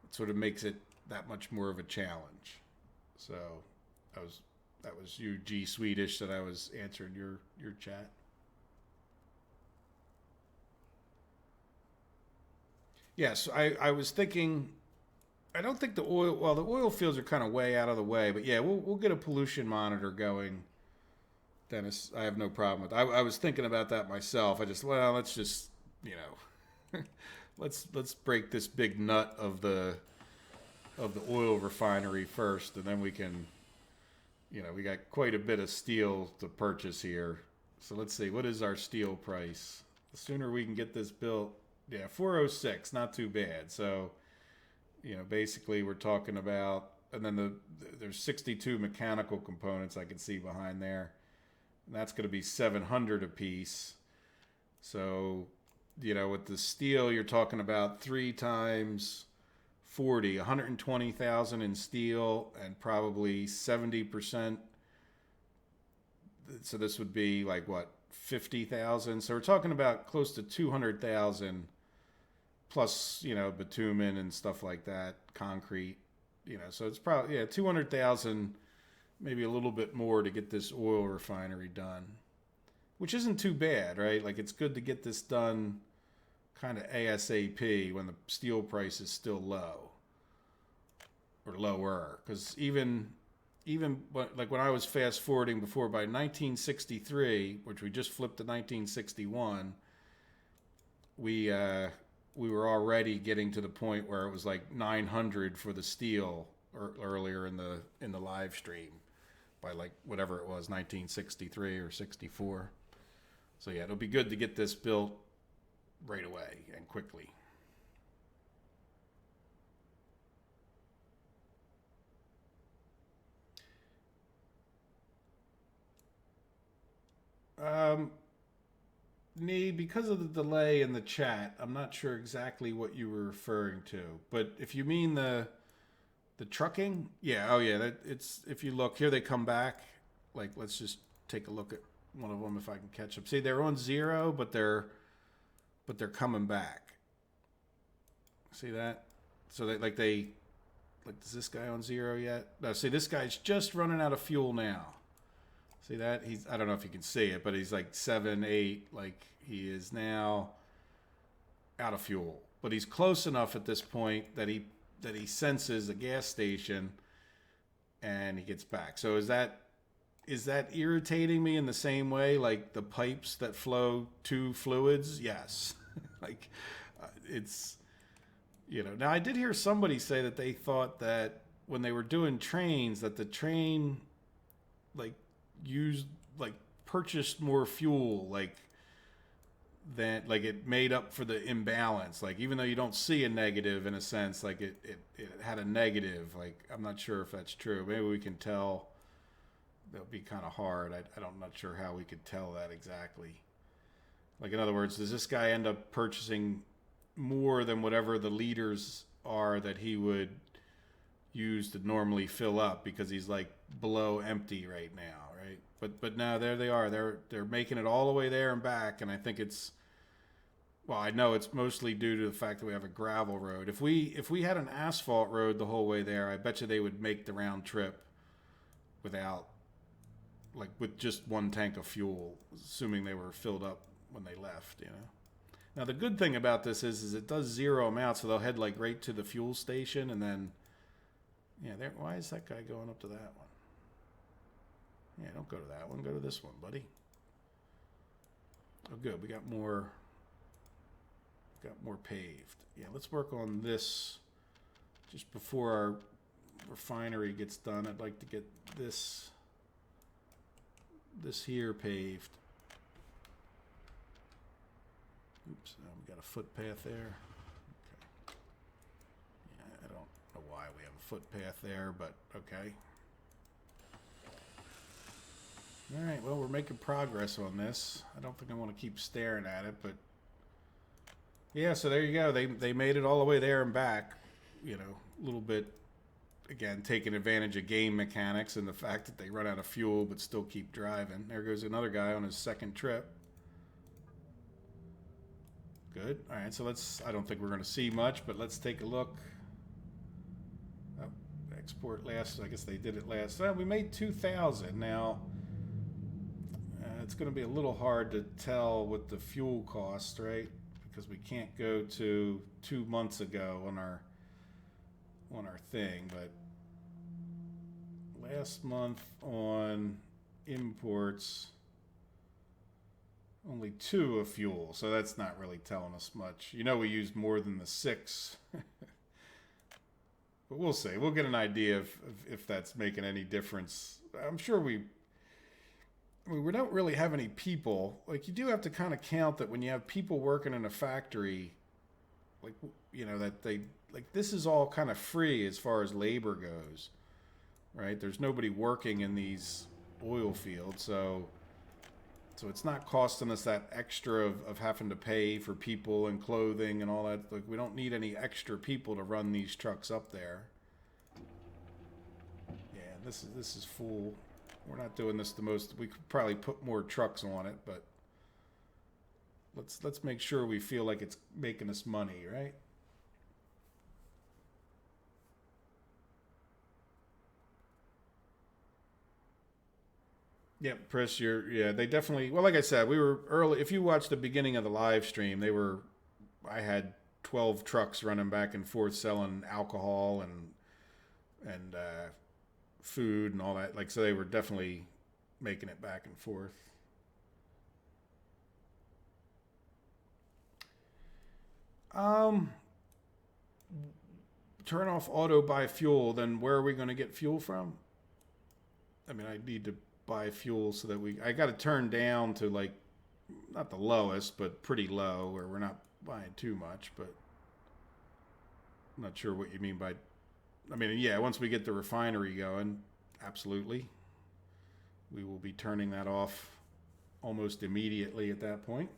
It sort of makes it that much more of a challenge. So that was you, G Swedish, that I was answering your chat. Yes, I was thinking, I don't think the oil fields are kind of way out of the way, but yeah, we'll get a pollution monitor going, Dennis. I have no problem with. I was thinking about that myself. Let's just, let's break this big nut of the oil refinery first, and then we can, we got quite a bit of steel to purchase here. So let's see, what is our steel price? The sooner we can get this built, yeah, 406, not too bad. So, basically we're talking about, and then there's 62 mechanical components I can see behind there. And that's going to be 700 a piece. So, with the steel, you're talking about 3 times 40, 120,000 in steel, and probably 70%. So this would be like what, 50,000. So we're talking about close to 200,000 plus, bitumen and stuff like that, concrete. So it's probably 200,000, maybe a little bit more to get this oil refinery done, which isn't too bad, right? Like, it's good to get this done kind of ASAP when the steel price is still low or lower, because even like when I was fast forwarding before, by 1963, which we just flipped to 1961, we were already getting to the point where it was like 900 for the steel, or earlier in the live stream, by like whatever it was, 1963 or 64. So yeah, it'll be good to get this built right away and quickly. Because of the delay in the chat, I'm not sure exactly what you were referring to. But if you mean the trucking, yeah, oh yeah, it's, if you look here, they come back. Like, let's just take a look at one of them if I can catch them. See, they're on 0, but they're coming back. See that? So is this guy on 0 yet? No, see, this guy's just running out of fuel now. See that? I don't know if you can see it, but he's like 7, 8, like he is now out of fuel. But he's close enough at this point that he senses a gas station and he gets back. So is that irritating me in the same way like the pipes that flow to fluids? Yes. Like, it's, now I did hear somebody say that they thought that when they were doing trains, that the train purchased more fuel, it made up for the imbalance. Like, even though you don't see a negative, in a sense, like it had a negative. Like, I'm not sure if that's true. Maybe we can tell. That'll be kind of hard. I'm not sure how we could tell that exactly. Like, in other words, does this guy end up purchasing more than whatever the liters are that he would use to normally fill up, because he's like below empty right now, right? But now there they are. They're making it all the way there and back, and I think I know it's mostly due to the fact that we have a gravel road. If we had an asphalt road the whole way there, I bet you they would make the round trip with just one tank of fuel, assuming they were filled up when they left, Now, the good thing about this is it does 0 them out, so they'll head like right to the fuel station, and then, why is that guy going up to that one? Yeah, don't go to that one. Go to this one, buddy. Oh, good. We got more paved. Yeah, let's work on this just before our refinery gets done. I'd like to get this here paved. Oops, we got a footpath there. Okay. Yeah, I don't know why we have a footpath there, but okay. All right, well, we're making progress on this. I don't think I want to keep staring at it, but yeah, so there you go. They made it all the way there and back, a little bit, again, taking advantage of game mechanics and the fact that they run out of fuel but still keep driving. There goes another guy on his second trip. Good. All right, so I don't think we're going to see much, but let's take a look. Oh, export last, I guess they did it last. Well, we made 2,000. Now, it's going to be a little hard to tell with the fuel cost, right? Because we can't go to 2 months ago on our thing, but last month on imports, only 2 of fuel, so that's not really telling us much. We used more than the 6. But we'll see. We'll get an idea if that's making any difference I'm sure I mean, we don't really have any people. Like, you do have to kind of count that when you have people working in a factory, like, that like, this is all kind of free as far as labor goes, right? There's nobody working in these oil fields, so it's not costing us that extra of having to pay for people and clothing and all that. Like, we don't need any extra people to run these trucks up there. Yeah, this is full. We're not doing this the most. We could probably put more trucks on it, but let's make sure we feel like it's making us money, right? Yep, Chris, yeah, they definitely, well, like I said, we were early. If you watch the beginning of the live stream, I had 12 trucks running back and forth selling alcohol and food and all that. Like, so they were definitely making it back and forth. Um, Turn off auto buy fuel, then where are we going to get fuel from? I mean, I need to buy fuel so that I got to turn down to, like, not the lowest, but pretty low, where we're not buying too much. But I'm not sure what you mean by. I mean, yeah, once we get the refinery going, absolutely, we will be turning that off almost immediately at that point.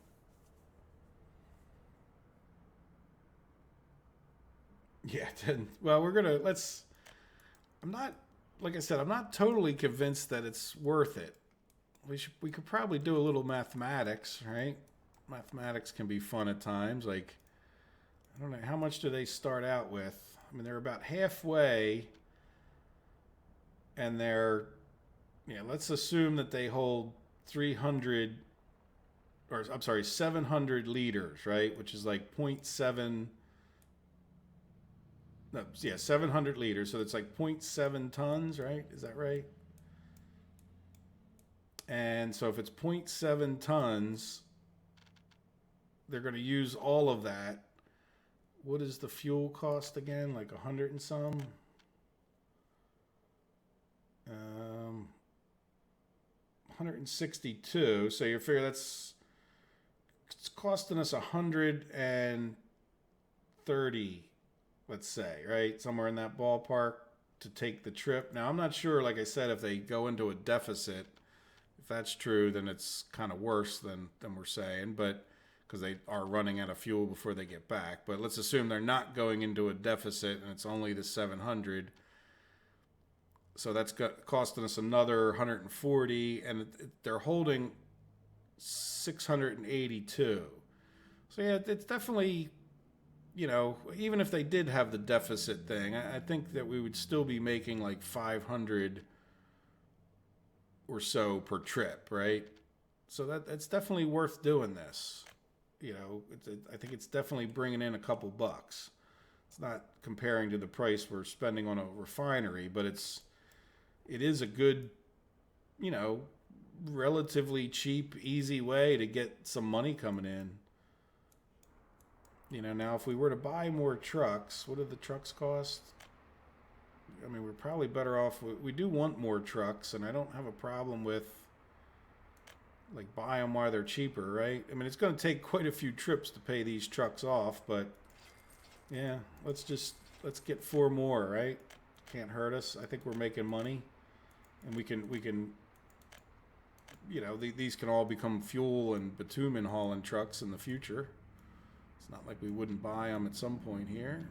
Yeah, then, well, I'm not, like I said, I'm not totally convinced that it's worth it. We could probably do a little mathematics, right? Mathematics can be fun at times. Like, I don't know, how much do they start out with? I mean, they're about halfway, and let's assume that they hold 300, or I'm sorry, 700 liters, right? Which is like point 0.7, no, yeah, 700 liters. So it's like point 0.7 tons, right? Is that right? And so if it's point 0.7 tons, they're going to use all of that. What is the fuel cost again? Like 100 and some? Um, 162. So you figure it's costing us 130, let's say, right? Somewhere in that ballpark to take the trip. Now, I'm not sure, like I said, if they go into a deficit. If that's true, then it's kind of worse than we're saying, but because they are running out of fuel before they get back. But let's assume they're not going into a deficit and it's only the 700. So that's costing us another 140, and they're holding 682. So yeah, it's definitely, even if they did have the deficit thing, I think that we would still be making like 500 or so per trip, right? So that's definitely worth doing this. I think it's definitely bringing in a couple bucks. It's not comparing to the price we're spending on a refinery, but it is a good, relatively cheap, easy way to get some money coming in. Now if we were to buy more trucks, what do the trucks cost? I mean, we're probably better off. We do want more trucks, and I don't have a problem with, like, buy them while they're cheaper, right? I mean, it's going to take quite a few trips to pay these trucks off, but yeah, let's get 4 more, right? Can't hurt us. I think we're making money, and we can these can all become fuel and bitumen hauling trucks in the future. It's not like we wouldn't buy them at some point here.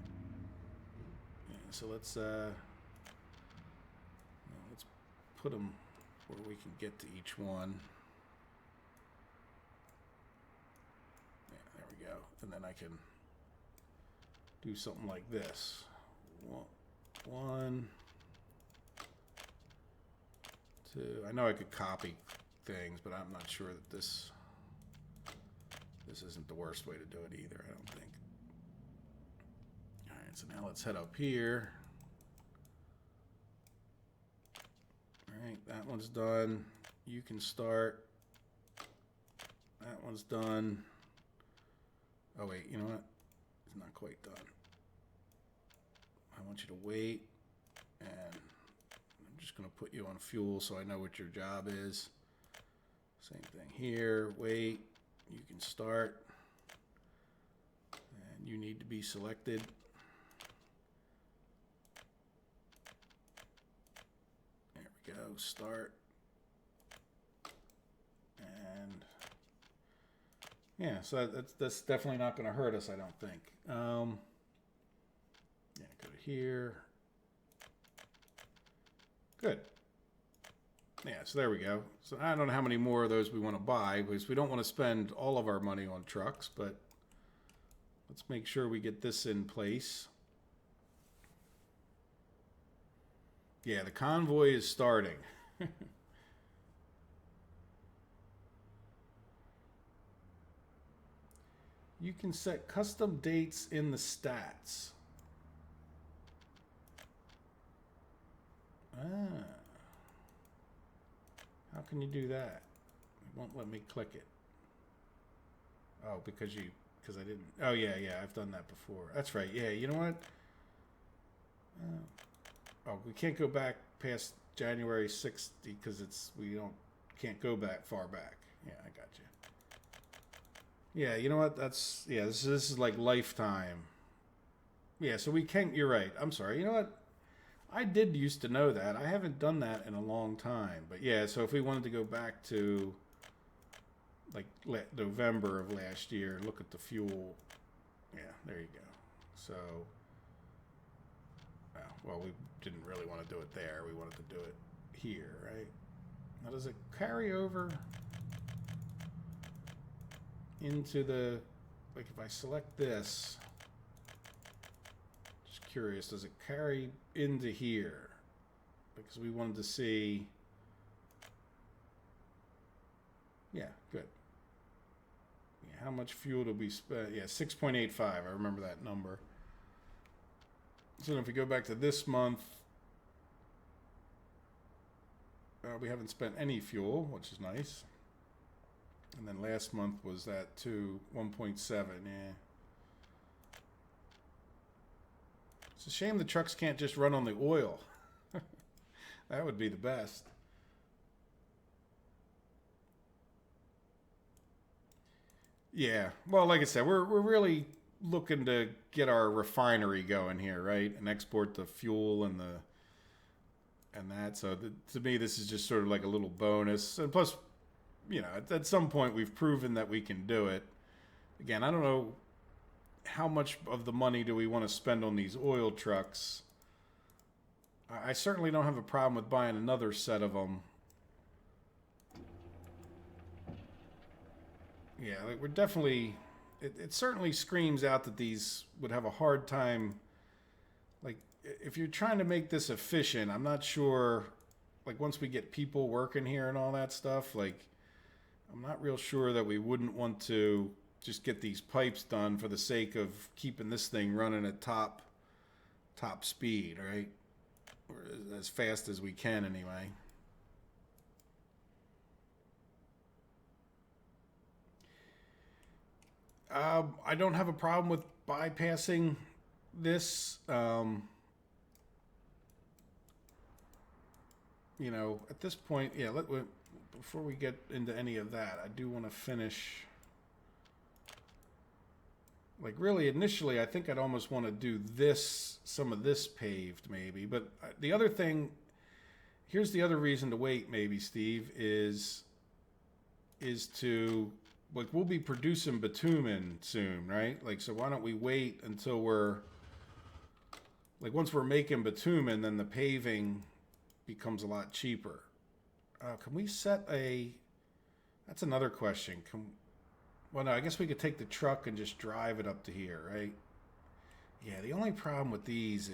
Yeah, so let's put them where we can get to each one. Yeah, there we go. And then I can do something like this. One, two. I know I could copy things, but I'm not sure that this isn't the worst way to do it either, I don't think. All right, so now let's head up here. All right, that one's done. You can start. That one's done. Oh, wait, you know what? It's not quite done. I want you to wait, and I'm just going to put you on fuel so I know what your job is. Same thing here. Wait. You can start. And you need to be selected. There we go. Start. And yeah, so that's definitely not going to hurt us, I don't think. Yeah, go to here. Good. Yeah, so there we go. So I don't know how many more of those we want to buy, because we don't want to spend all of our money on trucks, but let's make sure we get this in place. Yeah, the convoy is starting. You can set custom dates in the stats. Ah. How can you do that? It won't let me click it. Oh, because I didn't. Oh, yeah, I've done that before. That's right. Yeah, you know what? Oh, we can't go back past January 6th because can't go back far back. Yeah, I got you. Yeah, you know what? This is like lifetime. Yeah, so we can't. You're right. I'm sorry. You know what? I did used to know that. I haven't done that in a long time. But yeah, so if we wanted to go back to like November of last year, look at the fuel. Yeah, there you go. So, well, we didn't really want to do it there. We wanted to do it here, right? Now, does it carry over into the, like if I select this, just curious, does it carry into here? Because we wanted to see, yeah, good. Yeah, how much fuel did we spend? Yeah, 6.85, I remember that number. So if we go back to this month, we haven't spent any fuel, which is nice. And then last month was that to 1.7, yeah. It's a shame the trucks can't just run on the oil. That would be the best. Yeah, well, like I said, we're really looking to get our refinery going here, right? And export the fuel and that. So to me, this is just sort of like a little bonus. And plus, you know, at some point we've proven that we can do it. Again, I don't know how much of the money do we want to spend on these oil trucks. I certainly don't have a problem with buying another set of them. Yeah, like we're definitely, it certainly screams out that these would have a hard time. Like, if you're trying to make this efficient, I'm not sure, like once we get people working here and all that stuff, like, I'm not real sure that we wouldn't want to just get these pipes done for the sake of keeping this thing running at top speed, right? Or as fast as we can anyway. I don't have a problem with bypassing this. You know, at this point, yeah, before we get into any of that, I do want to finish. Like, really, initially, I think I'd almost want to do some of this paved, maybe. But the other thing, here's the other reason to wait, maybe, Steve, is to, like, we'll be producing bitumen soon, right? Like, so why don't we wait until once we're making bitumen, then the paving becomes a lot cheaper. Can we set that's another question. Well, no, I guess we could take the truck and just drive it up to here, right? Yeah, the only problem with these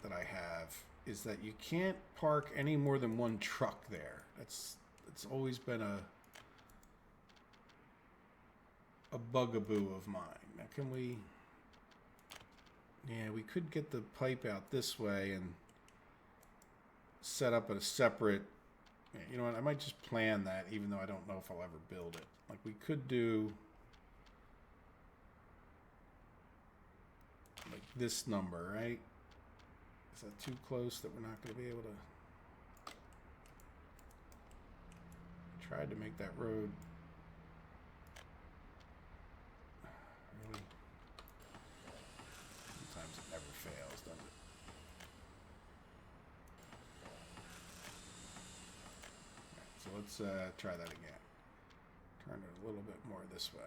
that I have is that you can't park any more than one truck there. It's always been a bugaboo of mine. Now, can we... Yeah, we could get the pipe out this way and set up a separate... You know what? I might just plan that, even though I don't know if I'll ever build it. Like, we could do... like this number, right? Is that too close that we're not going to be able to? Tried to make that road. Really? Sometimes it never fails, does it? Right, so let's try that again. Turn it a little bit more this way.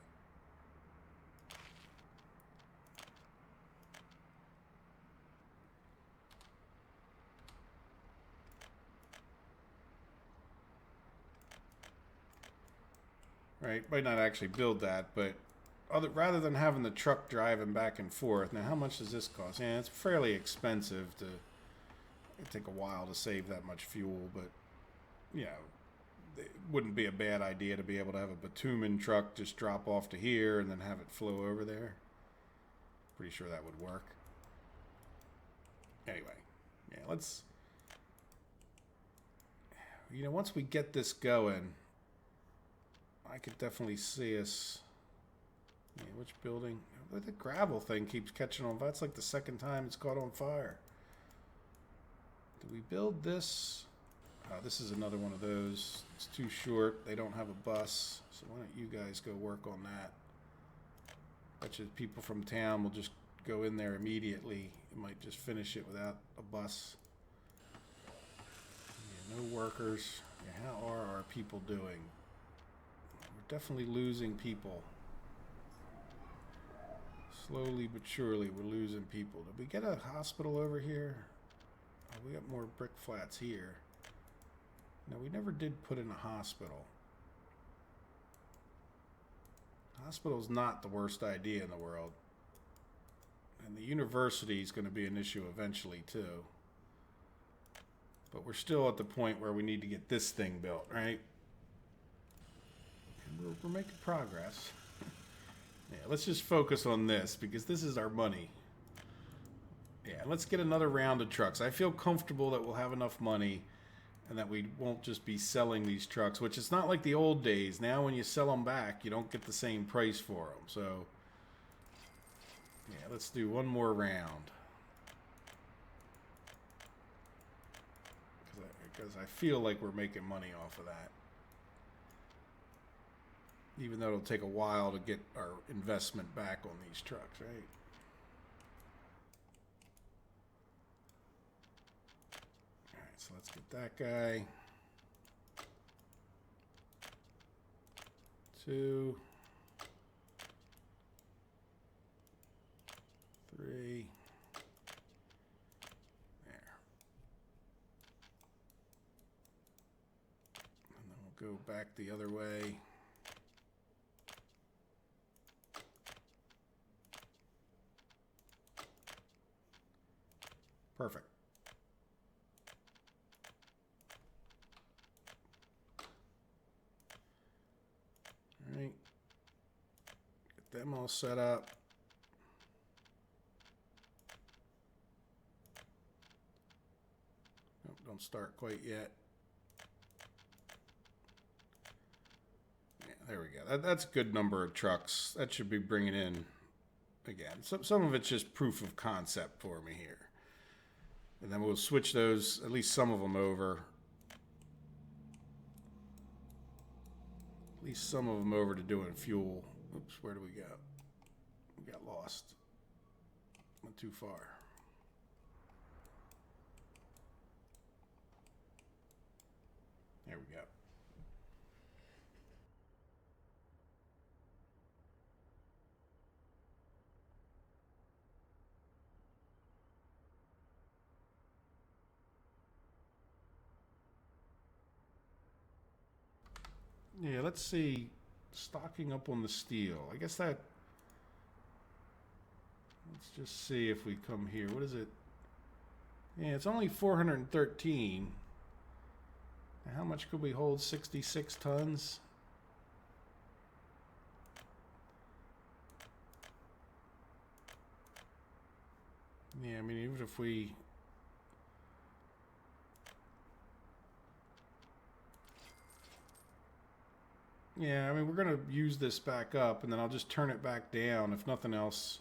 Right, might not actually build that, but rather than having the truck driving back and forth. Now, how much does this cost? Yeah, it's fairly expensive to. It'd take a while to save that much fuel, but you know, it wouldn't be a bad idea to be able to have a bitumen truck just drop off to here and then have it flow over there. Pretty sure that would work. Anyway, yeah, let's. You know, once we get this going, I could definitely see us. Yeah, which building? The gravel thing keeps catching on. That's like the second time it's caught on fire. Do we build this? This is another one of those. It's too short. They don't have a bus. So why don't you guys go work on that? Bet you people from town will just go in there immediately. You might just finish it without a bus. Yeah, no workers. Yeah, how are our people doing? We're definitely losing people. Slowly but surely, we're losing people. Did we get a hospital over here? Oh, we got more brick flats here. No, we never did put in a hospital. Hospital's not the worst idea in the world. And the university is going to be an issue eventually, too. But we're still at the point where we need to get this thing built, right? And we're making progress. Yeah, let's just focus on this because this is our money. Yeah, let's get another round of trucks. I feel comfortable that we'll have enough money and that we won't just be selling these trucks, which it's not like the old days. Now when you sell them back, you don't get the same price for them. So, yeah, let's do one more round. Because I feel like we're making money off of that. Even though it'll take a while to get our investment back on these trucks, right? Alright, so let's get that guy. 2, 3. There. And then we'll go back the other way. Perfect. All right. Get them all set up. Nope, don't start quite yet. Yeah, there we go. That's a good number of trucks. That should be bringing in, again, some of it's just proof of concept for me here. And then we'll switch those, at least some of them, over. At least some of them over to doing fuel. Oops, where do we go? We got lost. Went too far. There we go. Yeah, let's see. Stocking up on the steel. I guess that. Let's just see if we come here. What is it? Yeah, it's only 413. Now, how much could we hold? 66 tons? Yeah, I mean, even if we. Yeah, I mean, we're going to use this back up, and then I'll just turn it back down, if nothing else.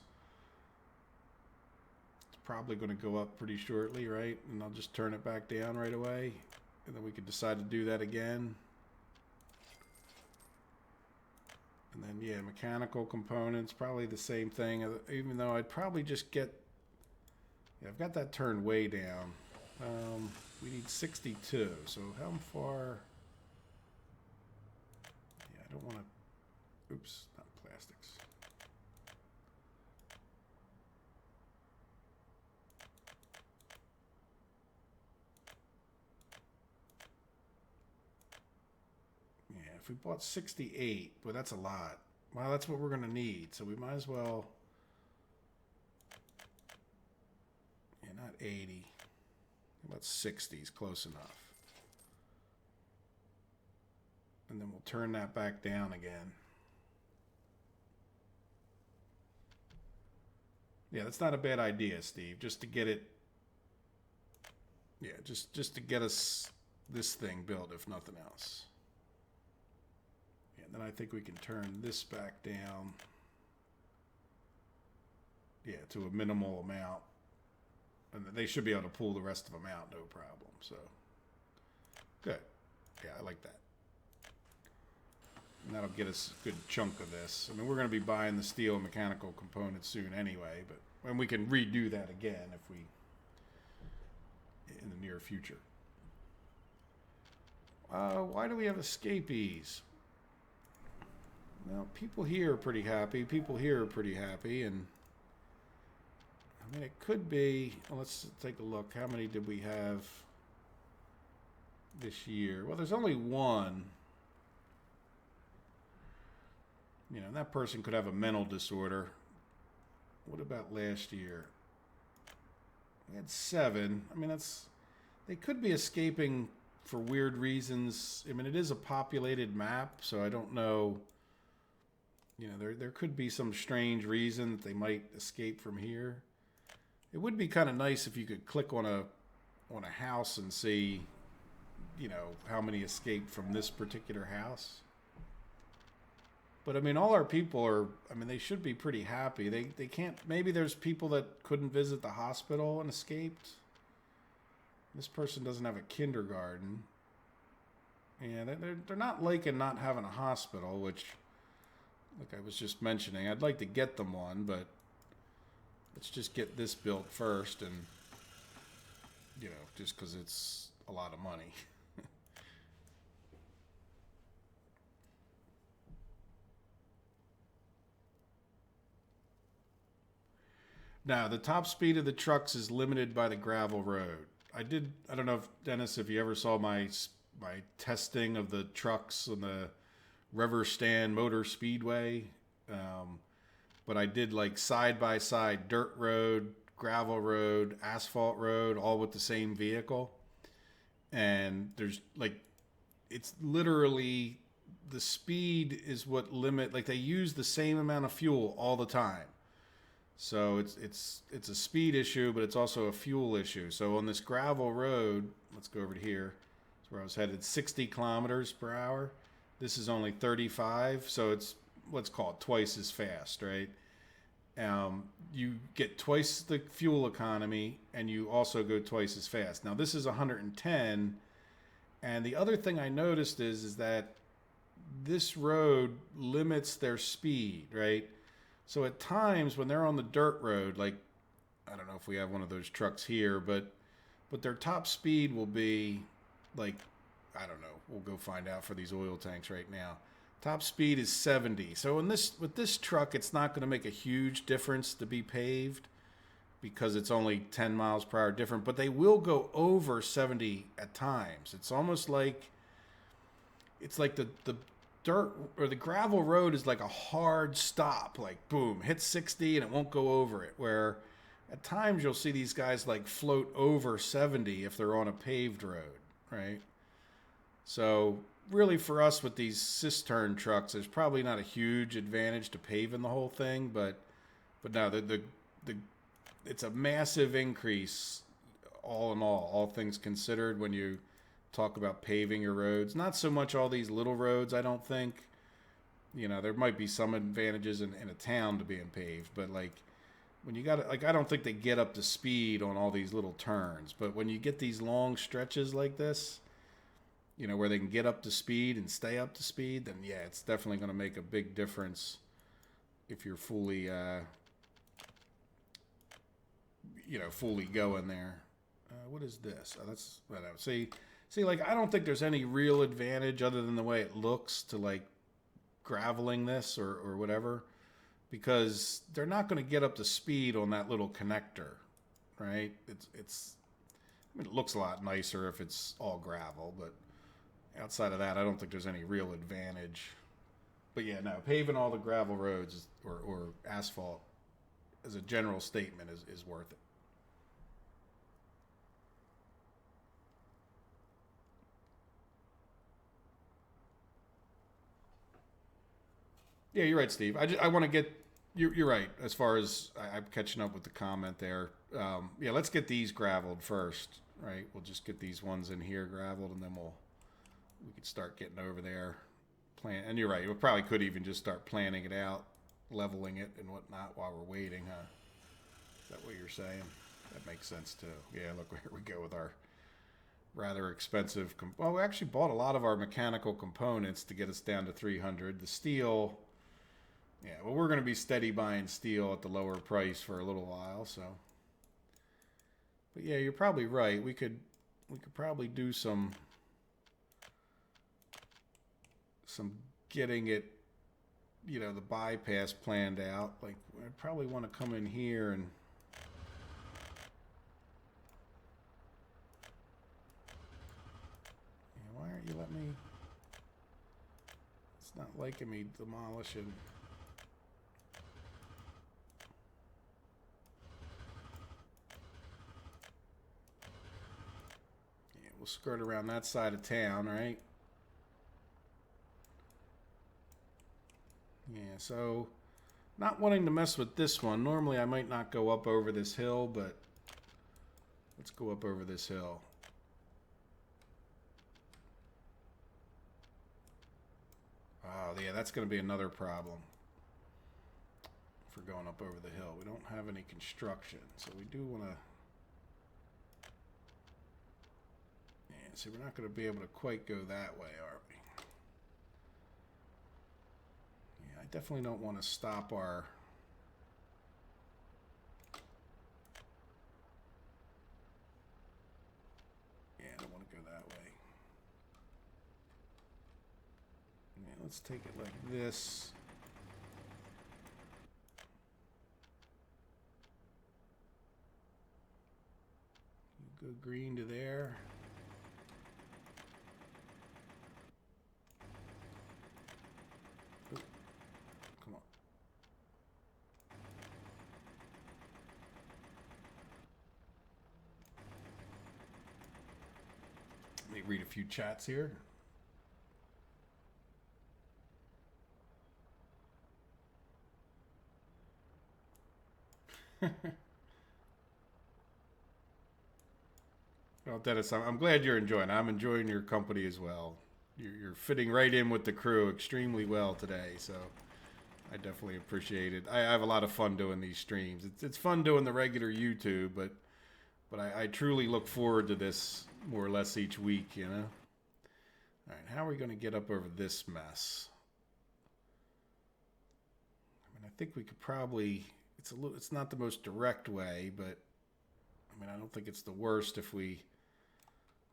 probably going to go up pretty shortly, right? And I'll just turn it back down right away. And then we could decide to do that again. And then, yeah, mechanical components, probably the same thing. Even though I'd probably just get... Yeah, I've got that turned way down. We need 62. So how far... Yeah, I don't want to... Oops, not plastics. Yeah, if we bought 68, well, that's a lot. Well, that's what we're going to need. So we might as well... Yeah, not 80. About 60 is close enough. And then we'll turn that back down again. Yeah, that's not a bad idea, Steve. Just to get it... Yeah, just to get us this thing built, if nothing else. And then I think we can turn this back down. Yeah, to a minimal amount. And they should be able to pull the rest of them out, no problem. So, good. Yeah, I like that. And that'll get us a good chunk of this. I mean, we're going to be buying the steel and mechanical components soon anyway, but and we can redo that again if we, in the near future. Why do we have escapees? Well, people here are pretty happy. People here are pretty happy, and I mean, it could be, well, let's take a look. How many did we have this year? Well, there's only one. You know, and that person could have a mental disorder. What about last year? We had 7. I mean, they could be escaping for weird reasons. I mean, it is a populated map, so I don't know. You know, there could be some strange reason that they might escape from here. It would be kind of nice if you could click on a house and see, you know, how many escaped from this particular house. But I mean, all our people are, I mean, they should be pretty happy. They can't, maybe there's people that couldn't visit the hospital and escaped. This person doesn't have a kindergarten. Yeah, they're not liking not having a hospital, which, like I was just mentioning, I'd like to get them one, but let's just get this built first, and, you know, just because it's a lot of money. Now, the top speed of the trucks is limited by the gravel road. I don't know if, Dennis, if you ever saw my testing of the trucks on the Reverstan Motor Speedway. But I did like side-by-side dirt road, gravel road, asphalt road, all with the same vehicle. And there's like, it's literally, the speed is what limit, like they use the same amount of fuel all the time. So it's a speed issue, but it's also a fuel issue. So on this gravel road, let's go over to here. That's where I was headed, 60 kilometers per hour. This is only 35, so it's, let's call it twice as fast, right? You get twice the fuel economy, and you also go twice as fast. Now, this is 110, and the other thing I noticed is that this road limits their speed, right? So at times when they're on the dirt road, like, I don't know if we have one of those trucks here, but their top speed will be like, I don't know, we'll go find out for these oil tanks right now. Top speed is 70. So with this truck, it's not going to make a huge difference to be paved because it's only 10 miles per hour different, but they will go over 70 at times. It's almost like, it's like the dirt or the gravel road is like a hard stop, like boom, hit 60 and it won't go over it, where at times you'll see these guys like float over 70 if they're on a paved road, right? So really for us with these cistern trucks, there's probably not a huge advantage to paving the whole thing, but no, it's a massive increase all in all things considered, when you talk about paving your roads. Not so much all these little roads, I don't think. You know, there might be some advantages in a town to being paved, but like when you got it, like, I don't think they get up to speed on all these little turns, but when you get these long stretches like this, you know, where they can get up to speed and stay up to speed, then yeah, it's definitely going to make a big difference if you're fully, you know, fully going there. What is this? Oh, that's what I see. Like, I don't think there's any real advantage other than the way it looks to like graveling this or whatever, because they're not going to get up to speed on that little connector, right? It's. I mean, it looks a lot nicer if it's all gravel, but outside of that, I don't think there's any real advantage. But yeah, no, paving all the gravel roads or asphalt as a general statement is worth it. Yeah, you're right, Steve. I want to get you're right as far as I'm catching up with the comment there. Yeah, let's get these graveled first, right? We'll just get these ones in here graveled, and then we could start getting over there. And you're right. We probably could even just start planning it out, leveling it and whatnot while we're waiting, huh? Is that what you're saying? That makes sense too. Yeah, look, here we go with our rather expensive. Well, we actually bought a lot of our mechanical components to get us down to 300. The steel, yeah, well, we're going to be steady buying steel at the lower price for a little while, so. But yeah, you're probably right. We could probably do some getting it, you know, the bypass planned out. Like, I'd probably want to come in here and why aren't you letting me? It's not liking me demolishing. Yeah, we'll skirt around that side of town, right? Yeah, so not wanting to mess with this one. Normally I might not go up over this hill, but let's go up over this hill. Oh, yeah, that's going to be another problem for going up over the hill. We don't have any construction, so we do want to... Yeah, see, we're not going to be able to quite go that way, are we? Yeah, I definitely don't want to stop our... Yeah, I don't want to go that way. Yeah, let's take it like this. Go green to there. Ooh, come on. Let me read a few chats here. Well, Dennis, I'm glad you're enjoying. I'm enjoying your company as well. You're fitting right in with the crew extremely well today, so I definitely appreciate it. I have a lot of fun doing these streams. It's fun doing the regular YouTube, but I truly look forward to this more or less each week, you know? All right, how are we going to get up over this mess? I mean, I think we could probably... It's not the most direct way, but I mean, I don't think it's the worst if we...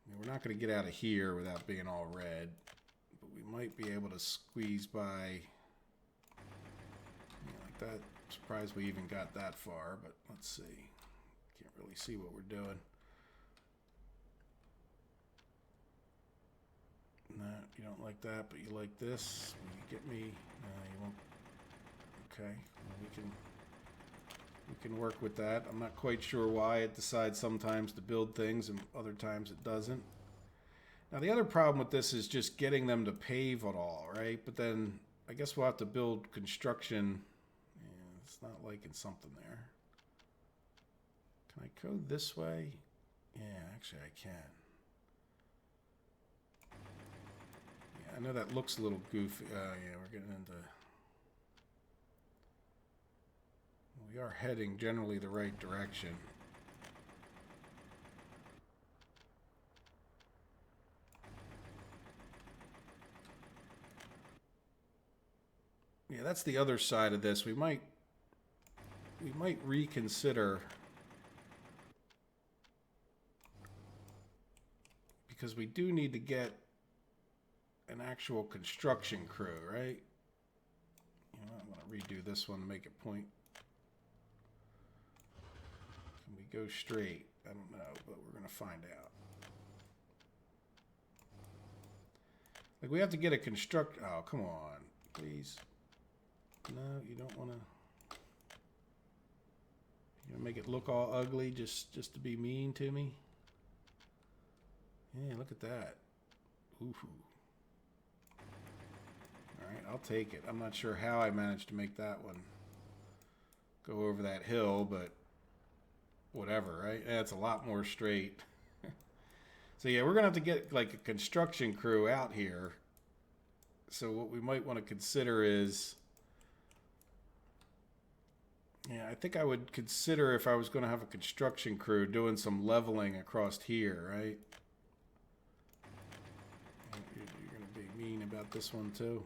I mean, we're not going to get out of here without being all red, but we might be able to squeeze by, like that. I'm surprised we even got that far, but let's see. Can't really see what we're doing. No, you don't like that, but you like this. Will you get me? No, you won't. Okay, well, we can work with that. I'm not quite sure why it decides sometimes to build things and other times it doesn't. Now the other problem with this is just getting them to pave it all, right? But then I guess we'll have to build construction. Yeah, it's not liking something there. Can I go this way? Yeah, actually I can. Yeah, I know that looks a little goofy. Yeah, we're getting into... We we are heading generally the right direction. Yeah, that's the other side of this. We might reconsider, because we do need to get an actual construction crew, right? You know, I'm going to redo this one to make it point. Can we go straight? I don't know, but we're going to find out. Like, we have to get a construct. Oh, come on, please. No, you don't want to. You know, make it look all ugly just to be mean to me. Yeah, look at that. Ooh. All right, I'll take it. I'm not sure how I managed to make that one go over that hill, but whatever, right? Yeah, it's a lot more straight. So yeah, we're gonna have to get like a construction crew out here. So what we might want to consider is, yeah, I think I would consider, if I was going to have a construction crew, doing some leveling across here, right? You're going to be mean about this one too.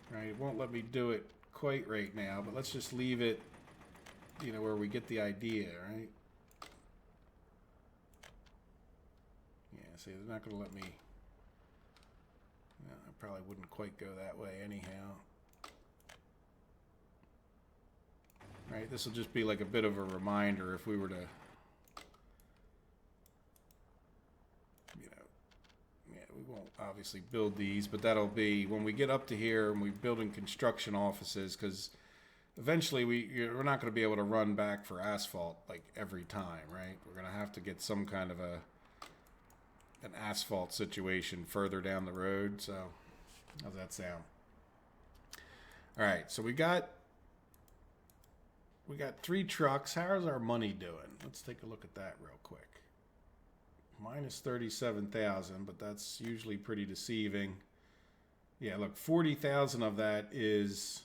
Right, it won't let me do it quite right now, but let's just leave it, you know, where we get the idea, right? Yeah, see, they're not going to let me. I probably wouldn't quite go that way anyhow. Right, this will just be like a bit of a reminder if we were to, you know, yeah, we won't obviously build these, but that'll be when we get up to here and we're building construction offices, because eventually we're not going to be able to run back for asphalt like every time, right? We're going to have to get some kind of an asphalt situation further down the road, so how's that sound? All right, so we got 3 trucks. How's our money doing? Let's take a look at that real quick. Minus 37,000, but that's usually pretty deceiving. Yeah, look, 40,000 of that is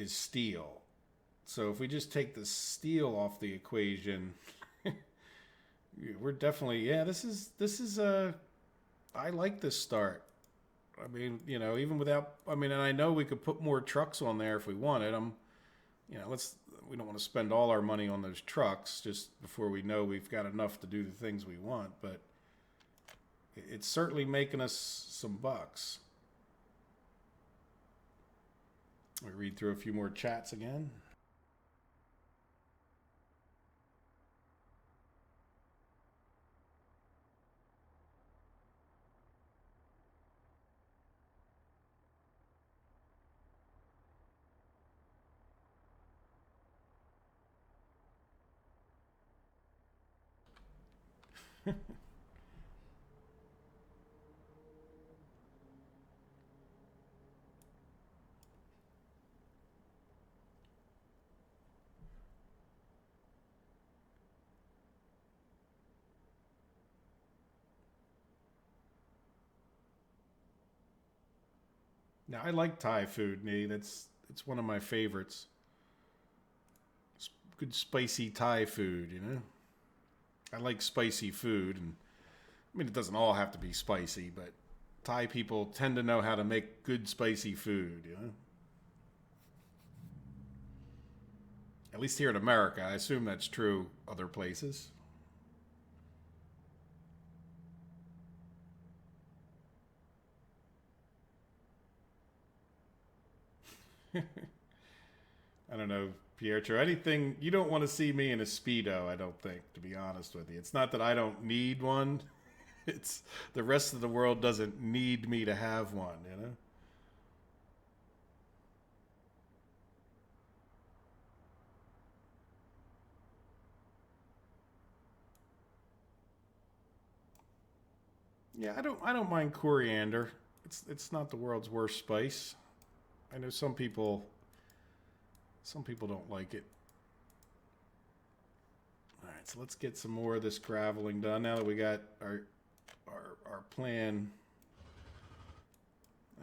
steel. So if we just take the steel off the equation, we're definitely, yeah, this is I like this start. I mean, you know, even without, I mean, and I know we could put more trucks on there if we wanted them. You know, we don't want to spend all our money on those trucks just before we know we've got enough to do the things we want, but it's certainly making us some bucks. We read through a few more chats again. Now, I like Thai food, Nee. It's one of my favorites. It's good spicy Thai food, you know? I like spicy food, and I mean, it doesn't all have to be spicy, but Thai people tend to know how to make good spicy food, you know? At least here in America. I assume that's true other places. I don't know, Pietro. Anything, you don't want to see me in a Speedo, I don't think, to be honest with you. It's not that I don't need one. It's the rest of the world doesn't need me to have one, you know? Yeah, I don't mind coriander. It's not the world's worst spice. I know some people don't like it. All right, so let's get some more of this graveling done now that we got our plan.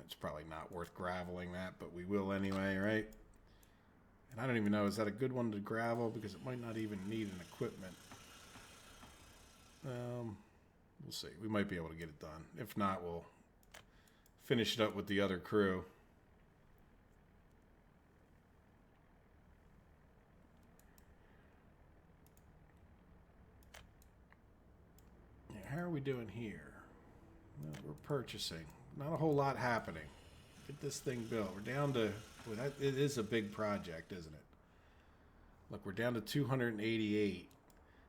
It's probably not worth graveling that, but we will anyway, right? And I don't even know, is that a good one to gravel? Because it might not even need an equipment. We'll see. We might be able to get it done. If not, we'll finish it up with the other crew. Yeah, how are we doing here? Well, we're purchasing. Not a whole lot happening. Get this thing built. We're down to... Well, it is a big project, isn't it? Look, we're down to 288.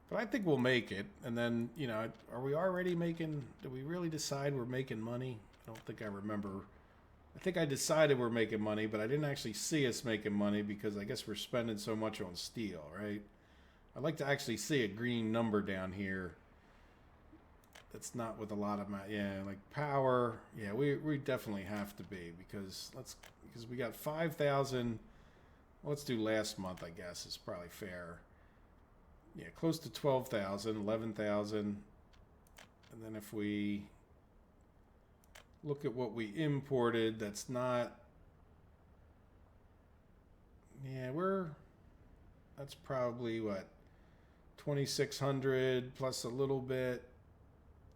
But I think we'll make it. And then, you know, are we already making... Did we really decide we're making money? I don't think I remember. I think I decided we're making money, but I didn't actually see us making money because I guess we're spending so much on steel, right? I'd like to actually see a green number down here. That's not with a lot of... Yeah, like power. Yeah, we definitely have to be because we got 5,000... Let's do last month, I guess. It's probably fair. Yeah, close to 12,000, 11,000. And then if we look at what we imported, that's not... Yeah, that's probably, what, 2,600 plus a little bit,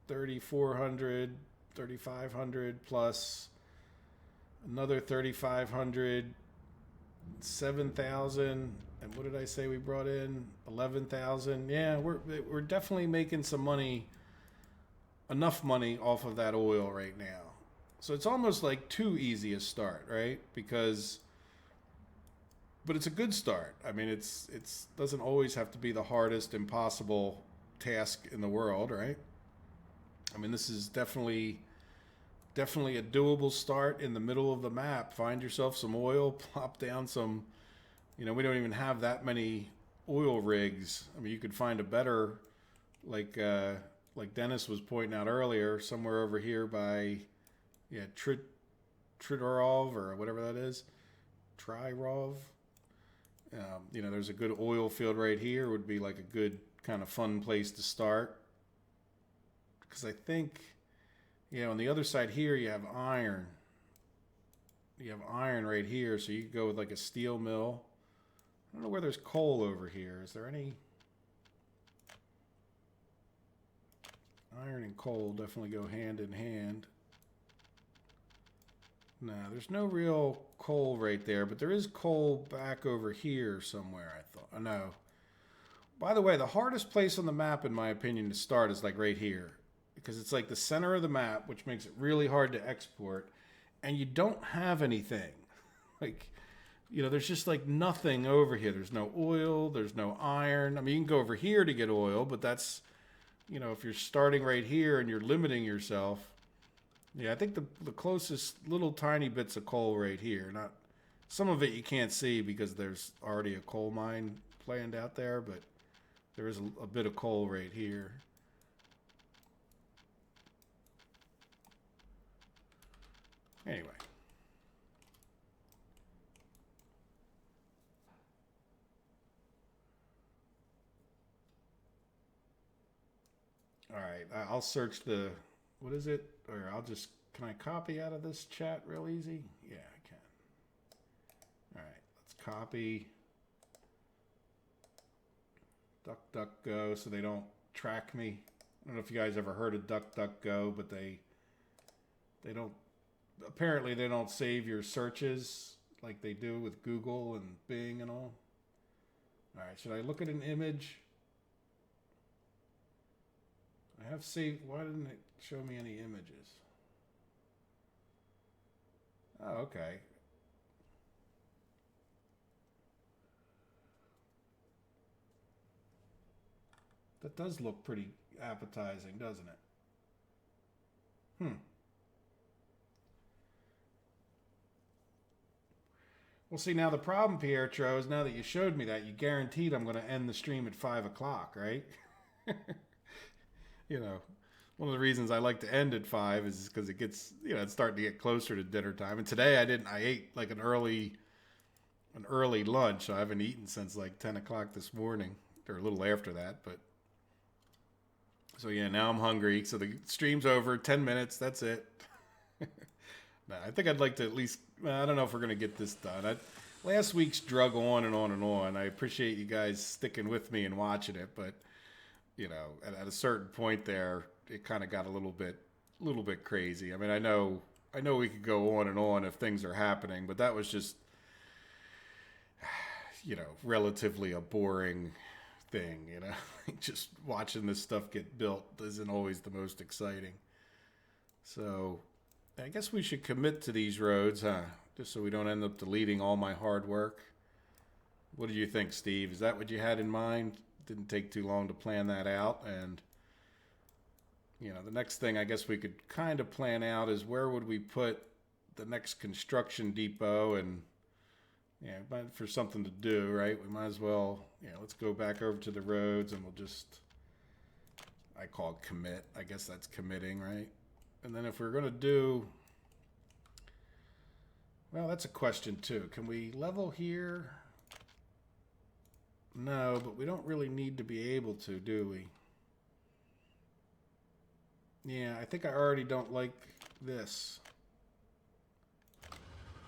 3,400, 3,500 plus another 3,500, 7,000, and what did I say we brought in? 11,000. Yeah, we're definitely making some money, enough money off of that oil right now. So it's almost like too easy a start, right? But it's a good start. I mean, it's doesn't always have to be the hardest, impossible task in the world, right? I mean, this is definitely a doable start in the middle of the map. Find yourself some oil, plop down some, you know, we don't even have that many oil rigs. I mean, you could find a better, like Dennis was pointing out earlier, somewhere over here by, yeah, Tridorov or whatever that is, Trirov. You know, there's a good oil field right here. Would be like a good kind of fun place to start. Because I think, you know, on the other side here, you have iron. You have iron right here, so you could go with like a steel mill. I don't know where there's coal over here. Is there any? Iron and coal definitely go hand in hand. No, there's no real coal right there, but there is coal back over here somewhere, I thought. Oh, no. By the way, the hardest place on the map, in my opinion, to start is like right here. Because it's like the center of the map, which makes it really hard to export. And you don't have anything. Like, you know, there's just like nothing over here. There's no oil. There's no iron. I mean, you can go over here to get oil, but that's, you know, if you're starting right here and you're limiting yourself. Yeah, I think the closest little tiny bits of coal right here. Not some of it you can't see because there's already a coal mine planned out there, but there is a bit of coal right here. Anyway. All right, I'll search the, what is it? Or I'll just, can I copy out of this chat real easy? Yeah, I can. All right, let's copy DuckDuckGo so they don't track me. I don't know if you guys ever heard of DuckDuckGo, but they don't, apparently they don't save your searches like they do with Google and Bing and all. All right, should I look at an image? I have saved, why didn't it show me any images? Oh, okay. That does look pretty appetizing, doesn't it? Well, see, now the problem, Pietro, is now that you showed me that, you guaranteed I'm going to end the stream at 5 o'clock, right? You know, one of the reasons I like to end at 5 is because it gets, you know, it's starting to get closer to dinner time. And today I ate like an early lunch. I haven't eaten since like 10 o'clock this morning, or a little after that. But so yeah, now I'm hungry. So the stream's over, 10 minutes. That's it. No, I think I'd like to at least. Well, I don't know if we're gonna get this done. Last week's drug on and on and on. I appreciate you guys sticking with me and watching it, but at a certain point there, it kind of got a little bit crazy. I mean, I know we could go on and on if things are happening, but that was just, relatively a boring thing. Just watching this stuff get built isn't always the most exciting. So I guess we should commit to these roads, huh? Just so we don't end up deleting all my hard work. What do you think, Steve? Is that what you had in mind? Didn't take too long to plan that out. And, the next thing I guess we could kind of plan out is where would we put the next construction depot, and, for something to do, right? We might as well, let's go back over to the roads and we'll just, I call it commit. I guess that's committing, right? And then if we're going to do, well, that's a question too. Can we level here? No, but we don't really need to be able to, do we? Yeah, I think I already don't like this.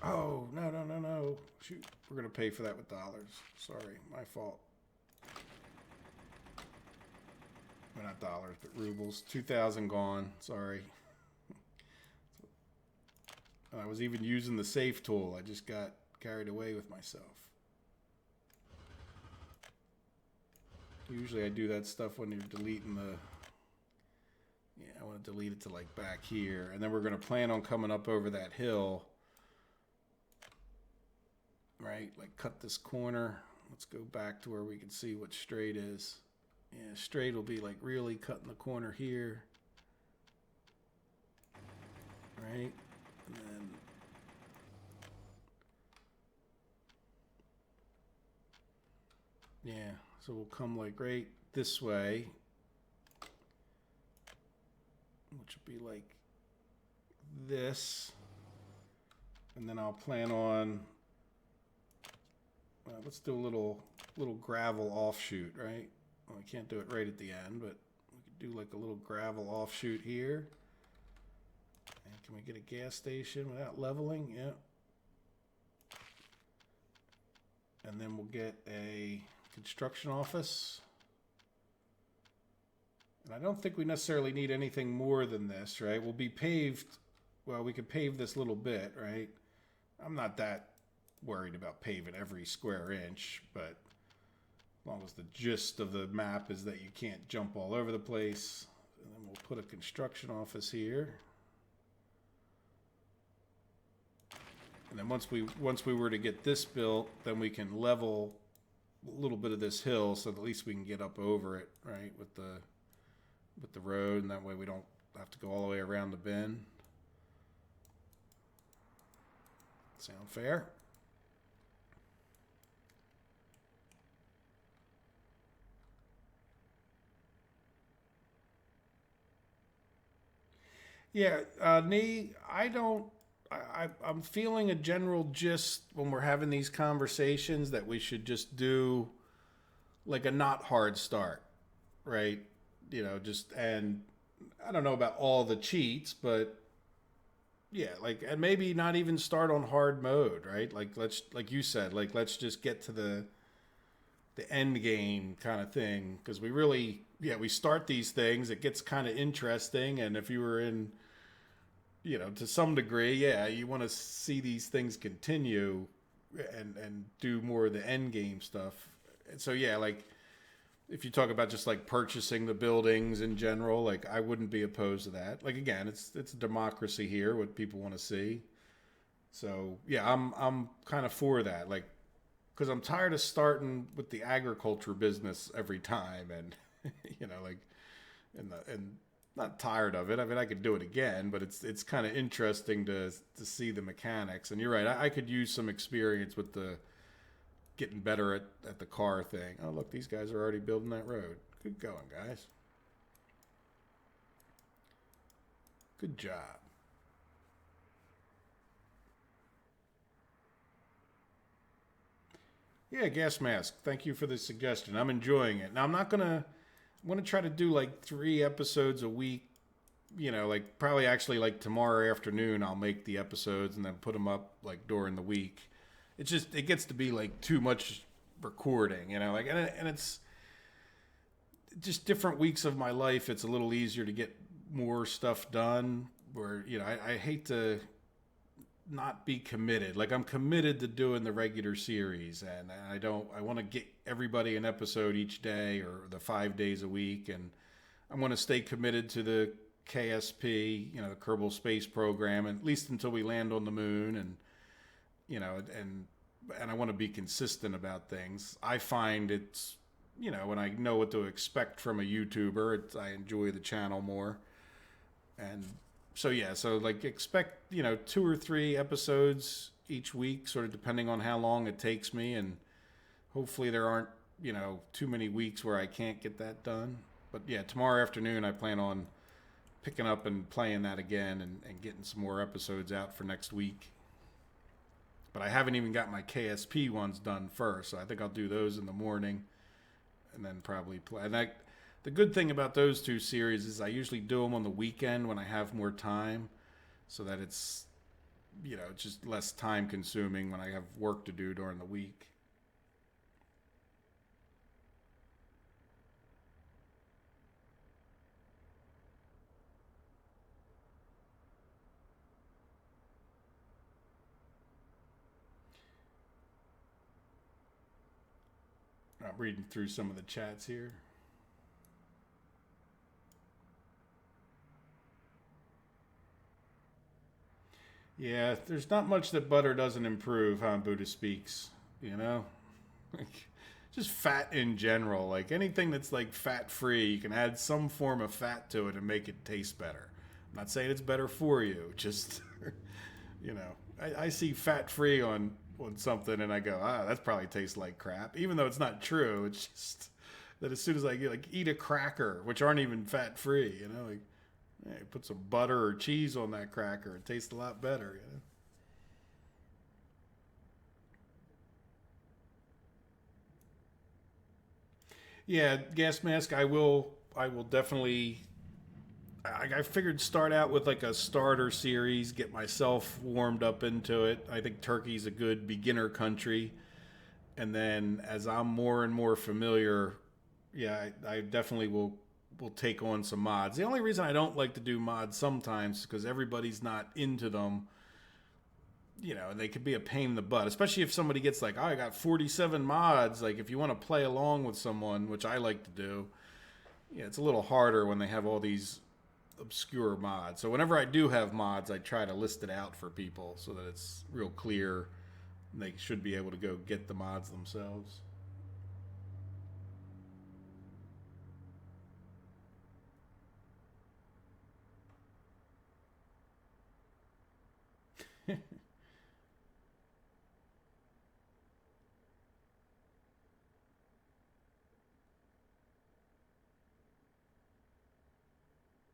Oh, no. Shoot, we're going to pay for that with dollars. Sorry, my fault. Well, not dollars, but rubles. 2,000 gone. Sorry. And I was even using the save tool. I just got carried away with myself. Usually I do that stuff when you're deleting the... Yeah, I want to delete it to like back here. And then we're going to plan on coming up over that hill. Right? Like cut this corner. Let's go back to where we can see what straight is. Yeah, straight will be like really cutting the corner here. Right? And then yeah, so we'll come like right this way, which would be like this, and then I'll plan on let's do a little gravel offshoot, right? Well, we can't do it right at the end, but we could do like a little gravel offshoot here. And can we get a gas station without leveling? Yeah. And then we'll get a construction office. And I don't think we necessarily need anything more than this, right? We'll be paved. Well, we could pave this little bit, right? I'm not that worried about paving every square inch, but as long as the gist of the map is that you can't jump all over the place. And then we'll put a construction office here. And then once we were to get this built, then we can level a little bit of this hill so that at least we can get up over it, right, with the road, and that way we don't have to go all the way around the bend. Sound fair? Yeah, Nee, I'm feeling a general gist when we're having these conversations that we should just do like a not hard start, right? And I don't know about all the cheats, but yeah, and maybe not even start on hard mode, right? Like you said, let's just get to the end game kind of thing, because we start these things, it gets kind of interesting, and if you were in, to some degree, yeah, you want to see these things continue and do more of the end game stuff. And so yeah, like if you talk about just like purchasing the buildings in general, like I wouldn't be opposed to that. Like again, it's democracy here, what people want to see. So yeah, I'm kind of for that, like, because I'm tired of starting with the agriculture business every time, and and not tired of it. I mean, I could do it again, but it's kind of interesting to see the mechanics. And you're right, I could use some experience with the getting better at the car thing. Oh, look, these guys are already building that road. Good going, guys. Good job. Yeah, gas mask. Thank you for the suggestion. I'm enjoying it. Now, I'm going to try to do like 3 episodes a week, like probably actually like tomorrow afternoon, I'll make the episodes and then put them up like during the week. It gets to be like too much recording, like, and it's just different weeks of my life. It's a little easier to get more stuff done. Where I hate to not be committed. Like I'm committed to doing the regular series, and I want to get everybody an episode each day or the 5 days a week, and I want to stay committed to the KSP, the Kerbal Space Program, at least until we land on the moon, and and I want to be consistent about things. I find it's when I know what to expect from a YouTuber, I enjoy the channel more, and so yeah, so like expect 2 or 3 episodes each week, sort of depending on how long it takes me, and hopefully there aren't too many weeks where I can't get that done. But yeah, tomorrow afternoon I plan on picking up and playing that again, and getting some more episodes out for next week. But I haven't even got my KSP ones done first, so I think I'll do those in the morning, and then probably play. And the good thing about those two series is I usually do them on the weekend when I have more time, so that it's just less time consuming when I have work to do during the week. I'm reading through some of the chats here. Yeah, there's not much that butter doesn't improve, huh? Buddha speaks. You know, like, just fat in general. Like anything that's like fat free, you can add some form of fat to it and make it taste better. I'm not saying it's better for you. Just I see fat free on something and I go, that probably tastes like crap. Even though it's not true, it's just that as soon as I get like eat a cracker, which aren't even fat free, like hey, put some butter or cheese on that cracker, it tastes a lot better. Yeah, gas mask. I will definitely. I figured start out with like a starter series, get myself warmed up into it. I think Turkey's a good beginner country, and then as I'm more and more familiar, yeah, I definitely will take on some mods. The only reason I don't like to do mods sometimes is because everybody's not into them, and they could be a pain in the butt, especially if somebody gets like, oh, I got 47 mods. Like if you want to play along with someone, which I like to do, yeah, it's a little harder when they have all these obscure mods. So whenever I do have mods, I try to list it out for people so that it's real clear. They should be able to go get the mods themselves.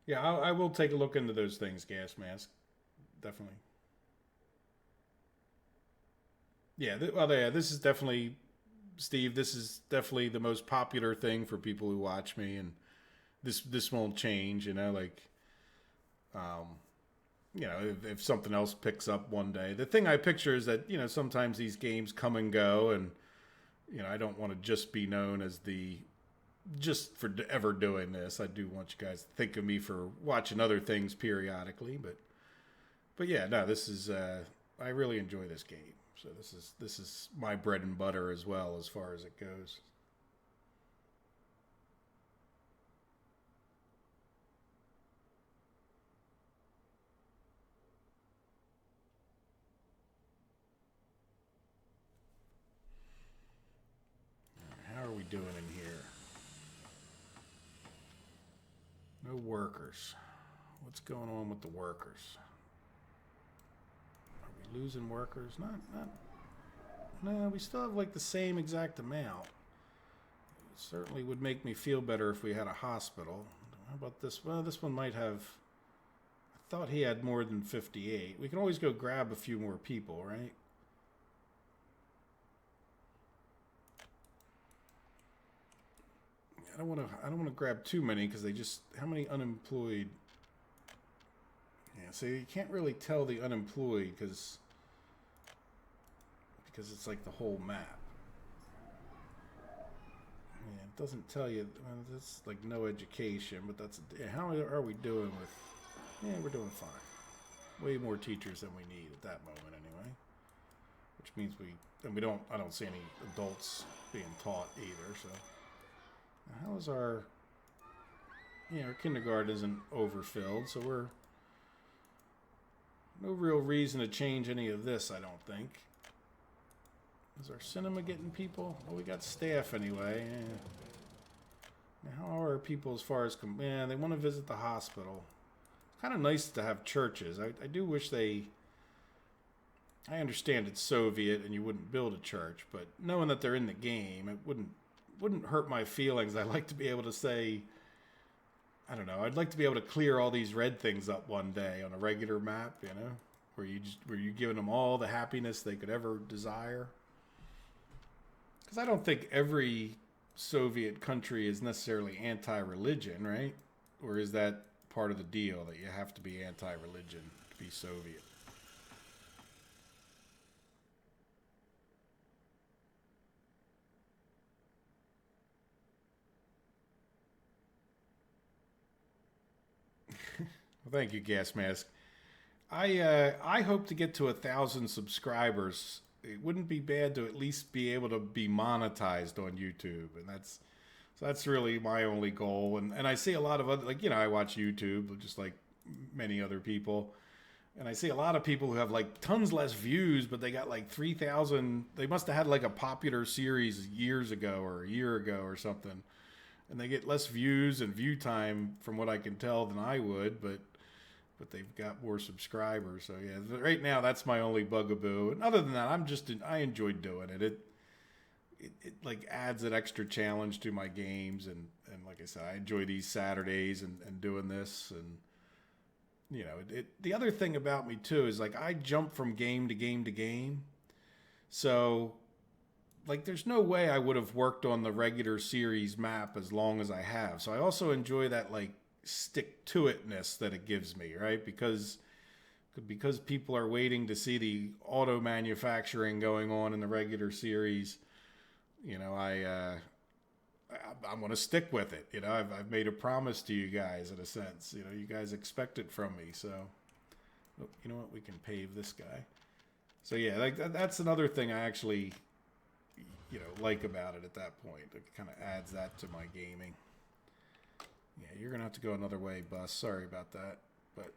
Yeah, I will take a look into those things, gas mask. Definitely. Yeah, well, yeah, this is definitely, Steve, this is definitely the most popular thing for people who watch me, and this won't change, like, um, if something else picks up one day. The thing I picture is that, sometimes these games come and go, and, I don't want to just be known as just for ever doing this. I do want you guys to think of me for watching other things periodically, but yeah, no, this is I really enjoy this game. So this is my bread and butter as well as far as it goes. How are we doing in here? No workers. What's going on with the workers? Are we losing workers? Not. No, we still have like the same exact amount. It certainly would make me feel better if we had a hospital. How about this? Well, this one might have. I thought he had more than 58. We can always go grab a few more people, right? I don't want to grab too many because they just how many unemployed Yeah, so you can't really tell the unemployed because it's like the whole map. Yeah, it doesn't tell you. Well, that's like no education, but that's how are we doing with? Yeah, we're doing fine. Way more teachers than we need at that moment, anyway. Which means we don't. I don't see any adults being taught either. So, how is our? Yeah, our kindergarten isn't overfilled, so we're no real reason to change any of this. I don't think. Is our cinema getting people? Well, we got staff anyway. Yeah. Now, how are people as far as... Yeah, they want to visit the hospital. It's kind of nice to have churches. I do wish they... I understand it's Soviet and you wouldn't build a church, but knowing that they're in the game, it wouldn't hurt my feelings. I like to be able to say... I don't know. I'd like to be able to clear all these red things up one day on a regular map, you know? Where you're giving them all the happiness they could ever desire. Because I don't think every Soviet country is necessarily anti-religion, right? Or is that part of the deal that you have to be anti-religion to be Soviet? Well, thank you, Gas Mask. I hope to get to 1,000 subscribers. It wouldn't be bad to at least be able to be monetized on YouTube, and that's really my only goal. And I see a lot of other, like, you know, I watch YouTube just like many other people, and I see a lot of people who have like tons less views, but they got like 3,000. They must have had like a popular series years ago or a year ago or something, and they get less views and view time from what I can tell than I would, but they've got more subscribers. So yeah, right now that's my only bugaboo. And other than that, I enjoy doing it. It like adds an extra challenge to my games, and like I said, I enjoy these Saturdays and doing this. And you know, the other thing about me too is like I jump from game to game to game. So like there's no way I would have worked on the regular series map as long as I have. So I also enjoy that like stick to itness that it gives me, right? Because people are waiting to see the auto manufacturing going on in the regular series. You know, I'm going to stick with it. You know, I've made a promise to you guys in a sense. You know, you guys expect it from me. So, you know what? We can pave this guy. So yeah, like that's another thing I actually, you know, like about it at that point. It kind of adds that to my gaming. Yeah, you're going to have to go another way, Bus. Sorry about that. But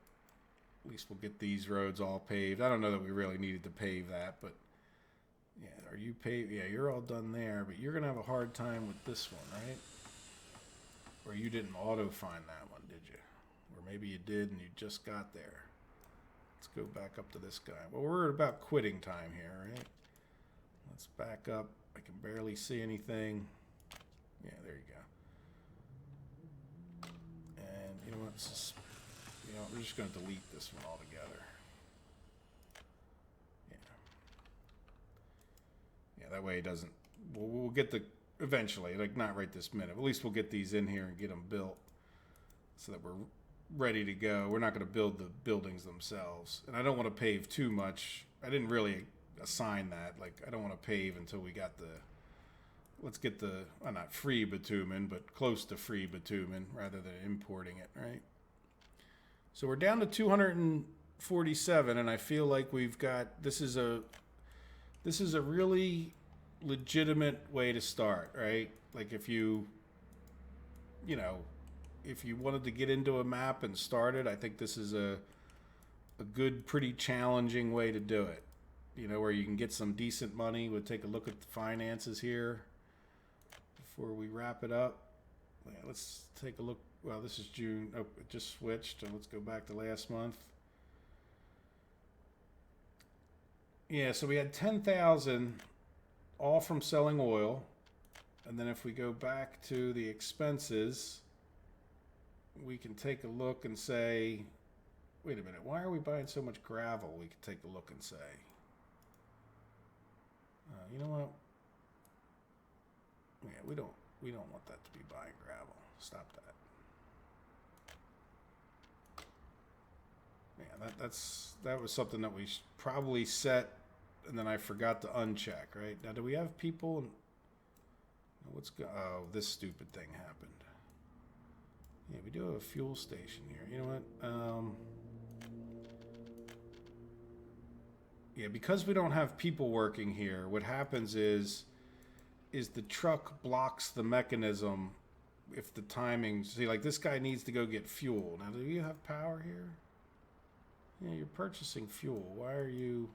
at least we'll get these roads all paved. I don't know that we really needed to pave that, but yeah, are you paved? Yeah, you're all done there, but you're going to have a hard time with this one, right? Or you didn't auto-find that one, did you? Or maybe you did and you just got there. Let's go back up to this guy. Well, we're at about quitting time here, right? Let's back up. I can barely see anything. Yeah, there you go. And you know what? We're just going to delete this one altogether. Yeah. Yeah, that way it doesn't. We'll get the eventually, like not right this minute. At least we'll get these in here and get them built so that we're ready to go. We're not going to build the buildings themselves, and I don't want to pave too much. I didn't really assign that. Like I don't want to pave until we got the. Let's get the, well, not free bitumen, but close to free bitumen rather than importing it, right? So we're down to 247, and I feel like we've got, this is a really legitimate way to start, right? Like if you wanted to get into a map and start it, I think this is a good, pretty challenging way to do it. You know, where you can get some decent money. We'll take a look at the finances here before we wrap it up. Yeah, let's take a look. Well, this is June. Oh, it just switched. So let's go back to last month. Yeah, so we had 10,000 all from selling oil. And then if we go back to the expenses, we can take a look and say, wait a minute, why are we buying so much gravel? We can take a look and say, you know what? Yeah, we don't want that to be buying gravel. Stop that. Yeah, Yeah, that was something that we probably set, and then I forgot to uncheck. Right now, do we have people? Oh, this stupid thing happened. Yeah, we do have a fuel station here. You know what? Yeah, because we don't have people working here, what happens is the truck blocks the mechanism if the timing. See, like this guy needs to go get fuel. Now, do you have power here? Yeah, you're purchasing fuel. Why are you?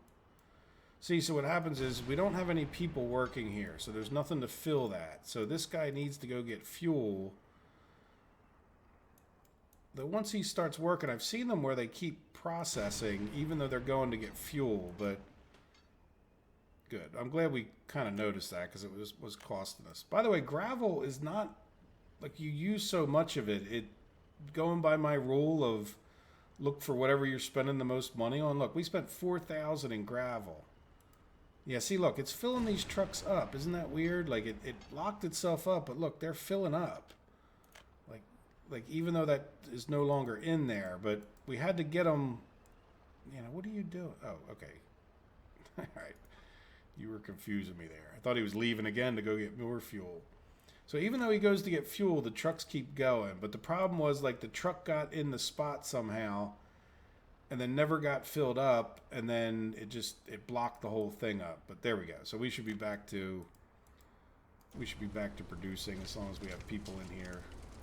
See, so what happens is we don't have any people working here, so there's nothing to fill that. So this guy needs to go get fuel. But once he starts working, I've seen them where they keep processing, even though they're going to get fuel, but good. I'm glad we kind of noticed that because it was costing us. By the way, gravel is not, like you use so much of it, going by my rule of look for whatever you're spending the most money on. Look, we spent $4,000 in gravel. Yeah, see, look, it's filling these trucks up. Isn't that weird? Like, it locked itself up, but look, they're filling up. Like even though that is no longer in there, but we had to get them, what are you doing? Oh, okay. All right. You were confusing me there. I thought he was leaving again to go get more fuel. So even though he goes to get fuel, the trucks keep going. But the problem was, like, the truck got in the spot somehow and then never got filled up, and then it blocked the whole thing up. But there we go. So we should be back to producing as long as we have people in here.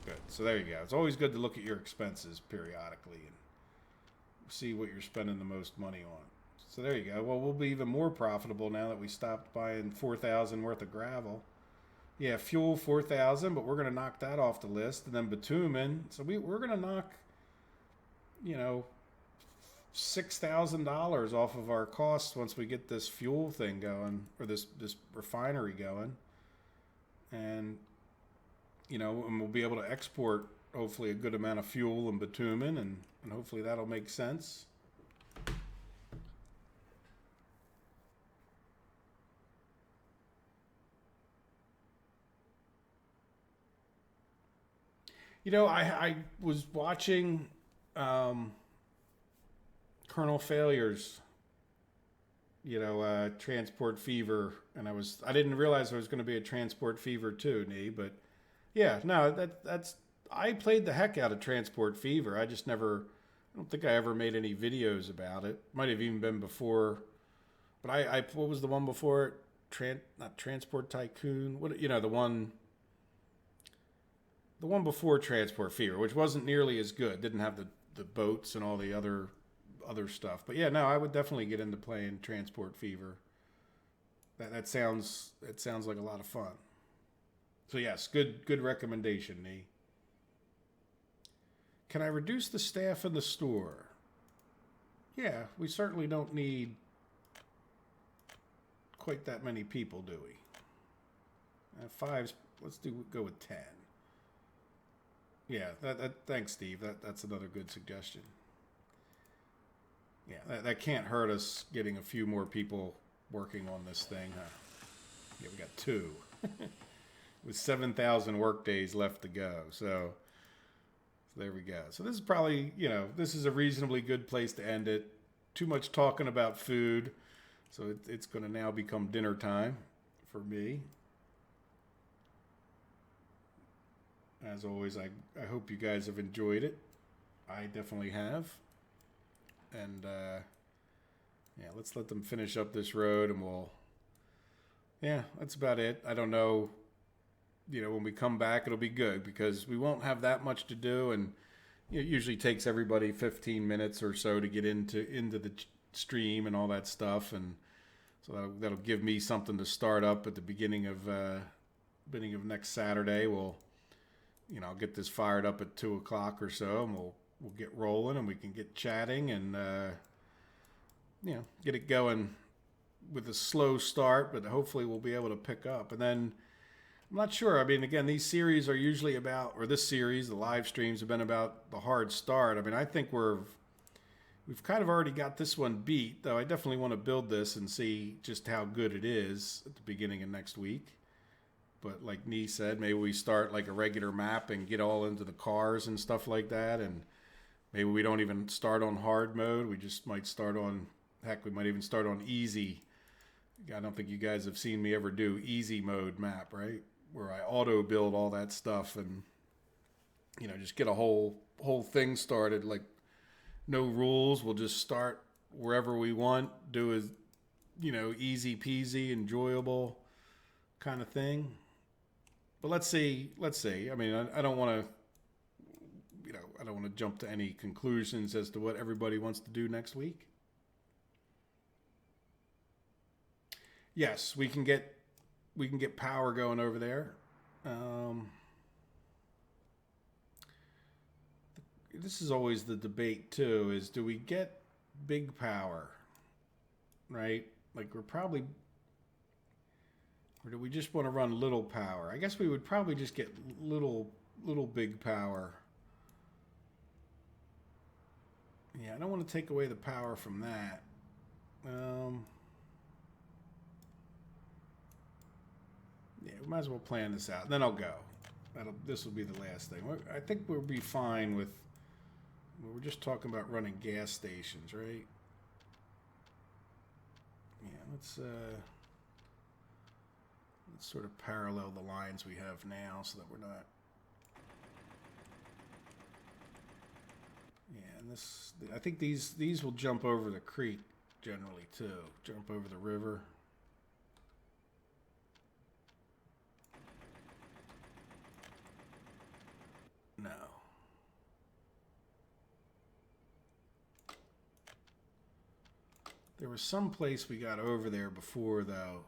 Good. So there you go. It's always good to look at your expenses periodically and see what you're spending the most money on. So there you go. Well, we'll be even more profitable now that we stopped buying $4,000 worth of gravel. Yeah, fuel $4,000, but we're going to knock that off the list. And then bitumen. So we're going to knock, $6,000 off of our costs once we get this fuel thing going, or this refinery going. And and we'll be able to export hopefully a good amount of fuel and bitumen, and hopefully that'll make sense. I was watching Colonel Failure's, Transport Fever, and I didn't realize there was going to be a Transport Fever too, Nee, but yeah, no, that's I played the heck out of Transport Fever. I don't think I ever made any videos about it. Might have even been before, but what was the one before it? Not Transport Tycoon. What the one before Transport Fever, which wasn't nearly as good. Didn't have the boats and all the other stuff. But yeah, no, I would definitely get into playing Transport Fever. That sounds like a lot of fun. So yes, good recommendation, Nee. Can I reduce the staff in the store? Yeah, we certainly don't need quite that many people, do we? Let's go with 10. Yeah, thanks, Steve. That's another good suggestion. Yeah, that can't hurt us getting a few more people working on this thing. Yeah, we got 2. With 7,000 work days left to go. So there we go. So this is probably, this is a reasonably good place to end it. Too much talking about food. So it's going to now become dinner time for me. As always, I hope you guys have enjoyed it. I definitely have. And, let's let them finish up this road, and that's about it. I don't know. When we come back, it'll be good because we won't have that much to do, and it usually takes everybody 15 minutes or so to get into the stream and all that stuff, and so that'll give me something to start up at the beginning of next Saturday. I'll get this fired up at 2:00 or so, and we'll get rolling, and we can get chatting and get it going with a slow start, but hopefully we'll be able to pick up. And then I'm not sure. I mean, again, these series are usually this series, the live streams have been about the hard start. I mean, I think we've kind of already got this one beat, though I definitely want to build this and see just how good it is at the beginning of next week. But like Nee said, maybe we start like a regular map and get all into the cars and stuff like that, and Maybe we don't even start on hard mode. We just might start on, heck, we might even start on easy. I don't think you guys have seen me ever do easy mode map, right? Where I auto build all that stuff and, just get a whole thing started. Like, no rules. We'll just start wherever we want, do as, easy peasy, enjoyable kind of thing. But let's see. I mean, I don't want to, I don't want to jump to any conclusions as to what everybody wants to do next week. Yes, we can get power going over there. This is always the debate too: is do we get big power, right? Like we're probably, or do we just want to run little power? I guess we would probably just get little big power. Yeah, I don't want to take away the power from that. Yeah, we might as well plan this out. Then I'll go. This will be the last thing. I think we'll be fine with. We're just talking about running gas stations, right? Yeah, let's sort of parallel the lines we have now so that we're not. Yeah, and I think these will jump over the creek generally too. Jump over the river. No. There was some place we got over there before, though.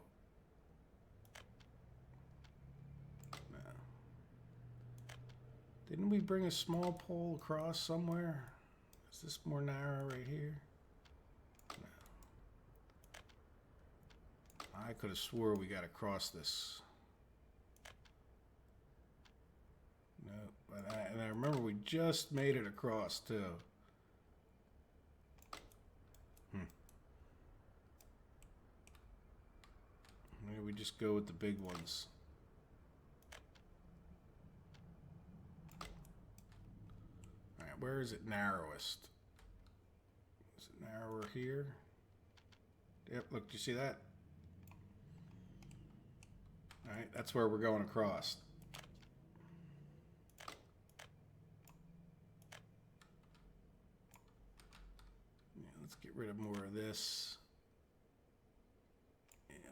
No. Didn't we bring a small pole across somewhere? Is this more narrow right here? No. I could have swore we got across this. No, and I remember we just made it across, too. Maybe we just go with the big ones. All right, where is it narrowest? Is it narrower here? Yep, look, do you see that? All right, that's where we're going across. Yeah, let's get rid of more of this.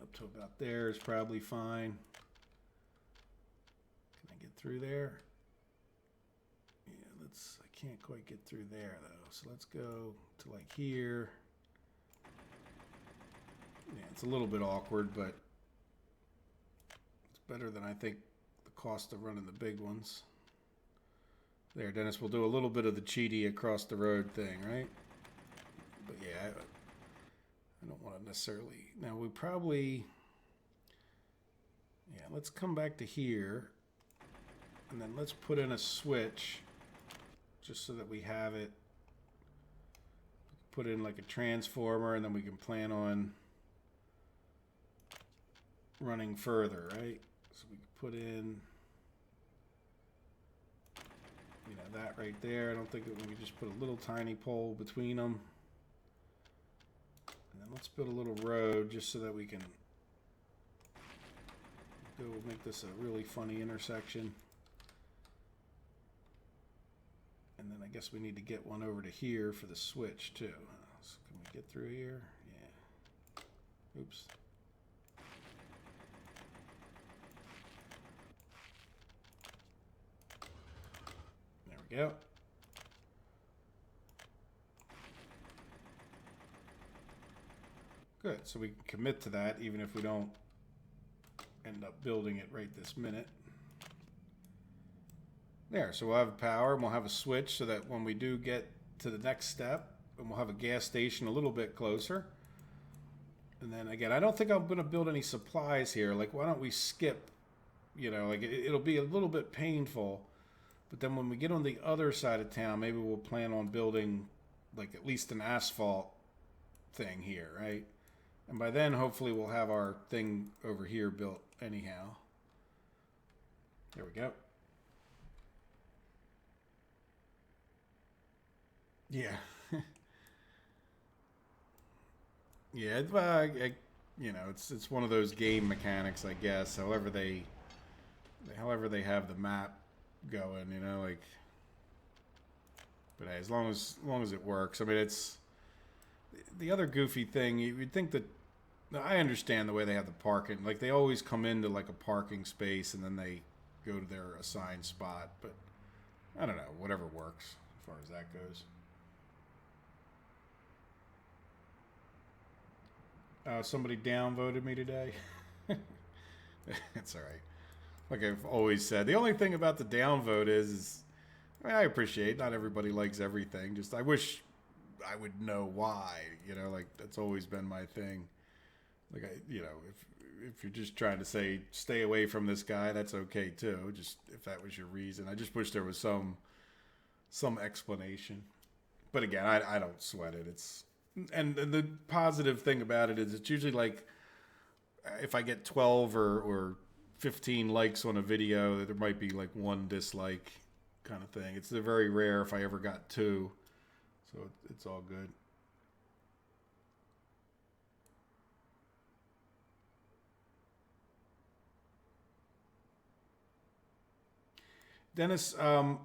Up to about there is probably fine. Can I get through there? Yeah, I can't quite get through there though. So let's go to like here. Yeah, it's a little bit awkward, but it's better than I think the cost of running the big ones. There, Dennis, we'll do a little bit of the cheaty across the road thing, right? But yeah, I don't want to necessarily. Now we probably, yeah, let's come back to here and then let's put in a switch just so that we have it. Put in like a transformer and then we can plan on running further, right? So we can put in, that right there. I don't think that we can just put a little tiny pole between them. Let's build a little road just so that we can make this a really funny intersection. And then I guess we need to get one over to here for the switch too. So can we get through here? Yeah. Oops. There we go. Good, so we can commit to that even if we don't end up building it right this minute. There, so we'll have power and we'll have a switch so that when we do get to the next step, and we'll have a gas station a little bit closer. And then again, I don't think I'm going to build any supplies here. Like, why don't we skip, like it'll be a little bit painful. But then when we get on the other side of town, maybe we'll plan on building like at least an asphalt thing here, right? And by then, hopefully, we'll have our thing over here built anyhow. There we go. Yeah. Yeah, it's one of those game mechanics, I guess. However they have the map going, like. But hey, as long as it works, I mean, it's the other goofy thing. You'd think that I understand the way they have the parking. Like they always come into like a parking space and then they go to their assigned spot. But I don't know, whatever works as far as that goes. Somebody downvoted me today. That's all right. Like I've always said, the only thing about the downvote is I mean, I appreciate not everybody likes everything. Just I wish I would know why. Like that's always been my thing. Like if you're just trying to say stay away from this guy, that's okay too. Just if that was your reason, I just wish there was some explanation. But again, I don't sweat it. And the positive thing about it is it's usually like if I get 12 or 15 likes on a video, there might be like one dislike kind of thing. It's very rare if I ever got two, so it's all good. Dennis,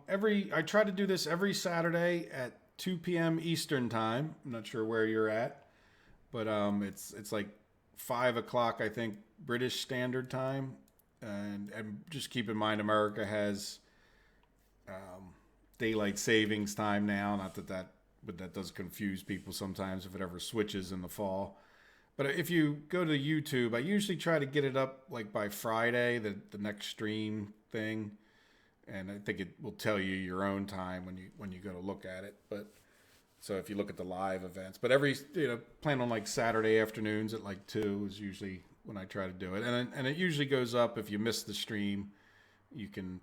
every I try to do this every Saturday at 2 p.m. Eastern time. I'm not sure where you're at, but it's like 5 o'clock, I think, British Standard Time, and just keep in mind America has daylight savings time now. Not but that does confuse people sometimes if it ever switches in the fall. But if you go to YouTube, I usually try to get it up like by Friday, the next stream thing, and I think it will tell you your own time when you go to look at it. But so if you look at the live events, but every plan on like Saturday afternoons at like 2 is usually when I try to do it, and it usually goes up if you miss the stream. You can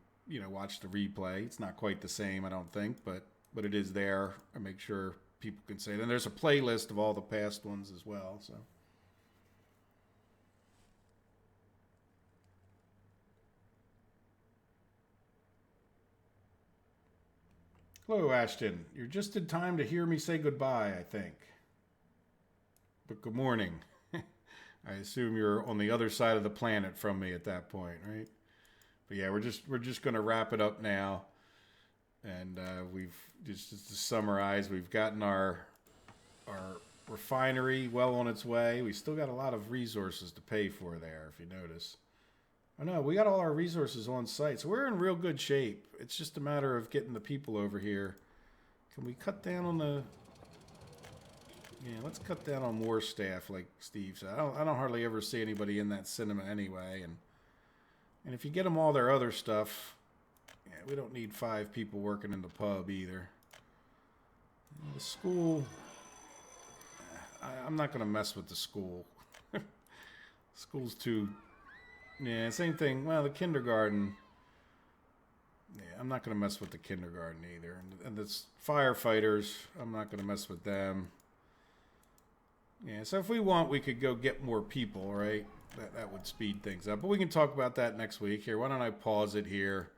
watch the replay. It's not quite the same, I don't think, but it is there. I make sure people can say it. And there's a playlist of all the past ones as well. So. Hello, Ashton. You're just in time to hear me say goodbye, I think. But good morning. I assume you're on the other side of the planet from me at that point, right? But yeah, we're just gonna wrap it up now, and we've just to summarize, we've gotten our refinery well on its way. We still got a lot of resources to pay for there, if you notice. I know we got all our resources on site, so we're in real good shape. It's just a matter of getting the people over here. Can we cut down on the? Yeah, let's cut down on more staff, like Steve said. I don't hardly ever see anybody in that cinema anyway, and if you get them all their other stuff, yeah, we don't need 5 people working in the pub either. The school, I'm not gonna mess with the school. School's too. Yeah, same thing. Well, the kindergarten. Yeah, I'm not going to mess with the kindergarten either. And the firefighters, I'm not going to mess with them. Yeah, so if we want, we could go get more people, right? That would speed things up. But we can talk about that next week. Here, why don't I pause it here?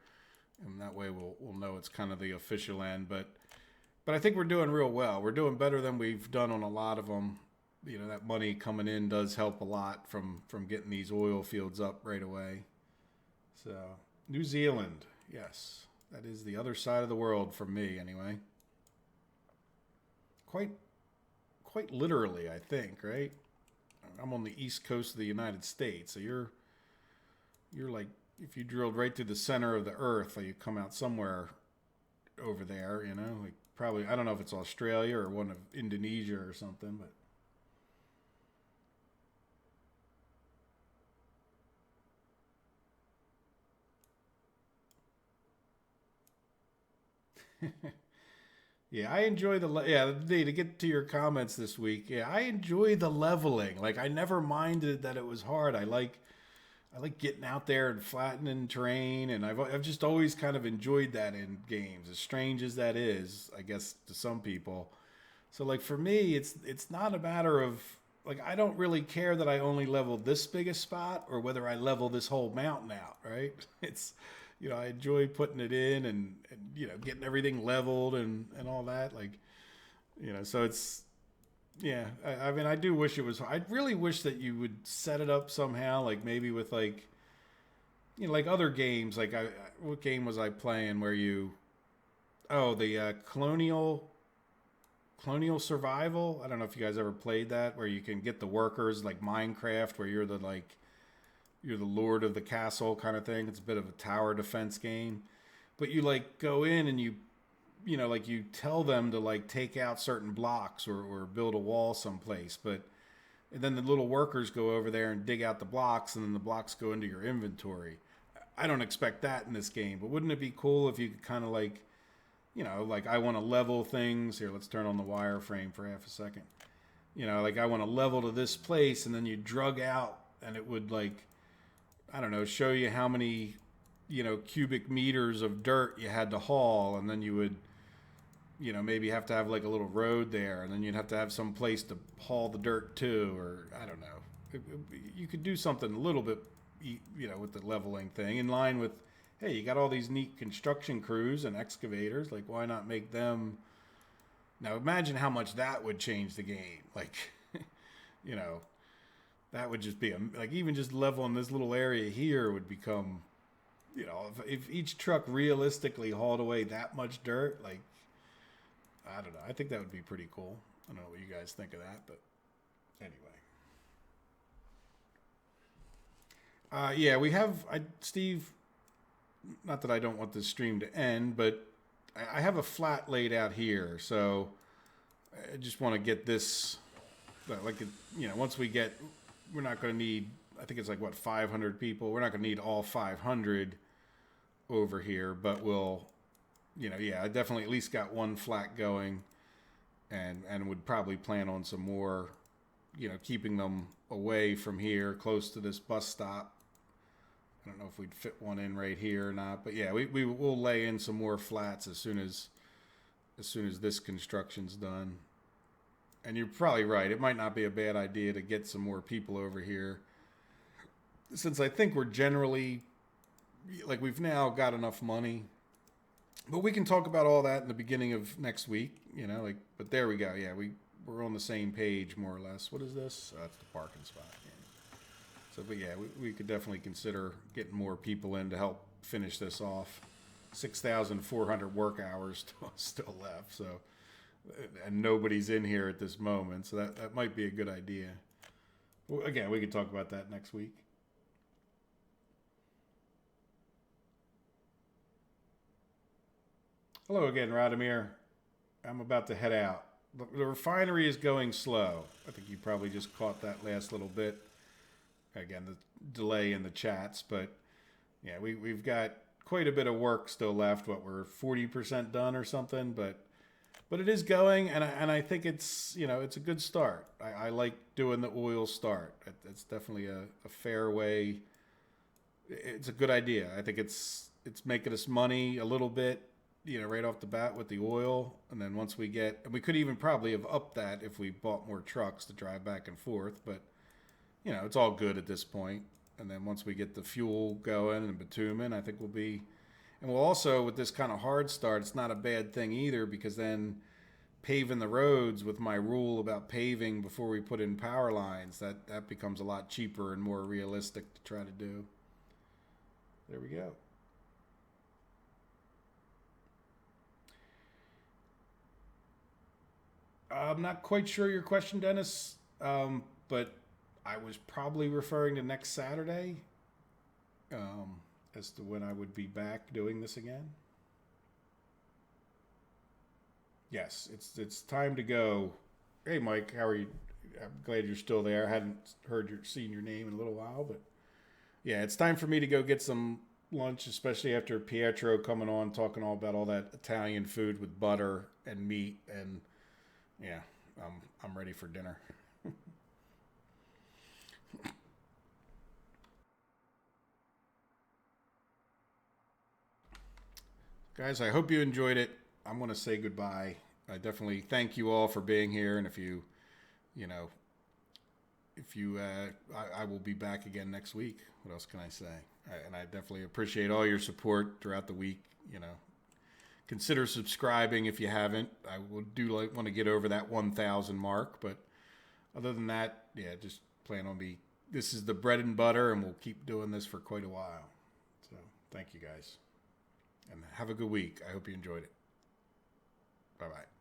And that way we'll know it's kind of the official end. But I think we're doing real well. We're doing better than we've done on a lot of them. That money coming in does help a lot from getting these oil fields up right away. So, New Zealand, yes, that is the other side of the world from me, anyway. Quite literally, I think, right? I'm on the east coast of the United States, so you're like if you drilled right through the center of the earth, you come out somewhere over there, like probably I don't know if it's Australia or one of Indonesia or something, but. Yeah, I enjoy to get to your comments this week. Yeah, I enjoy the leveling. Like I never minded that it was hard. I like getting out there and flattening terrain, and I've just always kind of enjoyed that in games. As strange as that is, I guess to some people. So like for me, it's not a matter of like I don't really care that I only leveled this big a spot or whether I level this whole mountain out, right? It's I enjoy putting it in and getting everything leveled and all that. Like So it's yeah. I mean, I do wish it was. I really wish that you would set it up somehow, like maybe with like like other games. Like what game was I playing where you? Oh, the Colonial Survival. I don't know if you guys ever played that, where you can get the workers like Minecraft, where you're the lord of the castle kind of thing. It's a bit of a tower defense game, but you like go in and like you tell them to like take out certain blocks or build a wall someplace, but and then the little workers go over there and dig out the blocks, and then the blocks go into your inventory. I don't expect that in this game, but wouldn't it be cool if you could kind of like like I want to level things here. Let's turn on the wireframe for half a second. Like I want to level to this place, and then you drug out, and it would like, I don't know, show you how many, cubic meters of dirt you had to haul, and then you would, maybe have to have like a little road there, and then you'd have to have some place to haul the dirt to, or I don't know. You could do something a little bit, with the leveling thing in line with hey, you got all these neat construction crews and excavators. Like, why not make them? Now, imagine how much that would change the game. Like, you know, that would just be like even just leveling this little area here would become, if each truck realistically hauled away that much dirt, like, I don't know. I think that would be pretty cool. I don't know what you guys think of that, but anyway. Yeah, we have Steve. Not that I don't want this stream to end, but I have a flat laid out here, so I just want to get this. Like, once we get, we're not going to need. I think it's like 500 people. We're not going to need all 500 over here, but we'll, yeah, I definitely at least got one flat going, and would probably plan on some more, keeping them away from here, close to this bus stop. I don't know if we'd fit one in right here or not, but yeah, we will lay in some more flats as soon as this construction's done. And you're probably right. It might not be a bad idea to get some more people over here, since I think we're generally, like, we've now got enough money. But we can talk about all that in the beginning of next week, but there we go. Yeah, we're on the same page more or less. What is this? Oh, that's the parking spot. Yeah. So, but yeah, we could definitely consider getting more people in to help finish this off. 6,400 work hours still left, so, and nobody's in here at this moment, so that might be a good idea. Well, again, we could talk about that next week. Hello again, Radomir. I'm about to head out. The refinery is going slow. I think you probably just caught that last little bit. Again, the delay in the chats, but yeah, we've got quite a bit of work still left. We're 40% done or something, but it is going, and I think it's it's a good start. I like doing the oil start. It's definitely a fair way. It's a good idea. I think it's making us money a little bit, right off the bat with the oil, and then once we could even probably have upped that if we bought more trucks to drive back and forth, but it's all good at this point. And then once we get the fuel going and bitumen, I think and we'll also, with this kind of hard start, it's not a bad thing either, because then paving the roads with my rule about paving before we put in power lines, that becomes a lot cheaper and more realistic to try to do. There we go. I'm not quite sure your question, Dennis, but I was probably referring to next Saturday, as to when I would be back doing this again. Yes, it's time to go. Hey, Mike, how are you? I'm glad you're still there. I hadn't seen your name in a little while, but yeah, it's time for me to go get some lunch, especially after Pietro coming on talking all about all that Italian food with butter and meat, and yeah, I'm ready for dinner. Guys, I hope you enjoyed it. I'm going to say goodbye. I definitely thank you all for being here, and if you I will be back again next week. What else can I say? And I definitely appreciate all your support throughout the week. consider subscribing if you haven't. I would want to get over that 1,000 mark, but other than that, yeah, just plan on this is the bread and butter, and we'll keep doing this for quite a while. So thank you guys, and have a good week. I hope you enjoyed it. Bye-bye.